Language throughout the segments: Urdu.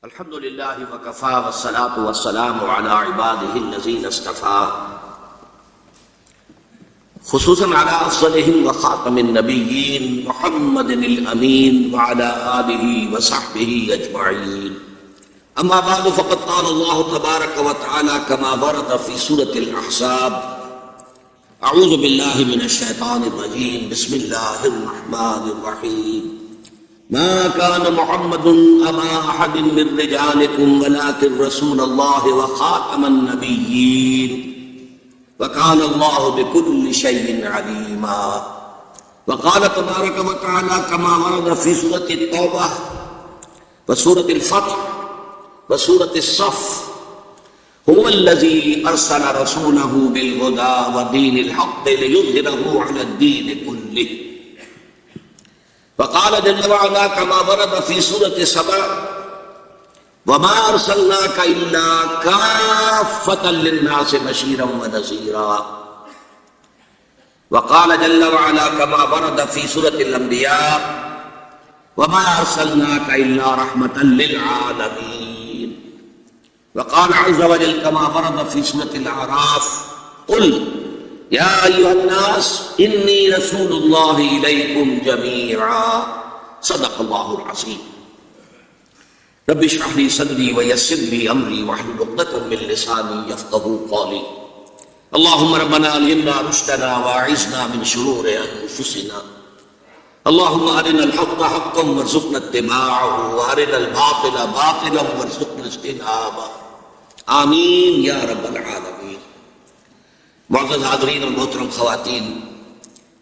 الحمد للہ وکفی والصلاة والسلام علی عباده الذین اصطفی خصوصا علی افضلهم وخاتم النبیین محمد الامین وعلی آلہ وصحبہ اجمعین اما بعد فقد قال اللہ تبارک وتعالی كما ورد فی سورة الاحزاب اعوذ باللہ من الشیطان الرجیم بسم اللہ الرحمن الرحیم ما كان محمد أبا أحد من رجالكم ولكن رسول الله وخاتم النبيين وكان الله بكل شيء عليما وقال تبارك وتعالى كما ورد في سورة التوبة وسورة الفتح وسورة الصف هو الذي أرسل رسوله بالهدى ودين الحق ليظهره على الدين كله وقال جل وعلا كما ورد في سورة سبع وما أرسلناك إلا كافة للناس بشيرا ونذيرا وقال جل وعلا كما ورد في سورة الأنبياء وما أرسلناك إلا رحمة للعالمين وقال عز وجل كما ورد في سورة الأعراف قل یا ایھا الناس انی رسول اللہ الیکم جمیعا صدق اللہ العظیم رب اشرح لی صدری ویسر لی امری واحلل عقدۃ من لسانی یفقہوا قولی اللہم ربنا الہمنا رشدنا واعذنا من شرور انفسنا اللہم ارنا الحق حقا وارزقنا اتباعه وارنا الباطل باطلا وارزقنا اجتنابه آمین یا رب العالمین۔ معزز حاضرین اور محترم خواتین،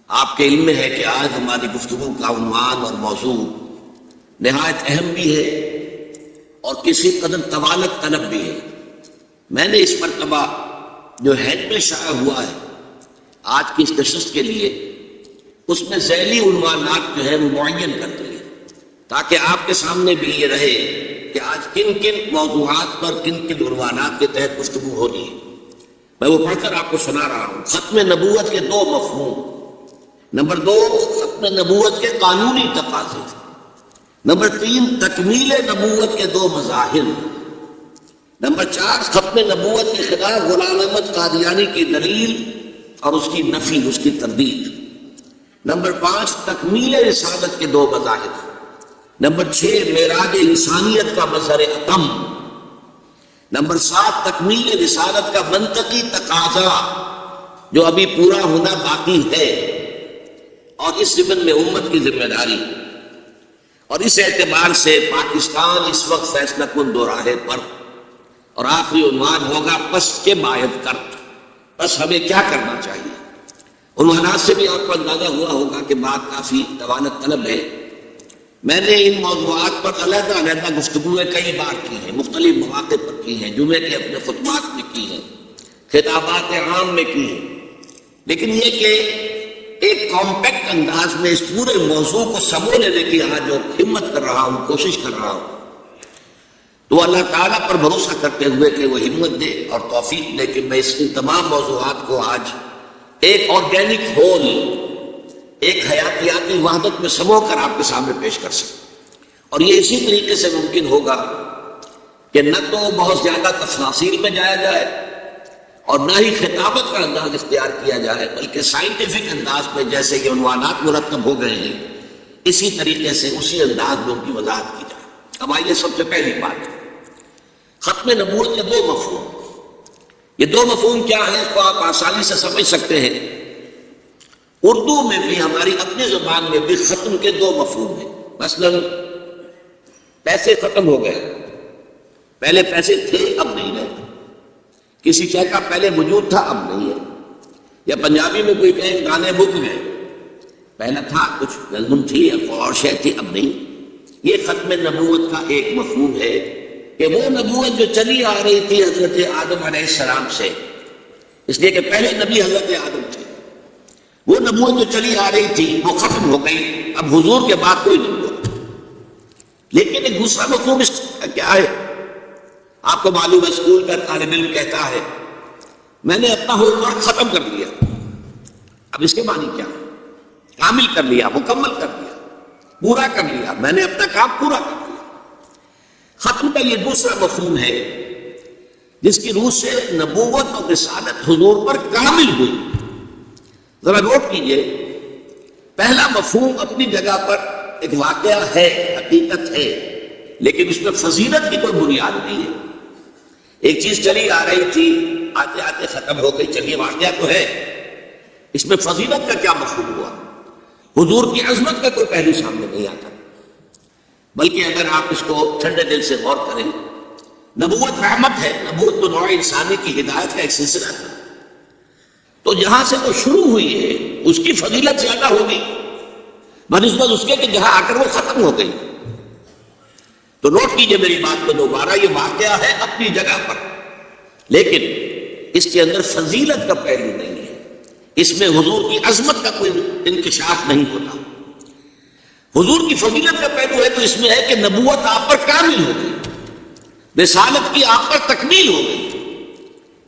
آپ کے علم میں ہے کہ آج ہماری گفتگو کا عنوان اور موضوع نہایت اہم بھی ہے اور کسی قدر طوالت طلب بھی ہے۔ میں نے اس مرتبہ جو ہیڈ میں شائع ہوا ہے آج کی اس نشست کے لیے، اس میں ذیلی عنوانات جو ہے وہ معین کر دیے تاکہ آپ کے سامنے بھی یہ رہے کہ آج کن کن موضوعات پر کن کن عنوانات کے تحت گفتگو ہو رہی ہے۔ میں وہ پڑھ کر آپ کو سنا رہا ہوں۔ ختم نبوت کے دو مفہوم، نمبر دو ختم نبوت کے قانونی تقاضے، نمبر تین تکمیل نبوت کے دو مظاہر، نمبر چار ختم نبوت کے خلاف غلام احمد قادیانی کی دلیل اور اس کی نفی، اس کی تردید، نمبر پانچ تکمیل رسالت کے دو مظاہر، نمبر چھ معراج انسانیت کا مظہر اتم، نمبر سات تکمیل رسالت کا منطقی تقاضا جو ابھی پورا ہونا باقی ہے اور اس ضمن میں امت کی ذمہ داری، اور اس اعتبار سے پاکستان اس وقت فیصلہ کن دو راہ پر، اور آخری عنوان ہوگا پس کے باید کر، بس ہمیں کیا کرنا چاہیے۔ عنوانات سے بھی آپ کو اندازہ ہوا ہوگا کہ بات کافی طوالت طلب ہے۔ میں نے ان موضوعات پر علیحدہ علیحدہ گفتگویں کئی بار کی ہیں، مختلف مواقع پر کی ہیں، جمعے کے اپنے خطبات میں کی ہیں، خطابات عام میں کی ہیں، لیکن یہ کہ ایک کمپیکٹ انداز میں اس پورے موضوع کو سمو لینے کی آج جو ہمت کر رہا ہوں، کوشش کر رہا ہوں، تو اللہ تعالیٰ پر بھروسہ کرتے ہوئے کہ وہ ہمت دے اور توفیق دے کہ میں ان تمام موضوعات کو آج ایک آرگینک ہول، ایک حیاتیاتی وحدت میں سمو کر آپ کے سامنے پیش کر سکیں۔ اور یہ اسی طریقے سے ممکن ہوگا کہ نہ تو بہت زیادہ تفاصیل میں جایا جائے اور نہ ہی خطابت کا انداز اختیار کیا جائے، بلکہ سائنٹیفک انداز میں جیسے یہ عنوانات مرتب ہو گئے ہیں اسی طریقے سے اسی انداز میں ان کی وضاحت کی جائے۔ اب آئیے سب سے پہلی بات، ختم نبوت کے دو مفہوم۔ یہ دو مفہوم کیا ہیں اس کو آپ آسانی سے سمجھ سکتے ہیں۔ اردو میں بھی ہماری اپنی زبان میں بھی ختم کے دو مفہوم ہیں۔ مثلا پیسے ختم ہو گئے، پہلے پیسے تھے اب نہیں رہے، کسی شے کا پہلے وجود تھا اب نہیں ہے، یا پنجابی میں کوئی کہے گانے بک گئے، پہلے تھا کچھ گندم تھی یا اور شے تھی اب نہیں۔ یہ ختم نبوت کا ایک مفہوم ہے کہ وہ نبوت جو چلی آ رہی تھی حضرت آدم علیہ السلام سے، اس لیے کہ پہلے نبی حضرت آدم تھے، وہ نبوت جو چلی آ رہی تھی وہ ختم ہو گئی، اب حضور کے بعد کوئی نبوت۔ لیکن ایک دوسرا مفہوم اس کا کیا ہے؟ آپ کو معلوم ہے اسکول کا طالب علم کہتا ہے میں نے اپنا ہوم ورک ختم کر لیا، اب اس کے معنی کیا؟ کامل کر لیا، مکمل کر لیا، پورا کر لیا، میں نے اپنا کام پورا کر لیا۔ ختم کا یہ دوسرا مفہوم ہے جس کی روح سے نبوت اور رسالت حضور پر کامل ہوئی. ذرا نوٹ کیجئے، پہلا مفہوم اپنی جگہ پر ایک واقعہ ہے، حقیقت ہے، لیکن اس میں فضیلت کی کوئی بنیاد نہیں ہے. ایک چیز چلی آ رہی تھی، آتے آتے ختم ہو گئی، چلیے واقعہ تو ہے، اس میں فضیلت کا کیا مفہوم ہوا؟ حضور کی عظمت کا کوئی پہلو سامنے نہیں آتا. بلکہ اگر آپ اس کو ٹھنڈے دل سے غور کریں، نبوت رحمت ہے، نبوت تو نوع انسانی کی ہدایت کا ایک سلسلہ ہے، تو جہاں سے وہ شروع ہوئی ہے اس کی فضیلت زیادہ ہوگی بنسبت اس کے کہ جہاں آ کر وہ ختم ہو گئی. تو نوٹ کیجئے میری بات کو دوبارہ، یہ واقعہ ہے اپنی جگہ پر، لیکن اس کے اندر فضیلت کا پہلو نہیں ہے، اس میں حضور کی عظمت کا کوئی انکشاف نہیں ہوتا. حضور کی فضیلت کا پہلو ہے تو اس میں ہے کہ نبوت آپ پر کامل ہو گئی، رسالت کی آپ پر تکمیل ہو گئی.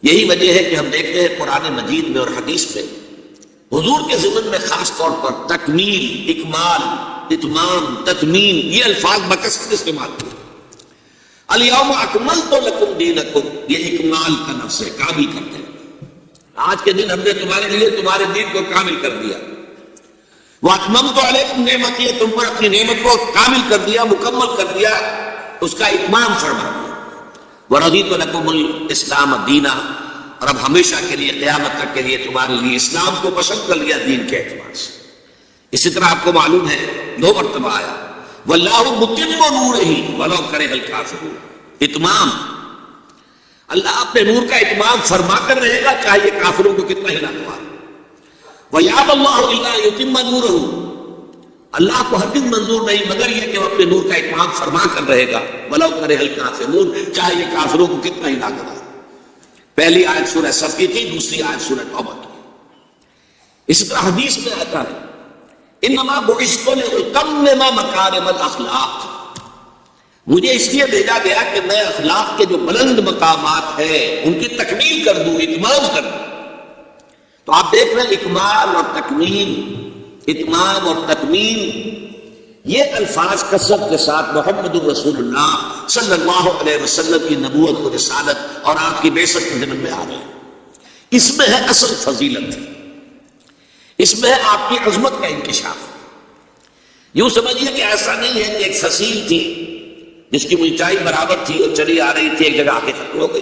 یہی وجہ ہے کہ ہم دیکھتے ہیں قرآن مجید میں اور حدیث میں حضور کے ضمن میں خاص طور پر تکمیل، اکمال، اتمام، تتمیم یہ الفاظ بکثرت استعمال کیے. الیوم اکملت لکم دینکم، یہ اکمال کا لفظ ہے، کامل کرتے ہیں. آج کے دن ہم نے تمہارے لیے تمہارے دین کو کامل کر دیا. واتممت علیکم نعمتی، تم پر اپنی نعمت کو کامل کر دیا، مکمل کر دیا، اس کا اتمام فرما دیا. ورضیت لکم الاسلام دینا، اور اب ہمیشہ کے لیے قیامت تک کے لیے تمہارے لیے اسلام کو پسند کر لیا دین کے اعتبار سے. اسی طرح آپ کو معلوم ہے 2 مرتبہ آیا واللہ متم نورہ ولو کرہ الکافرون، اتمام، اللہ اپنے نور کا اتمام فرما کر رہے گا چاہے کافروں کو کتنا ہی ناگوار. وَيَأْبَى اللَّهُ إِلَّا يُتِمَّ نُورَهُ، اللہ کو ہرگز منظور نہیں مگر یہ کہ وہ اپنے نور کا اتمام فرما کر رہے گا وَلَوْ كَرِهَ الْكَافِرُونَ، چاہے یہ کافروں کو کتنا ہی ناگوار. پہلی آیت سورہ صف کی تھی، دوسری آیت سورہ توبہ کی. اسی طرح حدیث میں آتا ہے انما بعثت لأتمم مکارم الاخلاق، مجھے اس لیے بھیجا گیا کہ میں اخلاق کے جو بلند مقامات ہیں ان کی تکمیل کر دوں، اتمام کر دوں. تو آپ دیکھ رہے ہیں اکمال اور تکمیل، اتمام اور تکمیل، یہ الفاظ کثرت کے ساتھ محمد الرسول اللہ صلی اللہ علیہ وسلم کی نبوت و رسالت اور آپ کی بعثت کے ضمن میں آ رہے ہیں. اس میں ہے اصل فضیلت، اس میں ہے آپ کی عظمت کا انکشاف. یوں سمجھیے کہ ایسا نہیں ہے کہ ایک فصیل تھی جس کی اونچائی برابر تھی اور چلی آ رہی تھی، ایک جگہ آ کے ختم ہو گئی.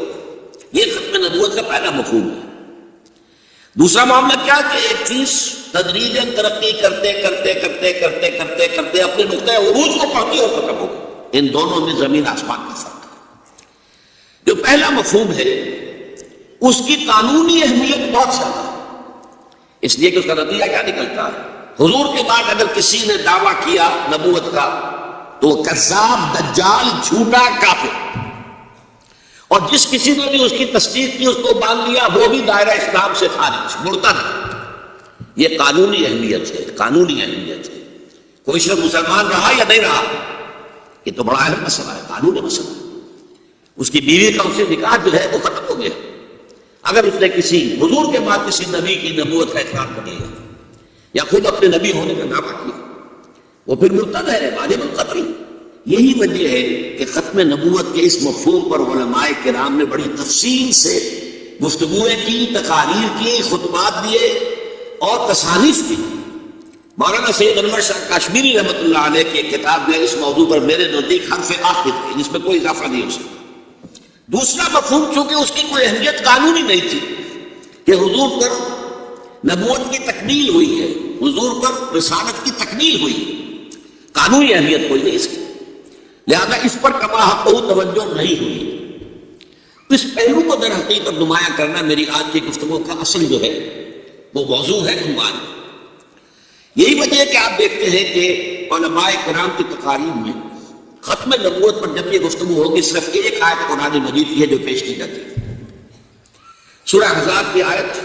یہ ختم نبوت کا پہلا مفہوم ہے. دوسرا معاملہ کیا کہ ایک چیز تدریجاً ترقی کرتے کرتے کرتے کرتے کرتے کرتے اپنے نقطۂ عروج کو پہنچی اور ختم ہو گئی. ان دونوں میں زمین آسمان کا فرق ہے. جو پہلا مفہوم ہے اس کی قانونی اہمیت بہت زیادہ ہے، اس لیے کہ اس کا نتیجہ کیا نکلتا ہے؟ حضور کے بعد اگر کسی نے دعویٰ کیا نبوت کا تو وہ کذاب، دجال، جھوٹا، کافر، اور جس کسی نے بھی اس کی تصدیق کی اس کو باندھ لیا وہ بھی دائرہ اسلام سے خارج، مرتد. یہ قانونی اہمیت ہے، قانونی اہمیت ہے. کوئی شخص مسلمان رہا یا نہیں رہا یہ تو بڑا اہم مسئلہ ہے، قانونی مسئلہ ہے. اس کی بیوی کا اسے نکاح جو ہے وہ ختم ہو گیا اگر اس نے کسی حضور کے بعد کسی نبی کی نبوت کا اقرار کر لیا یا خود اپنے نبی ہونے کا دعویٰ کیا، وہ پھر مرتد ہے، واجب القتل. یہی وجہ ہے کہ ختم نبوت کے اس مفہوم پر علماء کرام نے بڑی تفصیل سے گفتگویں کی، تقاریر کی، خطبات دیے اور تصانیف کی. مولانا سید انور شاہ کاشمیری رحمۃ اللہ علیہ کی ایک کتاب میں اس موضوع پر میرے نزدیک حرف آخر ہے، جس میں کوئی اضافہ نہیں ہو سکتا. دوسرا مفہوم چونکہ اس کی کوئی اہمیت قانونی نہیں تھی کہ حضور پر نبوت کی تکمیل ہوئی ہے، حضور پر رسالت کی تکمیل ہوئی ہے، قانونی اہمیت کوئی نہیں اس کی، لہذا اس پر کما حق توجہ نہیں ہوئی. اس پہلو کو در حقیقت نمایاں کرنا میری آج کی گفتگو کا اصل جو ہے وہ موضوع ہے، عنوان. یہی وجہ ہے کہ آپ دیکھتے ہیں کہ علماء کرام کی تقاریر میں ختم نبوت پر جب یہ گفتگو ہوگی صرف ایک آیت قرآن مجید کی ہے جو پیش کی جاتی ہے، سورہ احزاب کی آیت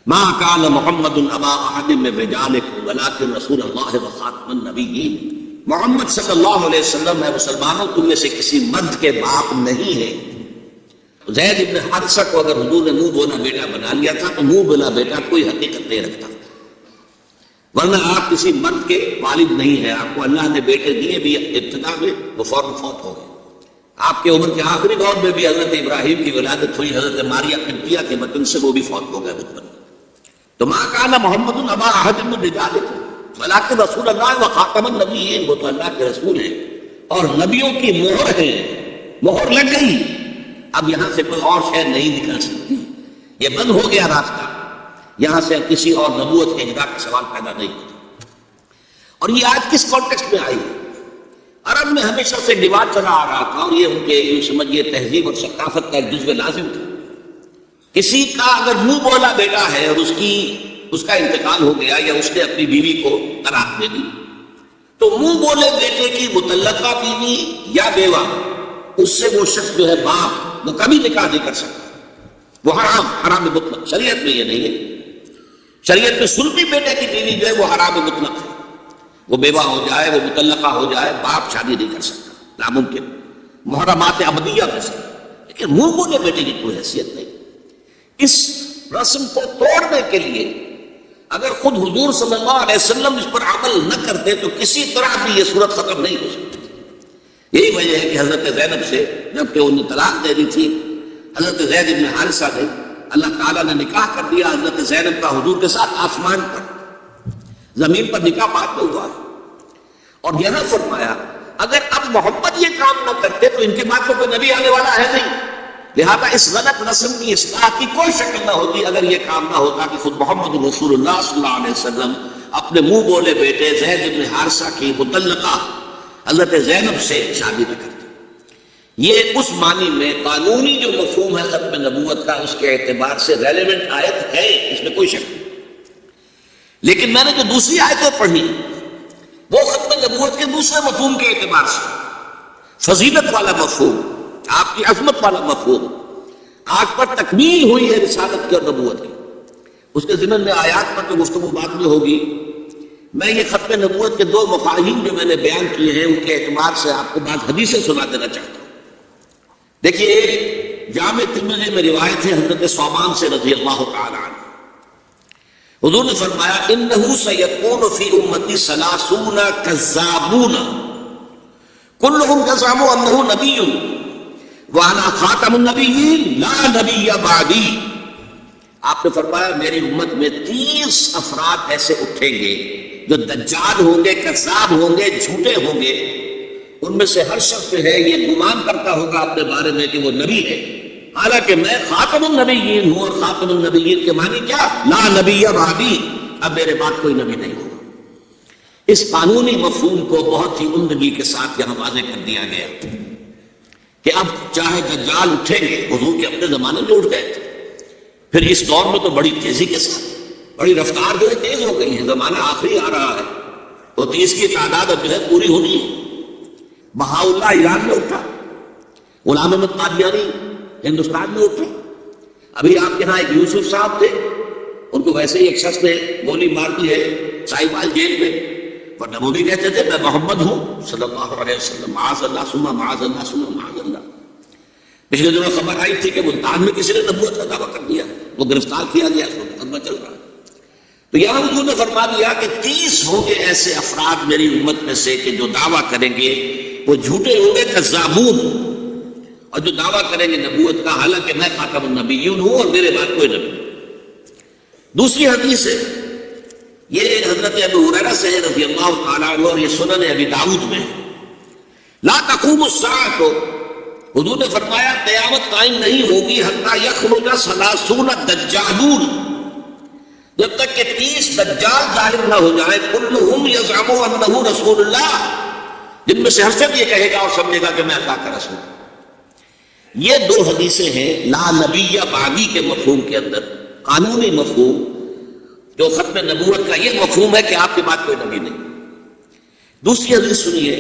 ما کان محمد ابا احد من رجالکم ولکن رسول اللہ وخاتم النبیین. محمد صلی اللہ علیہ وسلم ہے مسلمانوں تم میں سے کسی مرد کے باپ نہیں ہے. زید ابن حارثہ کو اگر حضور نے منہ بولا بیٹا بنا لیا تھا تو منہ بولا بیٹا کوئی حقیقت نہیں رکھتا، ورنہ آپ کسی مرد کے والد نہیں ہیں. آپ کو اللہ نے بیٹے دیے بھی ابتدا میں وہ فوراً فوت ہو گئے. آپ کے عمر کے آخری دور میں بھی حضرت ابراہیم کی ولادت ہوئی، حضرت ماریہ قبطیہ کے بطن سے وہ بھی فوت ہو گئے بچپن میں۔ تو ما کان محمد ابا احد من رجالکم ولکن رسول اللہ وخاتم النبیین، وہ تو اللہ کے رسول ہیں اور نبیوں کی مہر ہے، مہر لگ گئی، اب یہاں سے کوئی اور شے نہیں نکل سکتی، یہ بند ہو گیا راستہ، یہاں سے کسی اور نبوت کے اجرا کا سوال پیدا نہیں ہوتا۔ اور یہ آج کس کانٹیکسٹ میں آئی ہے؟ عرب میں ہمیشہ سے ڈیباٹ چلا آ رہا تھا، اور یہ ان کے سمجھیے تہذیب اور ثقافت کا ایک جزو لازم تھا۔ کسی کا اگر منہ بولا بیٹا ہے اور اس کا انتقال ہو گیا یا اس نے اپنی بیوی کو طلاق دے دی، تو منہ بولے بیٹے کی مطلقہ بیوی یا بیوہ، اس سے وہ شخص جو ہے باپ، وہ کبھی نکاح نہیں کر سکتا، وہ حرام مطلق۔ شریعت میں یہ نہیں ہے، شریعت میں سلمی بیٹے کی بیوی جو ہے وہ حرام مطلق ہے، وہ بیوہ ہو جائے، وہ مطلقہ ہو جائے، باپ شادی نہیں کر سکتا، ناممکن، محرمات ابدیہ میں سے۔ لیکن منہ بولے بیٹے کی کوئی حیثیت نہیں۔ اس رسم کو توڑنے کے لیے اگر خود حضور صلی اللہ علیہ وسلم اس پر عمل نہ کرتے تو کسی طرح بھی یہ صورت ختم نہیں ہو سکتی۔ یہی وجہ ہے کہ حضرت زینب سے جب کہ انہیں طلاق دے دی تھی، حضرت زید بن حارثہ نے، اللہ تعالیٰ نے نکاح کر دیا حضرت زینب کا حضور کے ساتھ، آسمان پر، زمین پر نکاح بعد میں ہوا ہے۔ اور یہاں فرمایا اگر اب محمد یہ کام نہ کرتے تو ان کے بعد تو کوئی نبی آنے والا ہے نہیں، لہذا اس غلط رسم کی اصلاح کی کوئی شکل نہ ہوتی اگر یہ کام نہ ہوتا کہ خود محمد رسول اللہ صلی اللہ علیہ وسلم اپنے منہ بولے بیٹے زید بن حارثہ کی مطلقہ حضرت زینب سے شادی نہ کرتے۔ یہ اس معنی میں قانونی جو مفہوم ہے ختم نبوت کا، اس کے اعتبار سے ریلیونٹ آیت ہے، اس میں کوئی شک نہیں۔ لیکن میں نے جو دوسری آیتیں پڑھی وہ ختم نبوت کے دوسرے مفہوم کے اعتبار سے، فضیلت والا مفہوم، آپ کی عظمت والا مفہوم، آج پر تکمیل ہوئی ہے رسالت کی اور نبوت کی، اس کے ضمن میں آیات پر تو گفتگو بعد میں ہوگی۔ میں یہ ختم نبوت کے دو مفاہیم جو میں نے بیان کیے ہیں ان کے اعتبار سے آپ کو بعض حدیثیں سنا دینا چاہتا ہوں۔ دیکھیے، ایک جامع ترمذی میں روایت ہے حضرت ثوبان سے رضی اللہ تعالی عنہ، حضور نے فرمایا انہ سیکون فی امتی ثلاثون کذابون کلہم یزعم انہ نبی وَأَنَا خَاتَمُ النَّبِيِّينَ لَا نَبِيَّ بَعْدِي۔ آپ نے فرمایا میری امت میں 30 افراد ایسے اٹھیں گے جو دجال ہوں گے، کذاب ہوں گے، جھوٹے ہوں گے، ان میں سے ہر شخص جو ہے یہ گمان کرتا ہوگا اپنے بارے میں کہ وہ نبی ہے، حالانکہ میں خاتم النبیین ہوں، اور خاتم النبیین کے معنی کیا؟ لا نبی بعدی، اب میرے بعد کوئی نبی نہیں ہوگا۔ اس قانونی مفہوم کو بہت ہی عمدگی کے ساتھ یہاں واضح کر دیا گیا کہ اب چاہے دجال اٹھیں گے، حضور کے اپنے زمانے میں اٹھ گئے تھے، پھر اس دور میں تو بڑی تیزی کے ساتھ، بڑی رفتار جو ہے تیز ہو گئی ہے، زمانہ آخری آ رہا ہے، تو 30 کی تعداد اب جو ہے پوری ہونی ہے۔ بہاءاللہ ایران میں اٹھا، غلام احمد قادیانی ہندوستان میں اٹھے، ابھی آپ کے یہاں ایک یوسف صاحب تھے، ان کو ویسے ہی ایک شخص نے گولی مار دی ہے سائبال جیل میں، ورنہ وہ بھی کہتے تھے میں محمد ہوں صلی اللہ علیہ وسلم، معاذ اللہ ثم معاذ اللہ ثم معاذ اللہ۔ پچھلے دنوں خبر آئی تھی کہ ملتان میں کسی نے نبوت کا دعویٰ کر دیا، وہ گرفتار کیا گیا، اس کو مقدمہ چل رہا ہے۔ تو یہاں حضور نے فرما دیا کہ 30 ہوں گے ایسے افراد میری امت میں سے کہ جو دعویٰ کریں گے وہ جھوٹے ہوں گے، کذابون، اور جو دعویٰ کریں گے نبوت کا، حالانکہ میں خاتم النبیین ہوں اور میرے بعد کوئی نبی نہیں۔ دوسری حدیث ہے، یہ حضرت ابو ہریرہ سے رضی اللہ تعالیٰ عنہ، اور یہ سنن ابی داؤد میں، لا تقوم الساعۃ، حضور نے فرمایا قیامت قائم نہیں ہوگی حتی یخرج 30 دجالون، جب تک کہ 30 دجال ظاہر نہ ہو جائے، کلہم یزعم انہ رسول اللہ، جن میں سے ہر شخص یہ کہے گا اور سمجھے گا کہ میں اللہ کا رسول ہوں۔ یہ دو حدیثیں ہیں لا نبی بعدی کے مفہوم کے اندر، قانونی مفہوم جو ختم نبوت کا یہ مفہوم ہے کہ آپ کے بعد کوئی نبی نہیں۔ دوسری حدیث سنیے،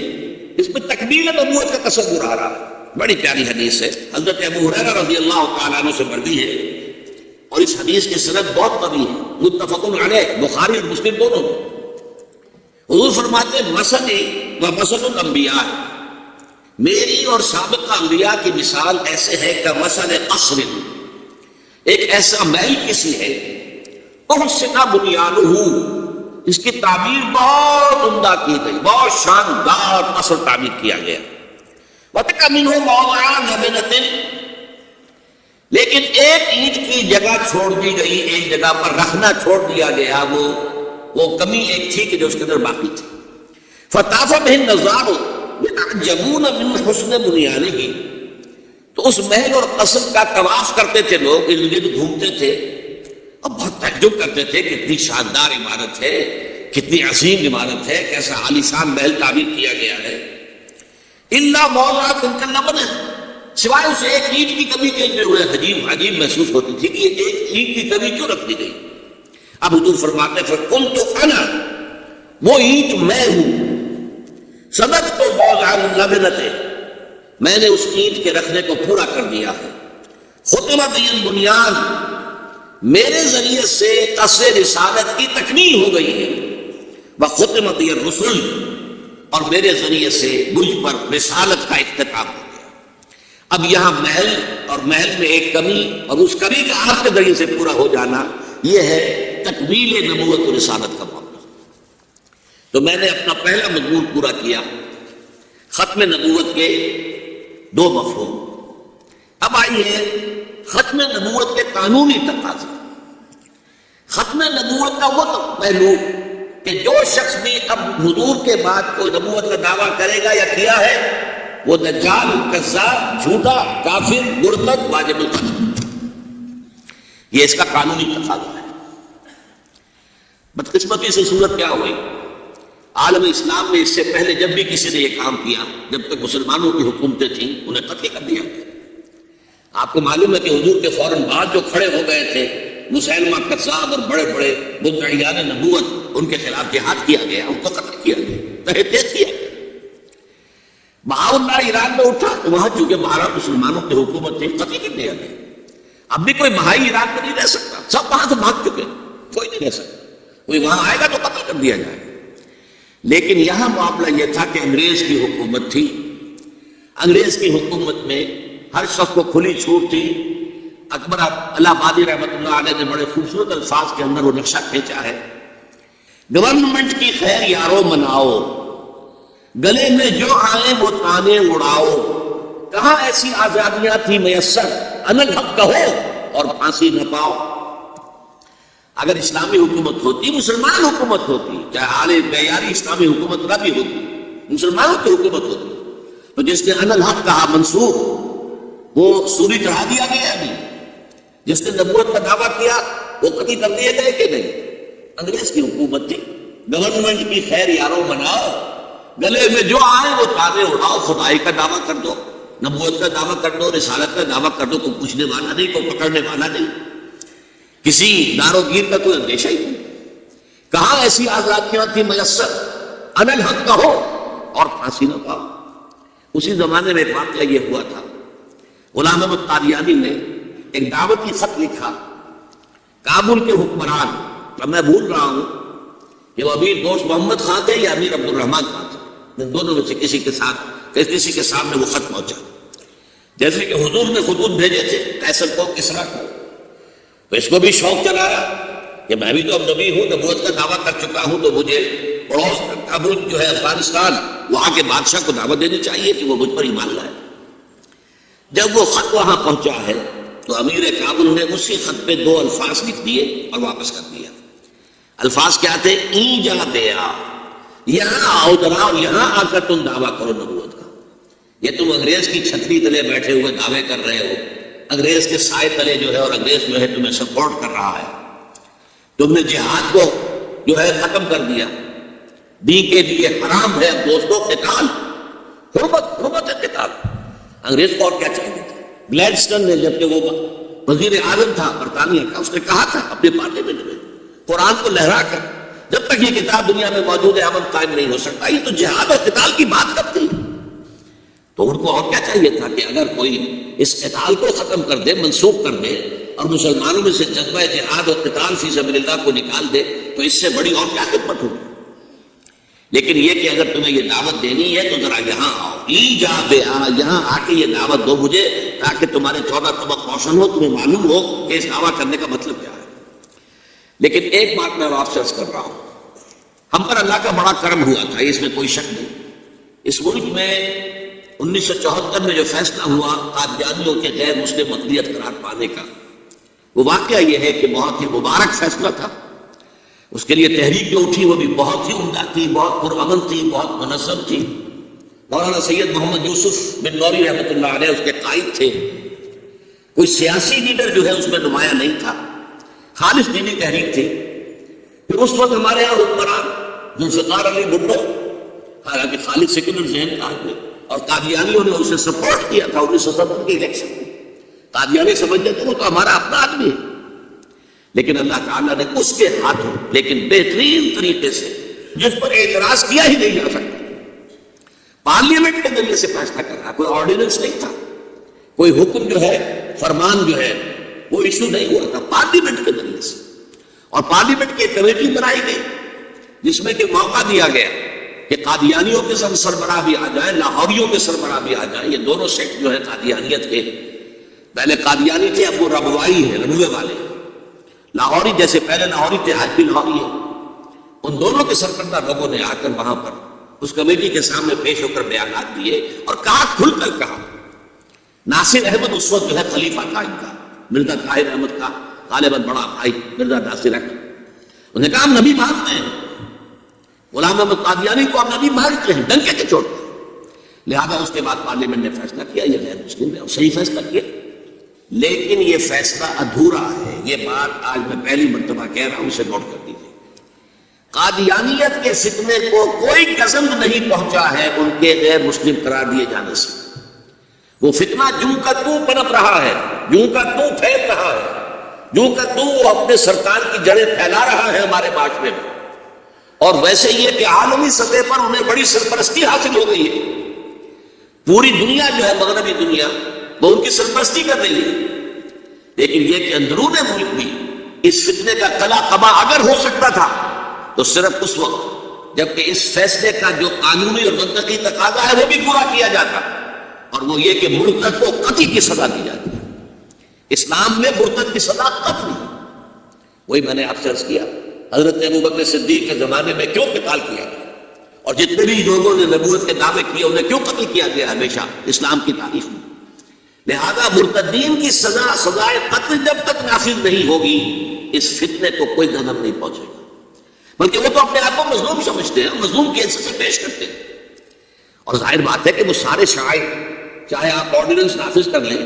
اس میں تکمیل نبوت کا تصور آ رہا ہے، بڑی پیاری حدیث ہے، حضرت ابو ہریرہ رضی اللہ تعالیٰ عنہ سے مروی ہے، اور اس حدیث کی سند بہت قوی ہے، متفق علیہ، بخاری اور مسلم دونوں میں۔ حضور فرماتے ہیں مثلی و مثل الانبیاء، میری اور سابقہ انبیاء کی مثال ایسے ہے کہ مثل قصر، ایک ایسا محل کسی ہے، احسن بنیانہ، اس کی تعمیر بہت عمدہ کی گئی، بہت شاندار قصر تعمیر کیا گیا، وَتَرَكَ مِنْهُ مَوْضِعَ لَبْنَةٍ، لیکن ایک اینٹ کی جگہ چھوڑ دی گئی، ایک جگہ پر رکھنا چھوڑ دیا گیا، وہ کمی ایک تھی کہ جو اس کے اندر باقی تھی۔ فَطَافَ بِهِ النَّظَارُ يَتَعَجَّبُونَ مِنْ حُسْنِ بُنْيَانِهِ، تو اس محل اور قصر کا طواف کرتے تھے لوگ، ارد گرد گھومتے تھے اور بہت تعجب کرتے تھے کہ کتنی شاندار عمارت ہے، کتنی عظیم عمارت ہے، کیسا عالیشان محل تعمیر کیا گیا ہے۔ الا موضع تلک اللبنہ، سوائے اس ایک اینٹ کی کمی کے جو عجیب محسوس ہوتی تھی کہ ایک اینٹ کی کمی کیوں رکھ دی گئی۔ اب حضور فرماتے ہیں فَقُلْتُ أَنَا، وہ اینٹ میں ہوں، صدقت موضع اللبنہ، میں نے اس اینٹ کے رکھنے کو پورا کر دیا ہے۔ ختم بی البنیان، میرے ذریعے سے قصر رسالت کی تکمیل ہو گئی ہے۔ وختم بی الرسل، اور میرے ذریعے سے مجھ پر رسالت کا اختتام ہو گیا۔ اب یہاں محل اور محل میں ایک کمی اور اس کمی کا آپ کے ذریعے سے پورا ہو جانا، یہ ہے تکمیل نبوت و رسالت کا معاملہ۔ تو میں نے اپنا پہلا مضمون پورا کیا، ختم نبوت کے دو مفہوم۔ اب آئیے ختم نبوت کے قانونی تقاضے۔ ختم نبوت کا وہ پہلو کہ جو شخص بھی اب حضور کے بعد کوئی نبوت کا دعویٰ کرے گا یا کیا ہے، وہ دجال، کذاب، جھوٹا، کافر، مرتد، واجب القتل، یہ اس کا قانونی تقاضا ہے۔ بدقسمتی سے صورت کیا ہوئی، عالم اسلام میں اس سے پہلے جب بھی کسی نے یہ کام کیا، جب تک مسلمانوں کی حکومتیں تھیں، انہیں قتل کر دیا گیا۔ آپ کو معلوم ہے کہ حضور کے فوراً بعد جو کھڑے ہو گئے تھے مسیلمہ کذاب اور بڑے بڑے مدعیان نبوت، ان کے خلاف جہاد کیا گیا، ان کو قتل کیا گیا، تہہ تیز کیا گیا۔ بہاؤلہ ایران میں اٹھا تو وہاں چونکہ 12 مسلمانوں کی حکومت تھی، قتل کر دیا گیا۔ اب بھی کوئی بہائی ایران میں نہیں رہ سکتا، سب وہاں سے بھاگ چکے، کوئی نہیں رہ سکتا، کوئی وہاں آئے گا تو قتل کر دیا جائے گا۔ لیکن یہاں معاملہ یہ تھا کہ انگریز کی حکومت تھی، انگریز کی حکومت میں ہر شخص کو کھلی چھوٹ تھی۔ اکبر الہ آبادی رحمۃ اللہ علیہ نے بڑے خوبصورت الفاظ کے اندر وہ نقشہ کھینچا ہے، گورنمنٹ کی خیر یارو مناؤ، گلے میں جو آئے وہ تانے اڑاؤ، کہاں ایسی آزادیاں تھی میسر، انالحق کہو اور پھانسی نہ پاؤ۔ اگر اسلامی حکومت ہوتی، مسلمان حکومت ہوتی، چاہے حال معیاری اسلامی حکومت نہ بھی ہوتی، مسلمانوں کی حکومت ہوتی، تو جس نے انالحق کہا منسوخ، وہ سولی چڑھا دیا گیا نہیں، جس نے نبوت کا دعویٰ کیا وہ قتل کر دیے گئے کہ نہیں۔ انگریز کی حکومت تھی، گورنمنٹ کی خیر یارو مناؤ، گلے میں جو آئے وہ تانے اڑاؤ، خدائی کا دعویٰ کر دو، نبوت کا دعویٰ کر دو، رسالت کا دعویٰ کر دو، کوئی پوچھنے والا نہیں، کوئی پکڑنے والا نہیں، کسی داروگیر کا کوئی اندیشہ ہی نہیں۔ کہاں ایسی آزادیاں تھی میسر، انالحق کہو اور پھانسی نہ پاؤ۔ اسی زمانے میں ایک واقعہ یہ ہوا تھا، غلام احمد قادیانی نے ایک دعوتی خط لکھا کابل کے حکمران، اب میں بھول رہا ہوں کہ وہ امیر دوست محمد خان تھے یا امیر عبد الرحمن خان تھے، ان دونوں میں سے کسی کے سامنے وہ خط پہنچا۔ جیسے کہ حضور نے خطوط بھیجے تھے قیصر کو، کسریٰ کو، تو اس کو بھی شوق چلایا کہ میں بھی تو اب نبی ہوں، نبوت کا دعویٰ کر چکا ہوں، تو مجھے پڑوس کابل جو ہے افغانستان، وہاں کے بادشاہ کو دعوت دینی چاہیے کہ وہ مجھ پر ایمان لائے۔ جب وہ خط وہاں پہنچا ہے تو امیر کابل نے اسی خط پہ 2 الفاظ لکھ دیے اور واپس کر دیا۔ الفاظ کیا تھے؟ ای جا دیا، یہاں آؤ ذرا، یہاں آ کر تم دعویٰ کرو نبوت کا۔ یہ تم انگریز کی چھتری تلے بیٹھے ہوئے دعوے کر رہے ہو، انگریز کے سائے تلے جو ہے، اور انگریز جو ہے تمہیں سپورٹ کر رہا ہے، تم نے جہاد کو جو ہے ختم کر دیا، دین کے لیے حرام ہے دوستوں قتال، حرمت قتال۔ انگریز کو اور کیا چاہیے تھا؟ گلیڈسٹن نے جبکہ وہ وزیر اعظم تھا برطانیہ کا، اس نے کہا تھا اپنے پارلیمنٹ میں قرآن کو لہرا کر، جب تک یہ کتاب دنیا میں موجود ہے امن قائم نہیں ہو سکتا۔ یہ تو جہاد اور قتال کی بات کرتی، تو ان کو اور کیا چاہیے تھا کہ اگر کوئی اس قتال کو ختم کر دے، منسوخ کر دے، اور مسلمانوں میں سے جذبہ جہاد اور قتال فی سبیل اللہ کو نکال دے، تو اس سے بڑی اور کیا خدمت ہوگی۔ لیکن یہ کہ اگر تمہیں یہ دعوت دینی ہے تو ذرا یہاں آؤ، یہاں آ کے یہ دعوت دو مجھے، تاکہ تمہارے 14 طبق روشن ہو، تمہیں معلوم ہو کہ اس دعویٰ کرنے کا مطلب کیا ہے۔ لیکن ایک بات میں آپ سے عرض کر رہا ہوں، ہم پر اللہ کا بڑا کرم ہوا تھا، اس میں کوئی شک نہیں۔ اس ملک میں 1974 میں جو فیصلہ ہوا قادیانیوں کے غیر مسلم اقلیت قرار پانے کا، وہ واقعہ یہ ہے کہ بہت ہی مبارک فیصلہ تھا. اس کے لیے تحریک جو اٹھی وہ بھی بہت ہی عمدہ تھی، بہت پرامن تھی، بہت منظم تھی. مولانا سید محمد یوسف بن نوری رحمۃ اللہ علیہ اس کے قائد تھے. کوئی سیاسی لیڈر جو ہے اس میں نمایاں نہیں تھا، خالص دینی تحریک تھی. پھر اس وقت ہمارے یہاں حکمران ذوالفقار علی بھٹو، حالانکہ خالص سیکولر ذہن کا آدمی، اور قادیانیوں نے اسے سپورٹ کیا تھا 1970 کے الیکشن میں. قادیانی سمجھتے تھے وہ تو ہمارا اپنا آدمی ہے. لیکن اللہ تعالیٰ نے اس کے ہاتھوں لیکن بہترین طریقے سے، جس پر اعتراض کیا ہی نہیں جا سکتا، پارلیمنٹ کے ذریعے سے فیصلہ کر رہا. کوئی آرڈیننس نہیں تھا، کوئی حکم جو ہے، فرمان جو ہے وہ ایشو نہیں ہوا تھا، پارلیمنٹ کے ذریعے سے. اور پارلیمنٹ کی کمیٹی بنائی گئی جس میں کہ موقع دیا گیا کہ قادیانیوں کے سربراہ بھی آ جائیں، لاہوریوں کے سربراہ بھی آ جائیں. یہ دونوں سیکٹ جو ہے قادیانیت کے، پہلے قادیانی تھے، اب وہ ربوائی ہے، ربوے والے. لاہوری جیسے پہلے لاہوری تھے، آج بھی لاہوری ہے. ان دونوں کے سرکردہ لوگوں نے آ کر وہاں پر اس کمیٹی کے سامنے پیش ہو کر بیانات دیے اور کہا، کھل کر کہا. ناصر احمد اس وقت جو ہے خلیفہ تھا ان کا، مرزا طاہر احمد کا غالباً بڑا بھائی مرزا ناصر احمد. انہوں نے کہا ہم نبی مانتے ہیں، غلام احمد قادیانی کو ہم نبی مانتے ہیں، ڈنکے کے چوٹ. لہذا اس کے بعد پارلیمنٹ نے فیصلہ کیا یہ غیر مسلم ہے، اور صحیح فیصلہ کیا. لیکن یہ فیصلہ ادھورا ہے. یہ بات آج میں پہلی مرتبہ کہہ رہا ہوں، اسے نوٹ کر دیجیے. قادیانیت کے فتنے کو کوئی گزند نہیں پہنچا ہے ان کے غیر مسلم قرار دیے جانے سے. وہ فتنہ جوں کا توں پنپ رہا ہے، جوں کا توں پھیل رہا ہے، جوں کا توں وہ اپنے سرکار کی جڑیں پھیلا رہا ہے ہمارے معاشرے میں. اور ویسے یہ کہ عالمی سطح پر انہیں بڑی سرپرستی حاصل ہو گئی ہے. پوری دنیا جو ہے، مغربی دنیا، وہ ان کی سرپرستی کر رہی ہے. لیکن یہ کہ اندرون ملک بھی اس فتنے کا قلع قبا اگر ہو سکتا تھا تو صرف اس وقت جبکہ اس فیصلے کا جو قانونی اور منطقی تقاضا ہے وہ بھی پورا کیا جاتا، اور وہ یہ کہ مرتد کو قتل کی سزا دی جاتی ہے. اسلام میں مرتد کی سزا قتل ہے. وہی میں نے آپ سے عرض کیا، حضرت ابوبکر صدیق کے زمانے میں کیوں قتال کیا گیا، اور جتنے بھی لوگوں نے نبوت کے دعوے کیے انہیں کیوں قتل کیا گیا ہمیشہ اسلام کی تاریخ میں. لہذا مرتدین کی سزا، سزائے قتل جب تک نافذ نہیں ہوگی، اس فتنے کو کوئی قدم نہیں پہنچے گا. بلکہ وہ تو اپنے آپ کو مظلوم سمجھتے ہیں، مظلوم کی حیثیت سے پیش کرتے ہیں. اور ظاہر بات ہے کہ وہ سارے شعائر، چاہے آپ آرڈیننس نافذ کر لیں،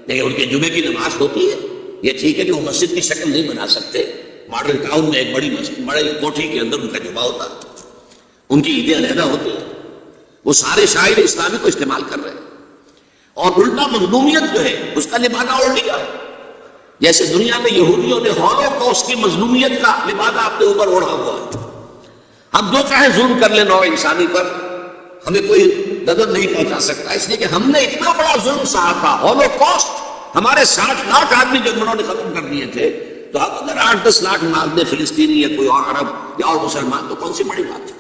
لیکن ان کے جمعے کی نماز ہوتی ہے. یہ ٹھیک ہے کہ وہ مسجد کی شکل نہیں بنا سکتے، ماڈل ٹاؤن میں ایک بڑی مسجد، بڑے کوٹھی کے اندر ان کا جمعہ ہوتا ہے، ان کی عیدیں علیحدہ ہوتی ہیں. وہ سارے شاعر اسلامی کو استعمال کر رہے ہیں. اور الٹا مظلومیت جو ہے اس کا لبادہ اوڑھ لیا. جیسے دنیا میں یہودیوں نے ہولوکاسٹ کی مظلومیت کا لبادہ اپنے اوپر اوڑھا ہوا ہے. ہم جو چاہے ظلم کر لیں نوع انسانی پر، ہمیں کوئی غضب نہیں پہنچا سکتا، اس لیے کہ ہم نے اتنا بڑا ظلم سہا تھا. ہولوکاسٹ ہمارے 60 لاکھ آدمی جب انہوں نے ختم کر دیے تھے، تو اب اگر 8-10 لاکھ مار دے فلسطینی یا کوئی اور عرب یا اور مسلمان تو کون سی بڑی بات ہے.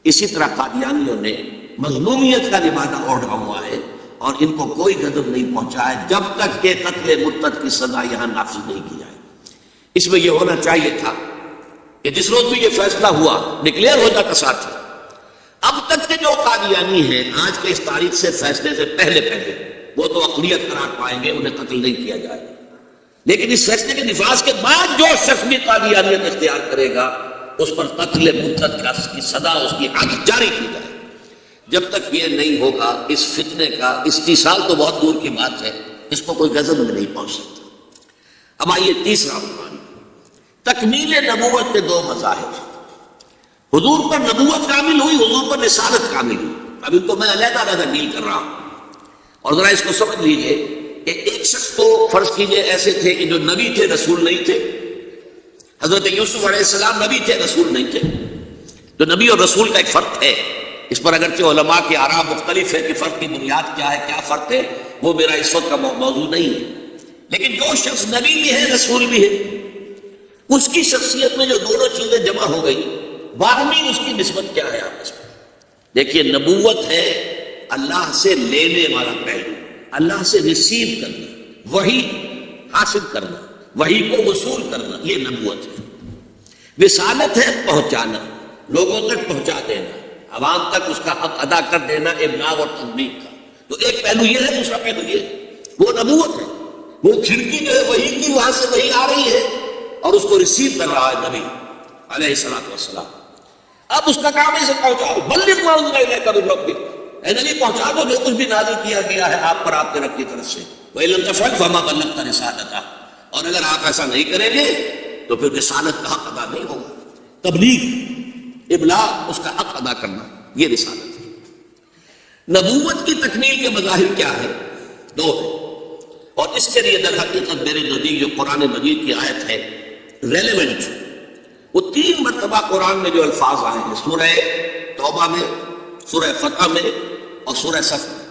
اسی طرح قادیانیوں نے مظلومیت کا لبادہ اوڑھا ہوا ہے، اور ان کو کوئی غضب نہیں پہنچا ہے جب تک کہ قتل مرتد کی سزا یہاں نافذ نہیں کی جائے. اس میں یہ ہونا چاہیے تھا کہ جس روز بھی یہ فیصلہ ہوا ڈکلیئر ہو جاتا ساتھ ہی. اب تک کے جو قادیانی ہیں آج کے اس تاریخ سے فیصلے سے پہلے وہ تو اقلیت قرار پائیں گے، انہیں قتل نہیں کیا جائے گا. لیکن اس فیصلے کے نفاذ کے بعد جو شخص بھی قادیانیت اختیار کرے گا اس پر قتل مرتد کی سزا، اس کی حد جاری کی جائے. جب تک یہ نہیں ہوگا اس فتنے کا استیصال تو بہت دور کی بات ہے، اس کو کوئی غضب میں نہیں پہنچ سکتا. اب آئیے تیسرا عنوان، تکمیل نبوت کے 2 مظاہر. حضور پر نبوت کامل ہوئی، حضور پر رسالت کامل ہوئی. اب ان کو میں علیحدہ ڈیل کر رہا ہوں، اور ذرا اس کو سمجھ لیجئے کہ ایک شخص تو فرض کیجئے ایسے تھے کہ جو نبی تھے رسول نہیں تھے. حضرت یوسف علیہ السلام نبی تھے رسول نہیں تھے. تو نبی اور رسول کا ایک فرق ہے، اس پر اگرچہ علماء کی آراء مختلف ہے کہ فرق کی بنیاد کیا ہے، کیا فرق ہے، وہ میرا اس وقت کا موضوع نہیں ہے. لیکن جو شخص نبی بھی ہے رسول بھی ہے، اس کی شخصیت میں جو دونوں چیزیں جمع ہو گئی، باہمی اس کی نسبت کیا ہے آپس میں. دیکھیے، نبوت ہے اللہ سے لینے والا پہلو، اللہ سے ریسیو کرنا، وحی حاصل کرنا، وحی کو وصول کرنا، یہ نبوت ہے. رسالت ہے پہنچانا، لوگوں تک پہنچا دینا، عوام تک اس کا حق ادا کر دینا، ابلاغ اور تبلیغ کا. تو ایک پہلو یہ ہے، دوسرا پہلو یہ ہے، وہ نبوت ہے، وہ کھڑکی جو ہے وہی کی وہاں سے وہی آ رہی ہے اور اس کو ریسیو کر رہا ہے نبی علیہ الصلوۃ والسلام۔ اب اس کا کام ہے اسے پہنچاؤ، بلغ ما انزل الیک من ربک، اے نبی پہنچا دو جو کچھ بھی نازل کیا گیا ہے آپ پر آپ کے رب کی طرف سے، وَإِن لَمْ تَفْعَلْ فَمَا بَلَّغْتَ رِسَالَتَهُ، اور اگر آپ ایسا نہیں کریں گے تو پھر رسالت کا حق ادا نہیں ہوگا۔ تبلیغ، ابلاغ، اس کا حق ادا کرنا، یہ رسالت ہے۔ نبوت کی تکمیل کے مظاہر کیا ہے؟ دو ہے، اور اس کے لیے در حقیقت میرے نزدیک جو قرآن مجید کی آیت ہے ریلیونٹ، وہ 3 مرتبہ قرآن میں جو الفاظ آئے ہیں، سورہ توبہ میں، سورہ فتح میں اور سورہ صف میں،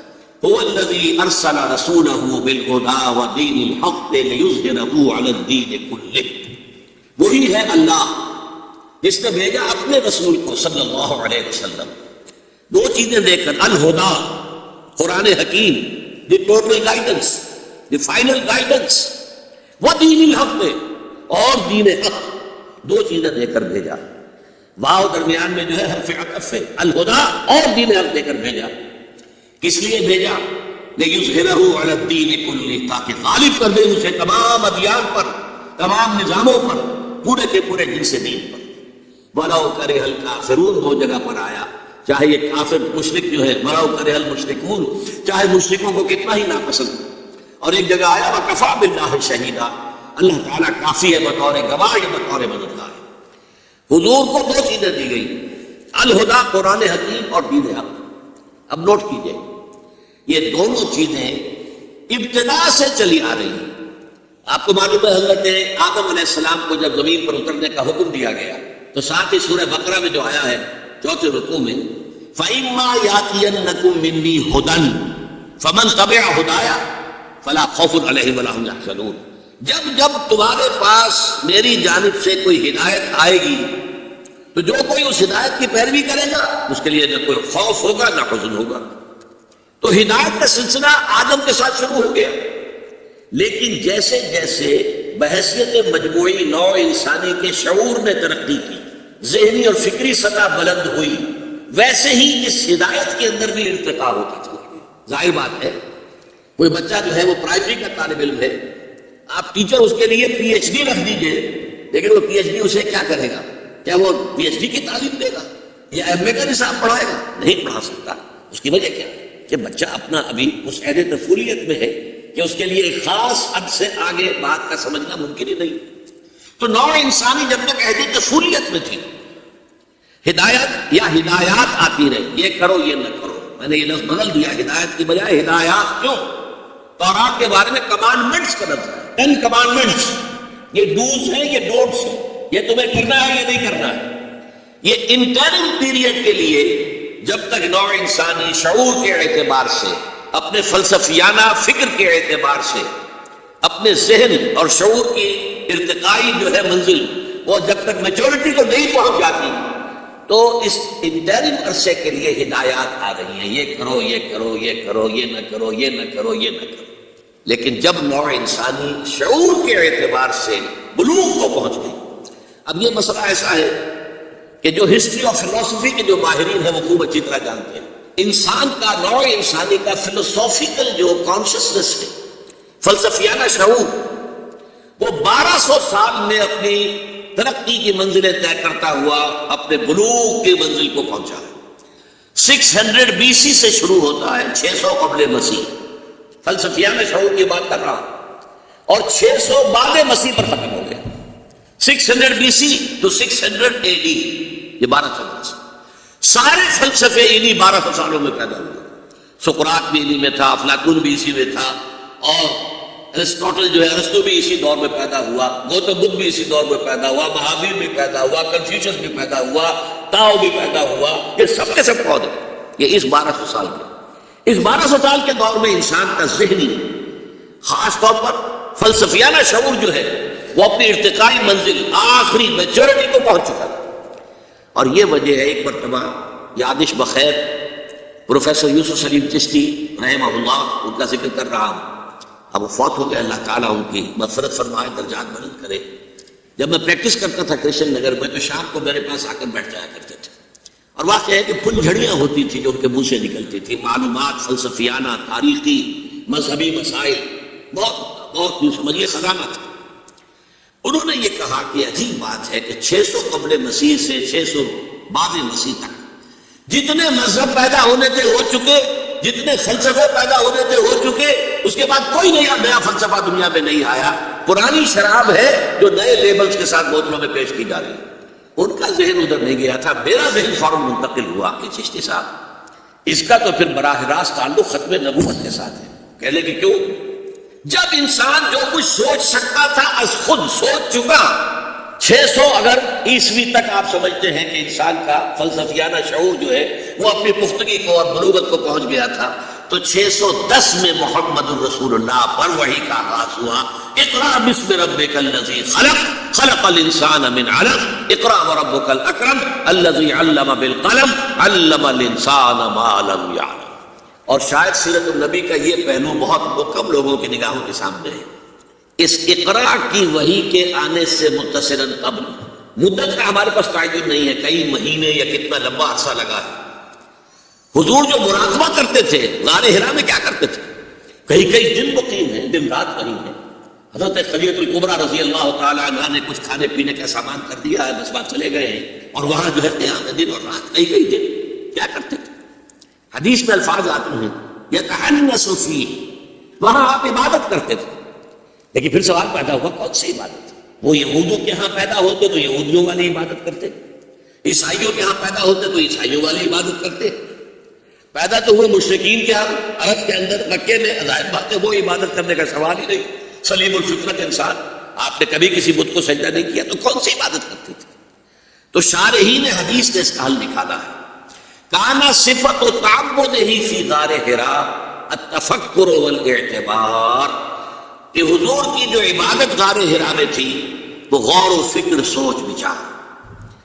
هو الذی ارسل رسولہ بالہدی ودین الحق لیظہرہ علی الدین کلہ، وہی ہے اللہ جس نے بھیجا اپنے رسول کو صلی اللہ علیہ وسلم 2 چیزیں دے کر، الہدا قرآن حکیم، the total guidance, the final guidance, ودین الحق، اور دین حق، 2 چیزیں دے کر بھیجا۔ واو درمیان میں جو ہے حرف عطف ہے، الہدا اور دین حق دے کر بھیجا۔ کس لیے بھیجا؟ لیظہرہ علی الدین کلہ، تاکہ غالب کر دے اسے تمام ادیان پر، تمام نظاموں پر، پورے کے پورے جنس دین پر۔ وَلَوْ کَرِہَ الْکَافِرُونَ 2 جگہ پر آیا، چاہے یہ کافر مشرک جو ہے وَلَوْ کَرِہَ الْمُشْرِكُونَ، چاہے مشرکوں کو کتنا ہی ناپسند، اور ایک جگہ آیا وَكَفَىٰ بِاللَّهِ شَهِيدًا، اللہ تعالیٰ کافی ہے بطور گواہ یا بطور مددگار۔ حضور کو 2 چیزیں دی گئی، الہدا قرآن حکیم اور دین حق۔ اب نوٹ کیجئے، یہ دونوں چیزیں ابتدا سے چلی آ رہی ہیں۔ آپ کو معلوم ہے حضرت آدم علیہ السلام کو جب زمین پر اترنے کا حکم دیا گیا تو ساتھ ہی سورہ بقرہ میں جو آیا ہے 4 رکوع میں، فَإِمَّا يَأْتِيَنَّكُم مِّنِّي هُدًى فَمَن تَبِعَ هُدَايَ فَلَا خَوْفٌ عَلَيْهِمْ وَلَا هُمْ يَحْزَنُونَ، جب تمہارے پاس میری جانب سے کوئی ہدایت آئے گی تو جو کوئی اس ہدایت کی پیروی کرے گا اس کے لیے نہ کوئی خوف ہوگا نہ حزن ہوگا۔ تو ہدایت کا سلسلہ آدم کے ساتھ شروع ہو گیا، لیکن جیسے جیسے بحیثیت مجموعی نوع انسانی کے شعور نے ترقی کی، ذہنی اور فکری سطح بلند ہوئی، ویسے ہی اس ہدایت کے اندر بھی ارتقا ہوتا چلا گیا۔ ظاہر بات ہے، کوئی بچہ جو ہے وہ پرائمری کا طالب علم ہے، آپ ٹیچر اس کے لیے پی ایچ ڈی رکھ دیجئے، لیکن وہ پی ایچ ڈی اسے کیا کرے گا؟ کیا وہ پی ایچ ڈی کی تعلیم دے گا یا ایم اے کا نصاب پڑھائے گا؟ نہیں پڑھا سکتا۔ اس کی وجہ کیا ہے کہ بچہ اپنا ابھی اس عہد طفولیت میں ہے کہ اس کے لیے ایک خاص حد سے آگے بات کا سمجھنا ممکن ہی نہیں۔ تو نوع انسانی جب تک عہد طفولیت میں تھی، ہدایت یا ہدایات آتی رہی، یہ کرو یہ نہ کرو، میں نے یہ لفظ بدل دیا، ہدایت کی بجائے ہدایات۔ کیوں؟ تورات کے بارے میں کمانڈمنٹس کا لفظ ہے، 10 کمانڈمنٹس، یہ ڈوز ہیں یہ ڈونٹس ہیں، یہ تمہیں کرنا ہے یہ نہیں کرنا ہے۔ یہ انٹرم پیریڈ کے لیے جب تک نوع انسانی شعور کے اعتبار سے، اپنے فلسفیانہ فکر کے اعتبار سے، اپنے ذہن اور شعور کی ارتقائی جو ہے منزل، وہ جب تک میچورٹی کو نہیں پہنچ جاتی تو اس انٹرم عرصے کے لیے ہدایات آ رہی ہیں، یہ کرو یہ کرو یہ کرو، یہ نہ کرو یہ نہ کرو یہ نہ کرو۔ لیکن جب نوع انسانی شعور کے اعتبار سے بلوغ کو پہنچ گئی، اب یہ مسئلہ ایسا ہے کہ جو ہسٹری اور فلسفی کے جو ماہرین ہیں وہ خوب اچھی طرح جانتے ہیں، انسان کا، نوع انسانی کا فلسافیکل جو کانشسنس ہے، فلسفیانہ شعور، وہ 1200 سال میں اپنی ترقی کی منزلیں طے کرتا ہوا اپنے بلوغ کی منزل کو پہنچا ہے۔ 600 BC سے شروع ہوتا ہے، 600 قبل مسیح، فلسفیانہ شعور کی بات کر رہا ہوں، اور 600 بعد مسیح پر ختم ہو گیا۔ 600 BC to 600 AD، یہ 1200 سال۔ سارے فلسفے انہی 1200 سالوں میں پیدا ہوئے۔ سقراط بھی انہی میں تھا، افلاطون بھی اسی میں تھا، اور ارسطوٹل جو ہے ارسطو بھی اسی دور میں پیدا ہوا، گوتم بدھ بھی اسی دور میں پیدا ہوا، مہاویر بھی پیدا ہوا، کنفیوشس بھی پیدا ہوا، تاؤ بھی پیدا ہوا، یہ سب کے سب پودے، یہ اس 1200 سال کے، اس 1200 سال کے دور میں انسان کا ذہنی، خاص طور پر فلسفیانہ شعور جو ہے وہ اپنی ارتقائی منزل، آخری میچورٹی کو پہنچ چکا ہے۔ اور یہ وجہ ہے، ایک مرتبہ یادش بخیر پروفیسر یوسف سلیم چشتی رحمہ اللہ، ان کا ذکر کر رہا ہوں، اب وہ فوت ہو گئے، اللہ تعالیٰ ان کی مغفرت فرمائے، درجات بلند کرے۔ جب میں پریکٹس کرتا تھا کرشن نگر میں تو شام کو میرے پاس آ کر بیٹھ جایا کرتے تھے، اور واقعہ ہے کہ پھلجھڑیاں ہوتی تھی جو ان کے منہ سے نکلتی تھی، معلومات فلسفیانہ، تاریخی، مذہبی مسائل، بہت سمجھیے خزانہ تھا۔ انہوں نے یہ کہا کہ عجیب بات ہے کہ 600 قبل مسیح سے 600 بعد مسیح تک جتنے مذہب پیدا ہونے تھے ہو چکے، جتنے فلسفے پیدا ہونے تھے ہو چکے، اس کے بعد کوئی نیا فلسفہ دنیا میں نہیں آیا۔ پرانی شراب ہے جو نئے لیبلز کے ساتھ بوتلوں میں پیش کی جا رہی ہے۔ ان کا ذہن ادھر نہیں گیا تھا، میرا ذہن فوراً منتقل ہوا کہ چشتی صاحب اس کا تو پھر براہ راست تعلق ختم نبوت کے ساتھ ہے۔ کہنے کہ کیوں؟ جب انسان جو کچھ سوچ سکتا تھا از خود سوچ چکا، 600 اگر عیسوی تک آپ سمجھتے ہیں کہ انسان کا فلسفیانہ شعور جو ہے وہ اپنی پختگی کو اور بلوغت کو پہنچ گیا تھا، تو 610 میں محمد الرسول اللہ پر وحی کا آغاز ہوا۔ اقرأ باسم ربک الذی خلق، خلق الانسان من علق، اقرأ وربک الاکرم الذی علم بالقلم، علم الانسان ما لم یعلم۔ اور شاید سیرت النبی کا یہ پہلو بہت کم لوگوں کی نگاہوں کے سامنے ہے۔ اس اقرا کی وحی کے آنے سے متصلاً قبل مدت کا ہمارے پاس تعین نہیں ہے، کئی مہینے یا کتنا لمبا عرصہ لگا ہے۔ حضور جو مراقبہ کرتے تھے غار حرا میں کیا کرتے تھے؟ کئی دن مقیم ہیں، دن رات وہیں ہیں۔ حضرت خدیجہ الکبریٰ رضی اللہ تعالی عنہا نے کچھ کھانے پینے کا سامان کر دیا ہے، بس بات چلے گئے ہیں، اور وہاں جو ہے قیام دن اور رات کئی دن کیا کرتے تھے؟ حدیث میں الفاظ آتے ہیں یتحنس فیہ، وہاں آپ عبادت کرتے تھے۔ لیکن پھر سوال پیدا ہوا کون سی عبادت؟ وہ یہودوں کے ہاں پیدا ہوتے تو یہودیوں والی عبادت کرتے، عیسائیوں کے ہاں پیدا ہوتے تو عیسائیوں والی عبادت کرتے۔ پیدا تو ہوئے مشرکین کے ہاں عرب کے اندر مکے میں، ظاہر بات ہے وہ عبادت کرنے کا سوال ہی نہیں، سلیم الفطرت انسان، آپ نے کبھی کسی بت کو سجدہ نہیں کیا تو کون سی عبادت کرتے تھے؟ تو شارحین حدیث نے اس کا حل نکالا ہے۔ کانا صفت و تعبدہ فی غار حرا التفکر والاعتبار، کہ حضور کی جو عبادت غار حرا میں تھی وہ غور و فکر، سوچ بچار۔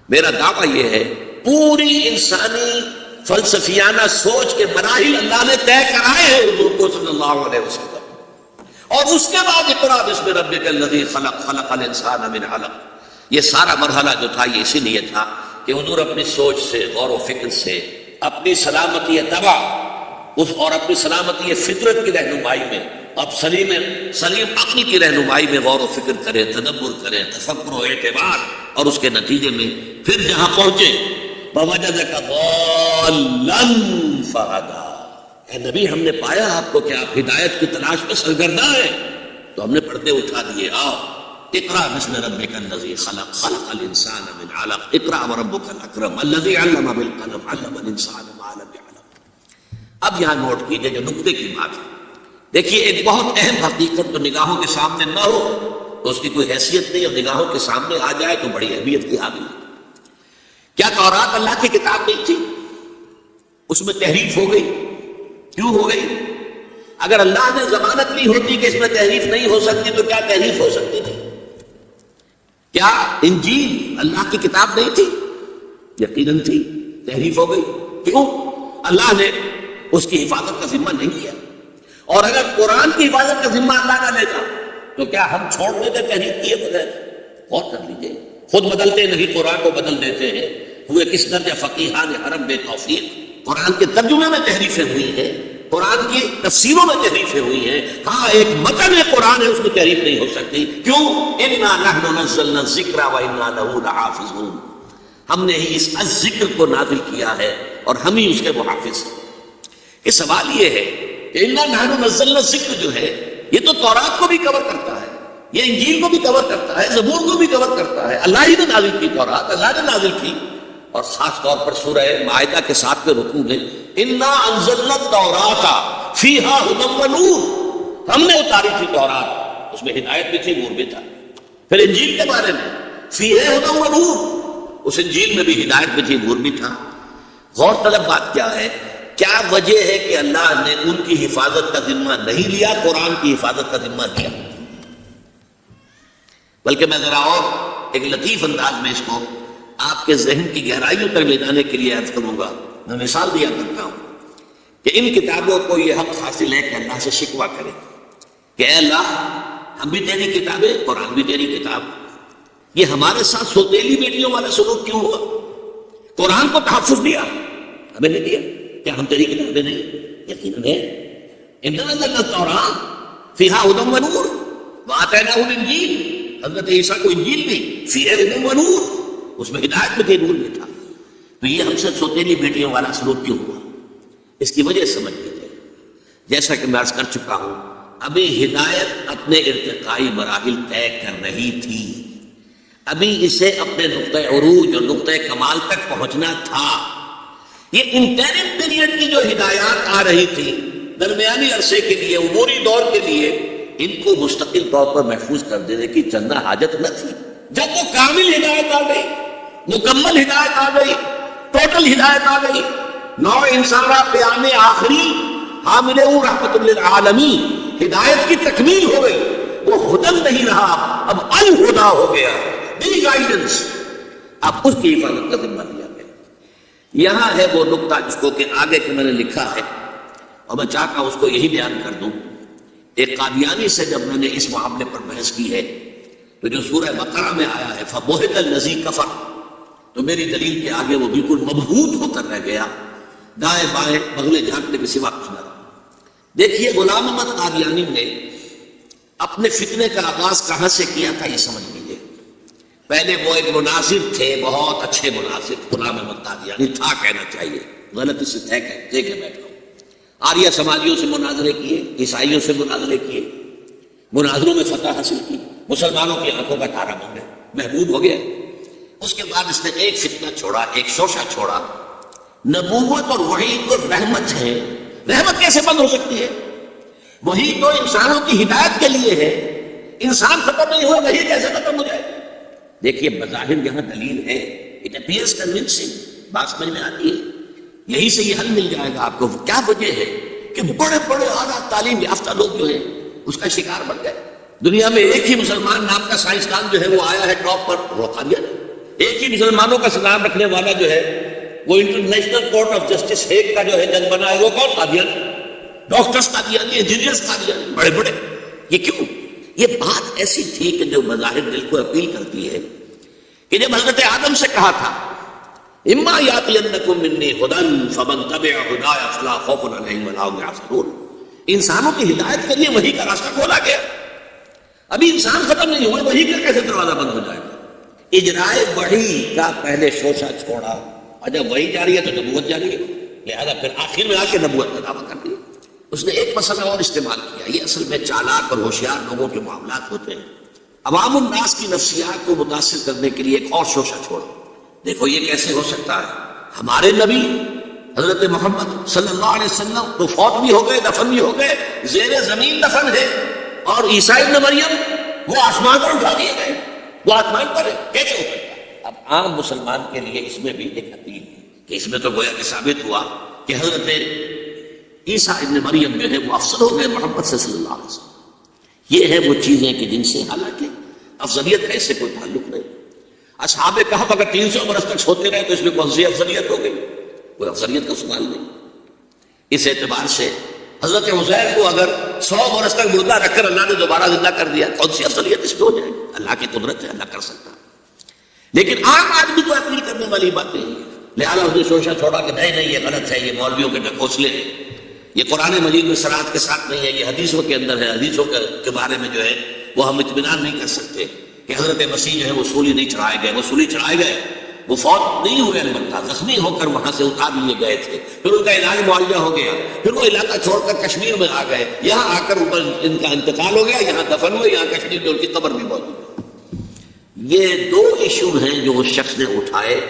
میرا دعویٰ یہ ہے پوری انسانی فلسفیانہ سوچ کے مراحل اللہ نے طے کرائے ہیں حضور کو صلی اللہ علیہ وسلم، اور اس کے بعد اقرأ باسم ربک الذی خلق، خلق الانسان من علق۔ یہ سارا مرحلہ جو تھا یہ اسی لیے تھا کہ حضور اپنی سوچ سے، غور و فکر سے، اپنی سلامتی طبع اور اپنی سلامتی فطرت کی رہنمائی میں، اب سلیم عقل کی رہنمائی میں غور و فکر کرے، تدبر کرے، تفکر و اعتبار، اور اس کے نتیجے میں پھر جہاں پہنچے وَوَجَدَكَ ضَالًّا فَهَدَىٰ، اے نبی ہم نے پایا آپ کو کہ آپ ہدایت کی تلاش میں سرگرداں ہیں، تو ہم نے پردے اٹھا دیے۔ آؤ اقرأ باسم ربک الذی خلق، خلق الانسان من علق، اقرأ وربک الاکرم الذی علم بالقلم، علم الانسان ما لم یعلم۔ اب یہاں نوٹ کیجئے جو نقطے کی بات ہے، دیکھیے ایک بہت اہم حقیقت تو نگاہوں کے سامنے نہ ہو تو اس کی کوئی حیثیت نہیں، اور نگاہوں کے سامنے آ جائے تو بڑی اہمیت کی حامل ہے۔ کیا تورات اللہ کی کتاب نہیں تھی؟ اس میں تحریف ہو گئی، کیوں ہو گئی؟ اگر اللہ نے ضمانت لی ہوتی کہ اس میں تحریف نہیں ہو سکتی تو کیا تحریف ہو سکتی تھی؟ کیا انجیل اللہ کی کتاب نہیں تھی؟ یقیناً تھی، تحریف ہو گئی، کیوں؟ اللہ نے اس کی حفاظت کا ذمہ نہیں لیا۔ اور اگر قرآن کی حفاظت کا ذمہ اللہ نہ لیتا تو کیا ہم چھوڑ دیتے تحریف کیے بغیر؟ غور کر لیجیے، خود بدلتے نہیں قرآن کو بدل دیتے ہیں۔ ہوئے کس درجہ فقیہان حرم بے توفیق، قرآن کے ترجمے میں تحریفیں ہوئی ہیں، قرآن کی تفسیروں میں تحریفیں ہوئی ہیں، ہاں ایک متن قرآن ہے اس میں تحریف نہیں ہو سکتی، کیوں؟ انا نحن نزلنا الذکر وانا لہ لحافظون، ہم نے ہی اس ذکر کو نازل کیا ہے اور ہم ہی اس کے محافظ ہیں۔ یہ سوال یہ ہے کہ انا نحن نزلنا الذکر جو ہے یہ تو تورات کو بھی کور کرتا ہے، یہ انجیل کو بھی کور کرتا ہے، زبور کو بھی کور کرتا ہے، اللہ ہی نے نازل کی تورات، اللہ نے نازل کی۔ اور خاص طور پر سورہ مائدہ کے 7ویں رکوع میں انا انزلنا التوراۃ فیہا ھدی ونور، ہم نے اتاری تھی تورات، اس میں ہدایت بھی تھی، نور بھی تھا۔ پھر انجیل کے بارے میں فیہا ھدی ونور، اس انجیل میں بھی ہدایت بھی تھی، نور بھی تھا۔ غور طلب بات کیا ہے؟ کیا وجہ ہے کہ اللہ نے ان کی حفاظت کا ذمہ نہیں لیا، قرآن کی حفاظت کا ذمہ لیا؟ بلکہ میں ذرا اور ایک لطیف انداز میں اس کو آپ کے ذہن کی گہرائیوں تک لے جانے کے لیے عرض کروں گا۔ میں مثال دیا کرتا ہوں کہ ان کتابوں کو یہ حق حاصل ہے کہ اللہ سے شکوہ کرے کہ اے اللہ ہم بھی تیری کتابیں، قرآن بھی تیری کتاب، یہ ہمارے ساتھ سوتیلی بیٹیوں والا سلوک کیوں ہوا؟ قرآن کو تحفظ دیا؟ ہمیں نہیں دیا. کیا ہم تیری کتابیں نہیں؟ یقیناً ہے. اِنَّا أَنزَلْنَا التَّوْرَاةَ فِيهَا هُدًى وَنُورٌ وَآتَيْنَاهُ الْإِنْجِيلَ. حضرت عیسیٰ کو انجیل دی، فِيهَا هُدًى وَنُورٌ، اس میں ہدایت بھی تھی، نور بھی تھا. تو یہ ہم سے سوتیلی بیٹیوں والا سلوک کیوں ہوا؟ اس کی وجہ سمجھ لیجیے. جیسا کہ میں عرض کر چکا ہوں، ابھی ہدایت اپنے ارتقائی مراحل طے کر رہی تھی. ابھی اسے اپنے نقطۂ عروج اور نقطۂ کمال تک پہنچنا تھا. یہ انٹرم پیریڈ کی جو ہدایات آ رہی تھی درمیانی عرصے کے لیے، عبوری دور کے لیے، ان کو مستقل طور پر محفوظ کر دینے کی چندہ حاجت نہ تھی. جب وہ کامل ہدایت آ گئی، مکمل ہدایت آ گئی، ٹوٹل ہدایت آ گئی، نو انسانہ قیام آخری حامل رحمت للعالمین، ہدایت کی تکمیل ہو گئی. وہ ہدن نہیں رہا، اب الہدا ہو گیا، دی گائیڈنس. اب اس کی حفاظت کا ذمہ لیا گیا. یہاں ہے وہ نقطہ جس کو کہ آگے کہ میں نے لکھا ہے، اور میں چاہتا ہوں اس کو یہی بیان کر دوں. ایک قادیانی سے جب میں نے اس معاملے پر بحث کی ہے تو جو سورہ بقرہ میں آیا ہے فَبُہِتَ الَّذِي كَفَرَ، تو میری دلیل کے آگے وہ بالکل مبہوت ہو کر رہ گیا، دائیں بائیں بغلے جھانکنے کے سوا کچھ نہ رہا. دیکھیے غلام احمد قادیانی نے اپنے فتنے کا آغاز کہاں سے کیا تھا یہ سمجھ لیجیے. پہلے وہ ایک مناظر تھے، بہت اچھے مناظر. غلام احمد قادیانی تھا کہنا چاہیے، غلطی سے تھے کہ بیٹھا ہوں. آریہ سماجیوں سے مناظرے کیے، عیسائیوں سے مناظرے کیے، مناظروں میں فتح حاصل کی، مسلمانوں کی آنکھوں کا تارا بن گیا، محبوب ہو گیا. اس کے بعد اس نے ایک فتنہ چھوڑا، ایک شوشہ چھوڑا. نبوت اور وحی کو رحمت ہے. رحمت کیسے بند ہو سکتی ہے؟ وہی تو انسانوں کی ہدایت کے لیے ہے. انسان ختم نہیں ہوا، وہی کیسے ختم ہو جائے؟ دیکھیے بظاہر یہاں دلیل ہے، اٹ اپیئرز کنونسنگ، بات سمجھ میں آتی ہے. یہی سے یہ حل مل جائے گا آپ کو. کیا وجہ ہے کہ بڑے بڑے اعلیٰ تعلیم یافتہ لوگ جو ہیں اس کا شکار بن گئے. دنیا میں ایک ہی مسلمان نام کا سائنسدان جو ہے وہ آیا ہے ٹاپ پر، وہ قادیانی. ایک ہی مسلمانوں کا نام رکھنے والا جو ہے وہ international court of justice Hague کا جو ہے جج بنا ہے، وہ کون؟ قادیانی. ڈاکٹرز قادیانی، انجینئرز قادیانی، بڑے بڑے. یہ کیوں؟ یہ بات ایسی تھی کہ جو بظاہر دل کو اپیل کرتی ہے کہ جب حضرت آدم سے کہا تھا اما یاتینکم منی ھدی فمن تبع ھدای فلا خوف علیہم ولا هم یحزنون. انسانوں کی ہدایت کے لیے وحی کا راستہ کھولا گیا. ابھی انسان ختم نہیں ہوئے، وحی کا کیسے دروازہ بند ہو جائے گا؟ اجرائے وحی کا پہلے شوشہ چھوڑا، اور جب وحی جاری ہے تو نبوت جاری ہے، لہذا پھر آخر میں آ کے نبوت کا دعویٰ کر دیا. اس نے ایک مسئلہ اور استعمال کیا. یہ اصل میں چالاک اور ہوشیار لوگوں کے معاملات ہوتے ہیں. عوام الناس کی نفسیات کو متاثر کرنے کے لیے ایک اور شوشہ چھوڑا. دیکھو یہ کیسے ہو سکتا ہے؟ ہمارے نبی حضرت محمد صلی اللہ علیہ وسلم تو فوت بھی ہو گئے، دفن بھی ہو گئے، زیر زمین دفن ہے، اور عیسیٰ ابن مریم وہ آسمان پر اٹھا دیے گئے، وہ آسمان پر ہے. کیسے ہو سکتا ہے؟ اب عام مسلمان کے لیے اس میں بھی ایک اپیل ہے کہ اس میں تو گویا کہ ثابت ہوا کہ حضرت عیسیٰ ابن مریم جو ہے وہ افضل ہو گئے محمد صلی اللہ علیہ وسلم. یہ ہے وہ چیزیں کہ جن سے حالانکہ افضلیت کا اس سے کوئی تعلق نہیں. اصحاب کہف اگر 300 برس تک سوتے رہے تو اس میں کون سی افضلیت ہو گئی؟ کوئی افضلیت کا سوال نہیں. اس اعتبار سے حضرت عزیر کو اگر 100 برس تک مردہ رکھ کر اللہ نے دوبارہ زندہ کر دیا، کون سی افضلیت اس میں ہو جائے گی؟ اللہ کی قدرت ہے، اللہ کر سکتا ہے. لیکن عام آدمی کو اپیل کرنے والی باتیں ہیں، لہٰذا اس نے شوشہ چھوڑا کہ نہیں یہ غلط ہے، یہ مولویوں کے ڈھکوسلے ہیں، یہ قرآن مجید میں صراحت کے ساتھ نہیں ہے، یہ حدیثوں کے اندر ہے، حدیثوں کے بارے میں جو ہے وہ ہم اطمینان نہیں کر سکتے کہ حضرت مسیح جو ہے وہ سولی نہیں چڑھائے گئے. وہ سولی چڑھائے گئے، وہ فوت نہیں ہوئے، البتہ زخمی ہو کر وہاں سے اتار لیے گئے تھے. پھر ان کا علاج معالجہ ہو گیا، پھر وہ علاقہ چھوڑ کر کشمیر میں آ گئے، یہاں آ کر اوپر ان کا انتقال ہو گیا، یہاں دفن ہوئے، یہاں کشمیر میں ان کی قبر بھی موجود ہے. یہ دو ایشو ہیں جو اس شخص نے اٹھائے،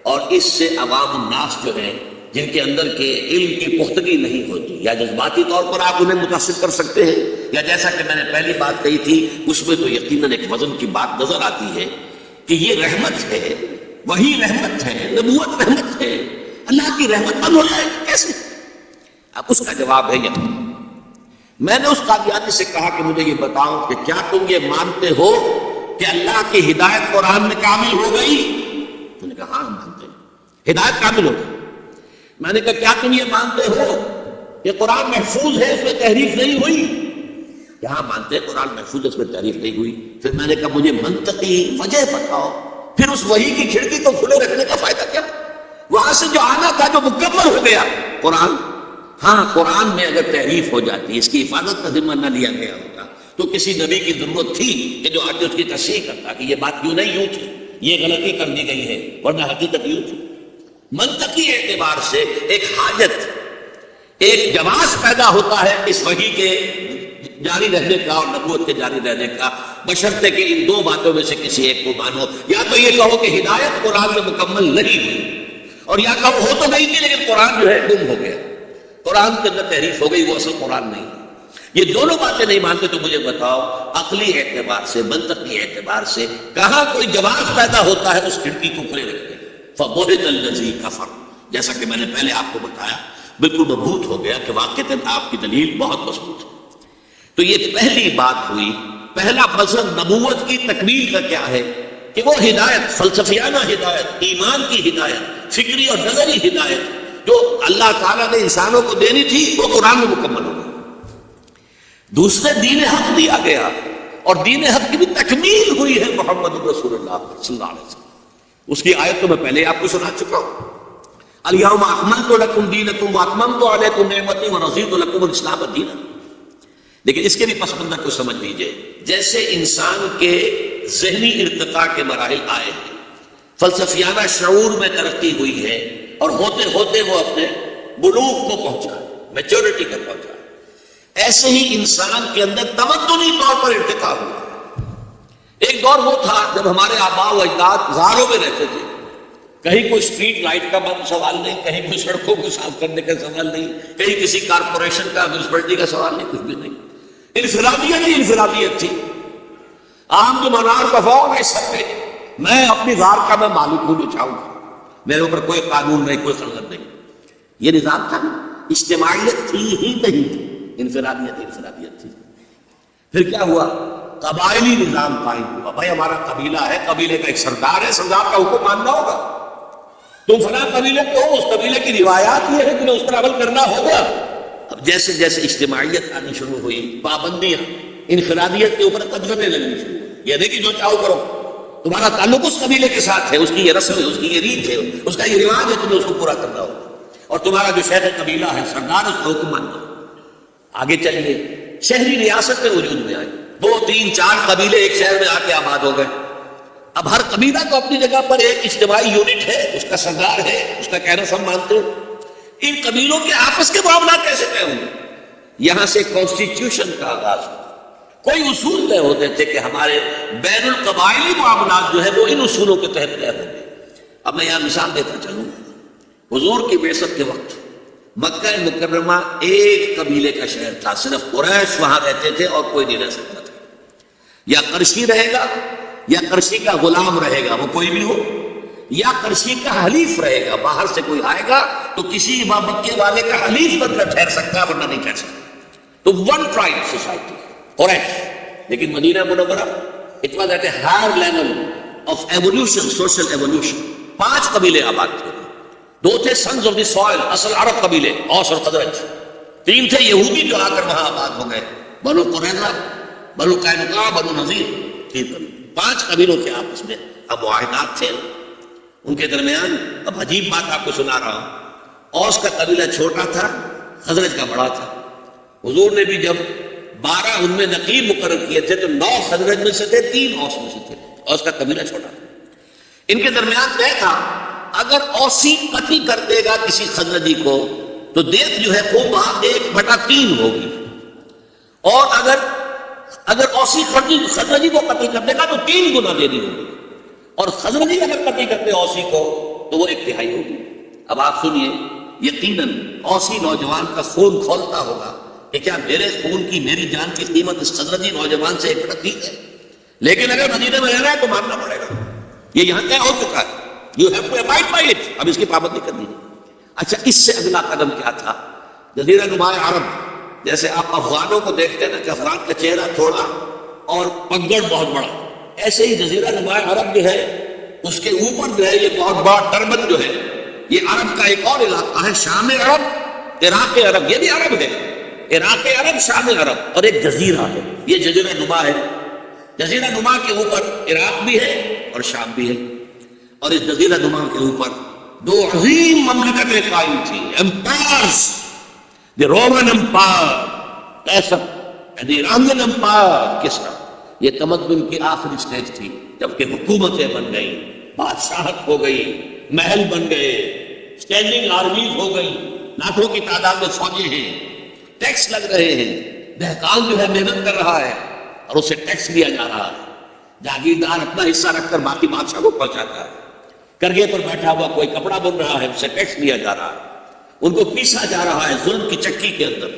اور اس سے عوام الناس جو ہیں جن کے اندر کے علم کی پختگی نہیں ہوتی، یا جذباتی طور پر آپ انہیں متاثر کر سکتے ہیں، یا جیسا کہ میں نے پہلی بات کہی تھی اس میں تو یقیناً ایک وزن کی بات نظر آتی ہے کہ یہ رحمت ہے، وہی رحمت ہے، نبوت رحمت ہے. اللہ کی رحمت بند ہو جائے کیسے؟ اب اس کا جواب ہے یہاں. میں نے اس قادیانی سے کہا کہ مجھے یہ بتاؤ کہ کیا تم یہ مانتے ہو کہ اللہ کی ہدایت قرآن میں کامل ہو گئی؟ تو نے کہا ہاں مانتے ہیں، ہدایت کامل ہو گئی. میں نے کہا کیا تم یہ مانتے ہو کہ قرآن محفوظ ہے، اس میں تحریف نہیں ہوئی؟ یہاں مانتے ہیں قرآن محفوظ ہے، اس میں تحریف نہیں ہوئی. پھر میں نے کہا مجھے منطقی وجہ بتاؤ، پھر اس وحی کی کھڑکی کو کھلے رکھنے کا فائدہ کیا؟ وہاں سے جو آنا تھا جو مکمل ہو گیا قرآن. ہاں قرآن میں اگر تحریف ہو جاتی، اس کی حفاظت کا ذمہ نہ لیا گیا ہوتا تو کسی نبی کی ضرورت تھی کہ جو آج اس کی تصحیح کرتا کہ یہ بات یوں نہیں یوں تھی، یہ غلطی کر دی گئی ہے، ورنہ حقیقت یوں تھی. منطقی اعتبار سے ایک حاجت، ایک جواز پیدا ہوتا ہے اس وحی کے جاری رہنے کا اور نبوت کے جاری رہنے کا، بشرطے کہ ان دو باتوں میں سے کسی ایک کو مانو. یا تو یہ کہو کہ ہدایت قرآن میں مکمل نہیں ہوئی، اور یا کہو ہو تو نہیں تھی لیکن قرآن جو ہے گم ہو گیا، قرآن کے اندر تحریف ہو گئی، وہ اصل قرآن نہیں ہے. یہ دونوں باتیں نہیں مانتے تو مجھے بتاؤ عقلی اعتبار سے، منطقی اعتبار سے کہاں کوئی جواز پیدا ہوتا ہے اس کھڑکی کو کھلے رکھتے. فَبُهِتَ الَّذِي كَفَرَ، جیسا کہ میں نے پہلے آپ کو بتایا بالکل مبہوت ہو گیا کہ واقعتاً آپ کی دلیل بہت مضبوط ہے. تو یہ پہلی بات ہوئی. پہلا مظہر نبوت کی تکمیل کا کیا ہے کہ وہ ہدایت، فلسفیانہ ہدایت، ایمان کی ہدایت، فکری اور نظری ہدایت جو اللہ تعالیٰ نے انسانوں کو دینی تھی وہ قرآن میں مکمل ہو گئی. دوسرے دین حق دیا گیا، اور دین حق کی بھی تکمیل ہوئی ہے محمد رسول اللہ صلی اللہ علیہ وسلم. اس کی آیت تو میں پہلے آپ کو سنا چکا ہوں. الیوم اکملت لکم دینکم واتممت علیکم نعمتی ورضیت لکم الاسلام دینا. لیکن اس کے بھی پس منظر کو سمجھ لیجئے. جیسے انسان کے ذہنی ارتقاء کے مراحل آئے ہیں، فلسفیانہ شعور میں ترقی ہوئی ہے، اور ہوتے ہوتے وہ اپنے بلوغ کو پہنچا، میچورٹی کو پہنچا، ایسے ہی انسان کے اندر تمدنی طور پر ارتقاء ہوا. ایک دور وہ تھا جب ہمارے آباء و اجداد غاروں میں رہتے تھے، کہیں کوئی اسٹریٹ لائٹ کا سوال نہیں، کہیں کوئی سڑکوں کو صاف کرنے کا سوال نہیں، کہیں کسی کارپوریشن کا میونسپلٹی کا سوال نہیں، کچھ بھی نہیں. انفرادیت ہی انفرادیت تھی. عام جو منار کفاؤ ہے سب پہ، میں اپنی غار کا میں مالک ہوں جو چاہوں گا، میرے اوپر کوئی قانون نہیں، کوئی خلقت نہیں. یہ نظام تھا. اجتماعیت تھی ہی نہیں تھی، انفرادیت تھی. پھر کیا ہوا؟ قبائلی نظام قائم ہوا. بھائی ہمارا قبیلہ ہے، قبیلے کا ایک سردار ہے، سردار کا حکم ماننا ہوگا. تم فلاں قبیلے کے ہو، اس قبیلے کی روایات یہ ہے تمہیں اس پر عمل کرنا ہوگا. اب جیسے جیسے اجتماعیت آنی شروع ہوئی، پابندیاں انفرادیت کے اوپر قدرنے لگنی شروع ہوئی. یہ نہیں کہ جو چاہو کرو، تمہارا تعلق اس قبیلے کے ساتھ ہے، اس کی یہ رسم ہے، اس کی یہ ریت ہے، اس کا یہ رواج ہے، تمہیں اس کو پورا کرنا ہوگا. اور تمہارا جو شیخ قبیلہ ہے، سردار، اس کا حکم ماننا. آگے چلیے، شہری ریاست میں وجود میں آئی. 2 3 4 قبیلے ایک شہر میں آ کے آباد ہو گئے. اب ہر قبیلہ تو اپنی جگہ پر ایک اجتماعی یونٹ ہے، اس کا سردار ہے، اس کا کہنا سب مانتے ہو. ان قبیلوں کے آپس کے معاملات کیسے طے ہوں گے؟ یہاں سے کانسٹیٹیوشن کا آغاز ہوا. کوئی اصول طے ہوتے تھے کہ ہمارے بین القبائلی معاملات جو ہے وہ ان اصولوں کے تحت طے ہوں گے. اب میں یہاں مثال دیتا چلوں. حضور کی بعثت کے وقت مکہ مکرمہ ایک قبیلے کا شہر تھا، صرف قریش وہاں رہتے تھے اور کوئی نہیں رہ سکتا تھا. یا قرشی رہے گا، یا قرشی کا غلام رہے گا، وہ کوئی بھی ہو، یا قرشی کا حلیف رہے گا. باہر سے کوئی آئے گا تو کسی مکے والے کا حلیف بن کر ٹھہر سکتا ہے، ورنہ نہیں ٹھہر سکتا. تو ون ٹرائب سوسائٹی قریش. لیکن مدینہ منورہ it was at a higher level of evolution, social evolution. 5 قبیلے آباد تھے. 2 تھے سنز آف دی سوئل، اصل عرب قبیلے، اوس اور خزرج. 3 تھے یہودی جو آ کر وہاں آباد ہو گئے، بنو قریظہ، بنو قینقاع، بنو نذیر. 5 قبیلوں کے آپس میں اب معاہدات تھے ان کے درمیان. اب عجیب بات آپ کو سنا رہا ہوں. اوس کا قبیلہ چھوٹا تھا، خزرج کا بڑا تھا. حضور نے بھی جب 12 ان میں نقیب مقرر کیے تھے تو 9 خزرج میں سے تھے، 3 اوس میں سے تھے. اوس کا قبیلہ چھوٹا تھا. ان کے درمیان طے تھا اگر اوسی قتل کر دے گا کسی خزرجی کو تو دیت جو ہے خوب 1/3 ہوگی، اور اگر اوسی خزرجی کو قتل کر دے گا تو 3 گنا دینی ہوگی، اور خزرجی اگر قتل کرتے اوسی کو تو وہ 1/3 ہوگی. اب آپ سنیے، یقیناً اوسی نوجوان کا خون کھولتا ہوگا کہ کیا میرے خون کی، میری جان کی قیمت اس خزرجی نوجوان سے 1/3 ہے. لیکن اگر مدینے میں رہنا ہے تو ماننا پڑے گا. یہ یہاں طے ہو چکا ہے. You have to abide by it. اب اس کی پابندی کرنی ہے. اچھا، اس سے اگلا قدم کیا تھا؟ جزیرہ نما عرب، جیسے آپ افغانوں کو دیکھتے ہیں نا کہ افغان کا چہرہ تھوڑا اور پگڑ بہت بڑا، ایسے ہی جزیرہ نما عرب جو ہے اس کے اوپر جو ہے یہ بہت بڑا ٹربن جو ہے، یہ عرب کا ایک اور علاقہ ہے، شام عرب، عراق عرب. یہ بھی عرب ہے، عراق عرب، شام عرب، اور ایک جزیرہ ہے، یہ جزیرہ نما ہے. جزیرہ نما کے اوپر عراق بھی ہے اور شام بھی ہے، اور اس جزیرہ نما کے اوپر دو عظیم مملکتیں قائم تھی، امپائرز، دی رومن امپائر قیصر، دی ایرانین امپائر کسرا. یہ تمدن کی آخری سٹیج تھی، جبکہ حکومتیں بن گئی، بادشاہت ہو گئی، محل بن گئے، اسٹینڈنگ آرمیز ہو گئی، لاکھوں کی تعداد میں فوجی ہیں، ٹیکس لگ رہے ہیں، دہقان جو ہے محنت کر رہا ہے اور اسے ٹیکس دیا جا رہا ہے، جاگیردار اپنا حصہ رکھ کر باقی بادشاہ کو پہنچاتا ہے، کرگے پر بیٹھا ہوا کوئی کپڑا بن رہا ہے، اسے ٹیکس دیا جا رہا ہے، ان کو پیسا جا رہا ہے ظلم کی چکی کے اندر،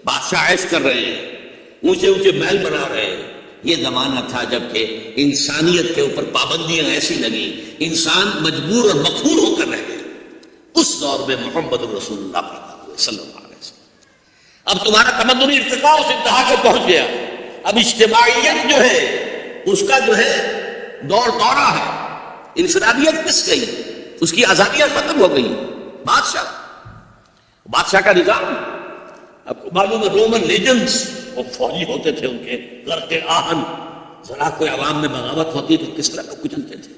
بادشاہ عیش کر رہے ہیں، اونچے اونچے محل بنا رہے ہیں. یہ زمانہ تھا جب کہ انسانیت کے اوپر پابندیاں ایسی لگی، انسان مجبور اور مقہور ہو کر رہ گیا. اس دور میں محمد رسول اللہ پیدا ہوئے صلی اللہ علیہ وسلم. اب تمہارا تمدنی ارتقاء اس انتہا کو پہنچ گیا. اب اجتماعیت جو ہے اس کا جو ہے دور دورہ ہے، انفرادیت پس گئی، اس کی آزادیاں ختم ہو گئی. بادشاہ کا نظام، آپ کو معلوم ہے رومن لیجنڈز وہ فوجی ہوتے تھے، ان کے غرق آہن، ذرا کوئی عوام میں بغاوت ہوتی تو کس طرح کچلتے تھے.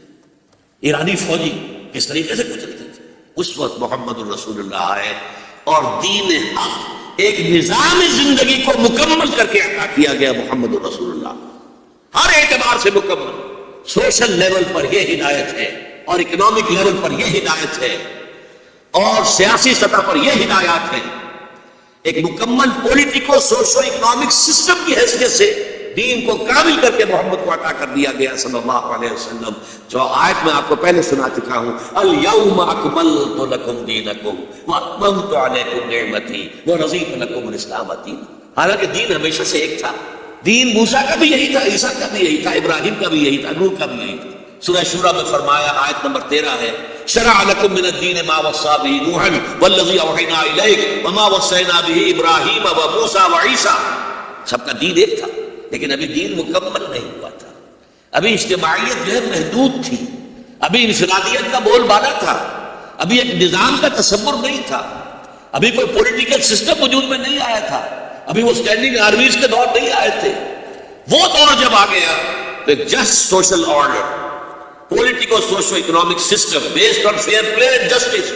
ایرانی فوجی کس طریقے سے کچلتے تھے. اس وقت محمد الرسول اللہ آئے اور دین حق ایک نظام زندگی کو مکمل کر کے عطا کیا گیا. محمد الرسول اللہ ہر اعتبار سے مکمل، سوشل لیول پر یہ ہدایت ہے اور اکنامک لیول پر یہ ہدایت ہے اور سیاسی سطح پر یہ ہدایات ہے. ایک مکمل پولیٹیکو سوشو اکنامک سسٹم کی حیثیت سے دین کو کامل کر کے محمد کو عطا کر دیا گیا صلی اللہ علیہ وسلم. جو آیت میں آپ کو پہلے سنا چکا ہوں، الیوم اکملت لکم دینکم واتممت علیکم نعمتی ورضیت لکم الاسلام دینا. حالانکہ دین ہمیشہ سے ایک تھا، دین موسیٰ کا بھی یہی تھا، عیسیٰ کا بھی یہی تھا، ابراہیم کا بھی یہی تھا، نوح کا بھی یہی تھا. سورہ شورى میں فرمایا، آیت نمبر 13 ہے، شرع لکم من الدین ما وصى به نوحا والذی اوحینا الیک وما وصینا به ابراہیم وموسیٰ وعیسیٰ. سب کا دین ایک تھا، لیکن ابھی دین مکمل نہیں ہوا تھا. ابھی اجتماعیت جو ہے محدود تھی، ابھی انفرادیت کا بول بالا تھا، ابھی ایک نظام کا تصور نہیں تھا، ابھی کوئی پولیٹیکل سسٹم وجود میں نہیں آیا تھا، ابھی وہ اسٹینڈنگ آرمیز کے دور نہیں آئے تھے. وہ دور جب آ گیا تو ایک just social order, politico socio economic system based on fair play and justice,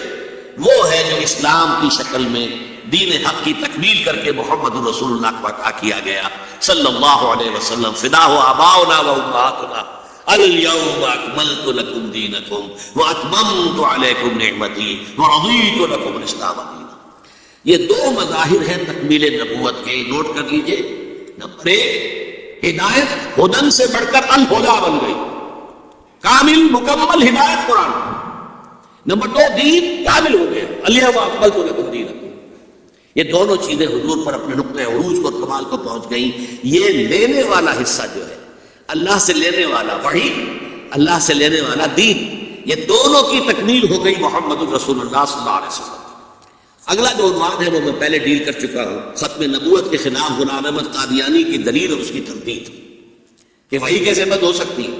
وہ ہے جو اسلام کی شکل میں دین حق کی تکمیل کر کے محمد رسول اللہ کو عطا کیا گیا صلی اللہ علیہ وسلم. فدا ہو آباؤنا و امہاتنا الیوم اکملت لکم دینکم واتممت علیکم نعمتی ورضیت لکم الاسلام دینا. یہ دو مظاہر ہیں تکمیل نبوت کے، نوٹ کر لیجئے. نمبر 1، ہدایت ہدن سے بڑھ کر الہدا بن گئی، کامل مکمل ہدایت قرآن. نمبر 2، دین کامل ہو گیا، الیوم اکملت لکم دینکم. یہ دونوں چیزیں حضور پر اپنے نقطۂ عروج کو کمال کو پہنچ گئیں. یہ لینے والا حصہ جو ہے اللہ سے لینے والا وحی، اللہ سے لینے والا دین، یہ دونوں کی تکمیل ہو گئی محمد الرسول اللہ صلی اللہ علیہ وسلم. اگلا جو عنوان ہے وہ میں پہلے ڈیل کر چکا ہوں، ختم نبوت کے خلاف غلام احمد قادیانی کی دلیل اور اس کی تردید کہ وحی کیسے بند ہو سکتی ہے.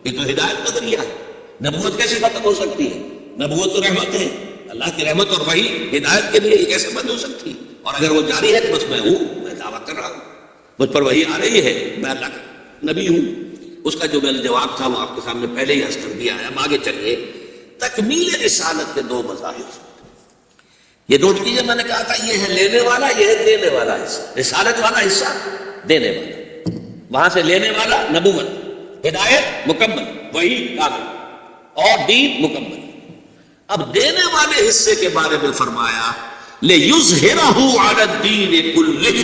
یہ تو ہدایت کا ذریعہ ہے، نبوت کیسے ختم ہو سکتی ہے؟ نبوت تو رحمت ہے، اللہ کی رحمت اور وحی ہدایت کے لیے یہ کیسے بند ہو سکتی ہے؟ اور اگر وہ جاری ہے تو بس میں ہوں، میں دعویٰ کر رہا ہوں، مجھ پر وحی آ رہی ہے، میں اللہ کا نبی ہوں. اس کا جو میرا جواب تھا وہ آپ کے سامنے پہلے ہی عرض کر دیا ہے. اب آگے چلیے. تکمیل رسالت کے دو مظاہر، یہ نوٹ کیجیے، میں نے کہا تھا یہ ہے لینے والا، یہ ہے دینے والا حصہ. رسالت والا حصہ دینے والا، وہاں سے لینے والا نبوت، ہدایت مکمل، وحی کامل اور دین مکمل. اب دینے والے حصے کے بارے میں فرمایا لِيُظْهِرَهُ عَلَى الدِّينِ كُلِّهِ،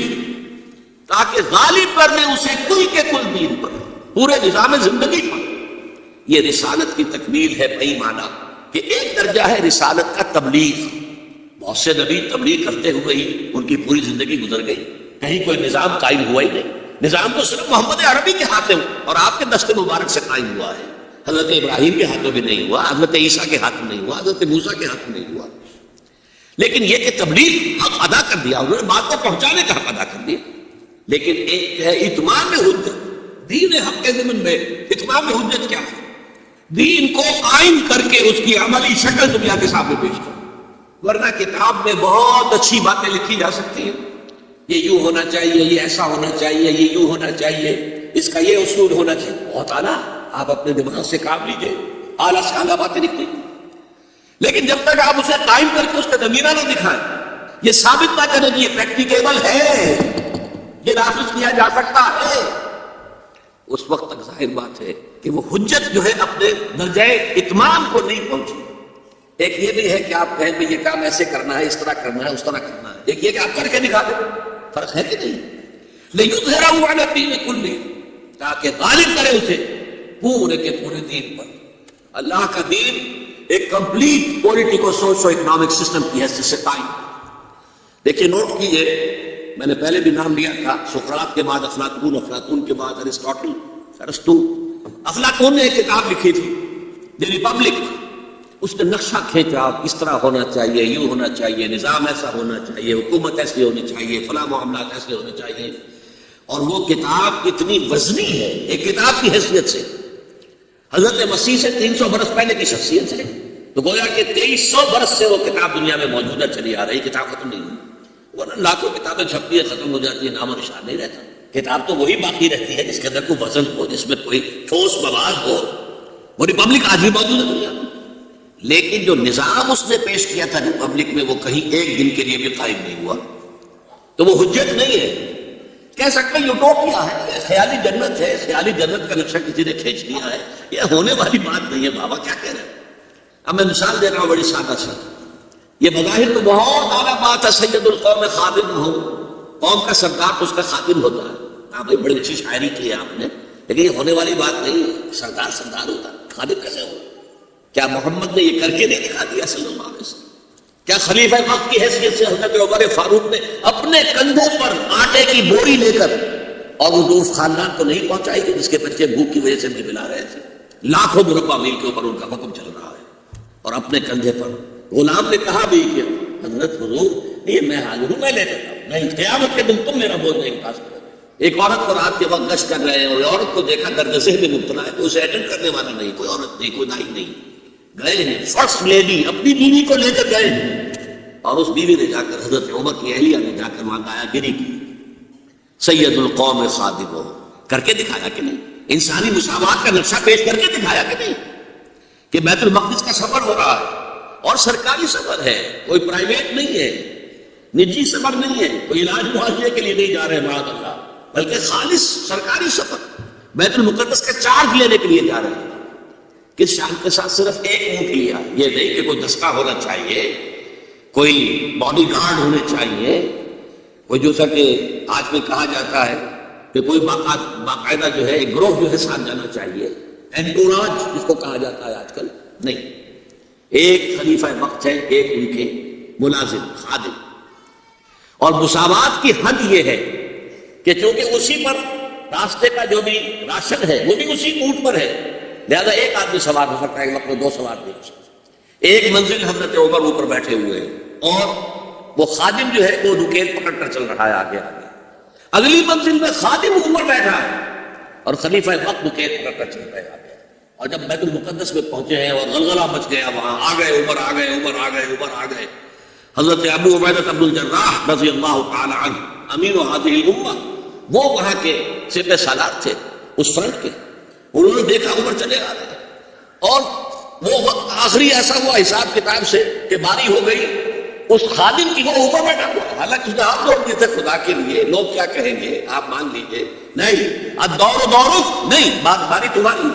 تاکہ غالب کر دے اسے کل کے کل دین پر، پورے نظام زندگی پر. یہ رسالت کی تکمیل ہے بئی معنی کہ ایک درجہ ہے رسالت کا تبلیغ. بہت سے نبی تبلیغ کرتے ہوئے ہی ان کی پوری زندگی گزر گئی، کہیں کوئی نظام قائم ہوا ہی نہیں. نظام تو صرف محمد عربی کے ہاتھ میں اور آپ کے دست مبارک سے قائم ہوا ہے. حضرت ابراہیم کے ہاتھوں میں نہیں ہوا، حضرت عیسیٰ کے ہاتھ میں نہیں ہوا، حضرت موسیٰ کے ہاتھ میں نہیں ہوا. لیکن یہ کہ تبلیغ حق ادا کر دیا، انہوں نے بات کو پہنچانے کا حق ادا کر دیا. لیکن ایک ہے اتمام حجت. دین حق کے ضمن میں اتمام حجت کیا ہے؟ دین کو قائم کر کے اس کی عملی شکل دنیا کے سامنے پیش کر. ورنہ کتاب میں بہت اچھی باتیں لکھی جا سکتی ہیں، یہ یوں ہونا چاہیے، یہ ایسا ہونا چاہیے، یہ یوں ہونا چاہیے، اس کا یہ اصول ہونا چاہیے. بہت اعلیٰ، آپ اپنے دماغ سے کام لیجئے، اعلیٰ سے اعلیٰ باتیں لکھیں. لیکن جب تک آپ اسے قائم کر کے اس کا نمونہ نہ دکھائیں، یہ ثابت نہ کریں کہ یہ پریکٹیکیبل ہے، یہ نافذ کیا جا سکتا ہے، اس وقت تک ظاہر بات ہے کہ وہ حجت جو ہے اپنے درجہ اتمام کو نہیں پہنچی۔ ایک یہ بھی ہے کہ آپ کہیں کہ یہ کام ایسے کرنا ہے، اس طرح کرنا ہے، اس طرح کرنا ہے، ایک یہ کہ آپ کر کے دکھا دیں، فرق ہے کہ نہیں؟ لِيُظْهِرَهُ عَلَى الدِّينِ كُلِّهِ، تاکہ غالب کرے اسے پورے کے پورے دین پر۔ اللہ کا دین ایک complete politico socio economic system کی حیثیت سے قائم۔ دیکھیے نوٹ کیجئے، میں نے پہلے بھی نام لیا تھا، سقراط کے بعد افلاطون، افلاطون کے بعد ارسطاٹل، ارسطو۔ افلاطون نے ایک کتاب لکھی تھی دی ریپبلک، اس نے نقشہ کھینچا، اس طرح ہونا چاہیے، یوں ہونا چاہیے، نظام ایسا ہونا چاہیے، حکومت ایسی ہونی چاہیے، فلاں معاملات ایسے ہونے چاہیے، اور وہ کتاب اتنی وزنی ہے ایک کتاب کی حیثیت سے، حضرت مسیح سے 300 برس پہلے کی شخصیت ہے، تو گویا کہ 2300 برس سے وہ کتاب دنیا میں موجودہ چلی آ رہی، کتاب ختم نہیں ہوئی، ورنہ لاکھوں کتابیں چھپتی ہیں، ختم ہو جاتی ہیں، نام و نشان نہیں رہتا۔ کتاب تو وہی باقی رہتی ہے جس کے اندر کوئی وزن ہو، جس میں کوئی ٹھوس مواد ہو۔ وہ ریپبلک آج بھی موجود ہے دنیا میں، لیکن جو نظام اس نے پیش کیا تھا ریپبلک میں، وہ کہیں ایک دن کے لیے بھی قائم نہیں ہوا، تو وہ حجت نہیں ہے۔ کہہ سکتے ہیں یوٹوپیا ہے، خیالی جنت ہے، خیالی جنت کا نقشہ کسی نے کھینچ دیا ہے، یہ ہونے والی بات نہیں ہے۔ بابا کیا کہہ رہے ہیں؟ اب میں مثال دے رہا ہوں بڑی سادہ سی، یہ بظاہر تو بہت اعلیٰ بات ہے، سید القوم خادم ہو، قوم کا سردار تو اس کا خادم ہوتا ہے۔ ہاں بھائی بڑی اچھی شاعری کی ہے آپ نے، لیکن یہ ہونے والی بات نہیں ہے، سردار سردار ہوتا ہے، خادم کیسے ہو؟ کیا محمد نے یہ کر کے نہیں دکھا دیا صلی اللہ علیہ وسلم؟ کیا خلیفہ وقت کی حیثیت سے حضرت عمر فاروق نے اپنے کندھے پر آٹے کی بوری لے کر اور وہ خاندان کو نہیں پہنچائی کہ جس کے بچے بھوک کی وجہ سے بھی ملا رہے تھے؟ لاکھوں مربع میل کے اوپر ان کا حکم چل رہا ہے، اور اپنے کندھے پر غلام نے کہا بھی کہ حضرت حضور یہ میں حاضر ہوں، میں لے لیتا ہوں، نہیں قیامت کے دن تم میرا بوجھ نہیں اٹھا سکتے۔ ایک عورت کو رات کے وقت گشت کر رہے ہیں، اور عورت کو دیکھا درد ذہن میں مبتلا ہے، تو اسے اٹینڈ کرنے والا نہیں، کوئی عورت نہیں، کوئی نائی نہیں، گئے ہیں فرسٹ لیڈی اپنی بیوی کو لے کر گئے ہیں، اور اس بیوی نے جا کر حضرت عمر کی اہلیہ نے جا کر وہاں دایا گیری کی، سید القوم خادم ہو، کر کے دکھایا کہ نہیں؟ انسانی مساوات کا نقشہ پیش کر کے دکھایا کہ نہیں؟ کہ بیت المقدس کا سفر ہو رہا ہے، اور سرکاری سفر ہے، کوئی پرائیویٹ نہیں ہے، نجی سفر نہیں ہے، کوئی علاج معالجے کے لیے نہیں جا رہے معاذ اللہ، بلکہ خالص سرکاری سفر، بیت المقدس کا چارج لینے کے لیے جا رہے ہیں۔ کس شان کے ساتھ؟ صرف ایک اونٹ لیا، یہ نہیں کہ کوئی دستہ ہونا چاہیے، کوئی باڈی گارڈ ہونے چاہیے، کوئی جو سا کہ آج میں کہا جاتا ہے کہ کوئی باقاعدہ جو ہے ایک گروہ جو ہے ساتھ جانا چاہیے، انٹوراج جس کو کہا جاتا ہے آج کل، نہیں، ایک خلیفہ وقت ہے، ایک ان کے ملازم خادم۔ اور مساوات کی حد یہ ہے کہ چونکہ اسی پر راستے کا جو بھی راشن ہے وہ بھی اسی اونٹ پر ہے، لہذا ایک آدمی سوار ہو سکتا ہے، ایک وقت میں دو سوار نہیں ہو سکتے۔ ایک منزل حضرت عمر اوپر بیٹھے ہوئے ہیں، اور وہ خادم جو ہے وہ نکیل پکڑ کر چل رہا ہے آگے آگے، اگلی منزل میں خادم اوپر بیٹھا ہے اور خلیفہ وقت نکیل پکڑ کر چل رہے ہیں آگے۔ اور جب بیت المقدس میں پہنچے ہیں اور غلغلہ مچ گیا، وہاں آ گئے عمر، آ گئے عمر، آ گئے عمر، آ گئے۔ حضرت ابو عبیدہ بن الجراح رضی اللہ تعالی عنہ امین هذه الامہ، وہ وہاں کے سپہ سالار تھے اس فرنٹ کے، انہوں نے دیکھا عمر چلے آ رہے ہیں، اور وہ وقت آخری ایسا ہوا حساب کتاب سے کہ باری ہو گئی اس خادم کی، وہ اوپر بیٹھا ہوا، حالانکہ اس نے ہاتھ جوڑ دیے تھے خدا کے لیے، لوگ کیا کہیں گے آپ مان لیجیے، نہیں الدور دورک، نہیں باری تمہاری،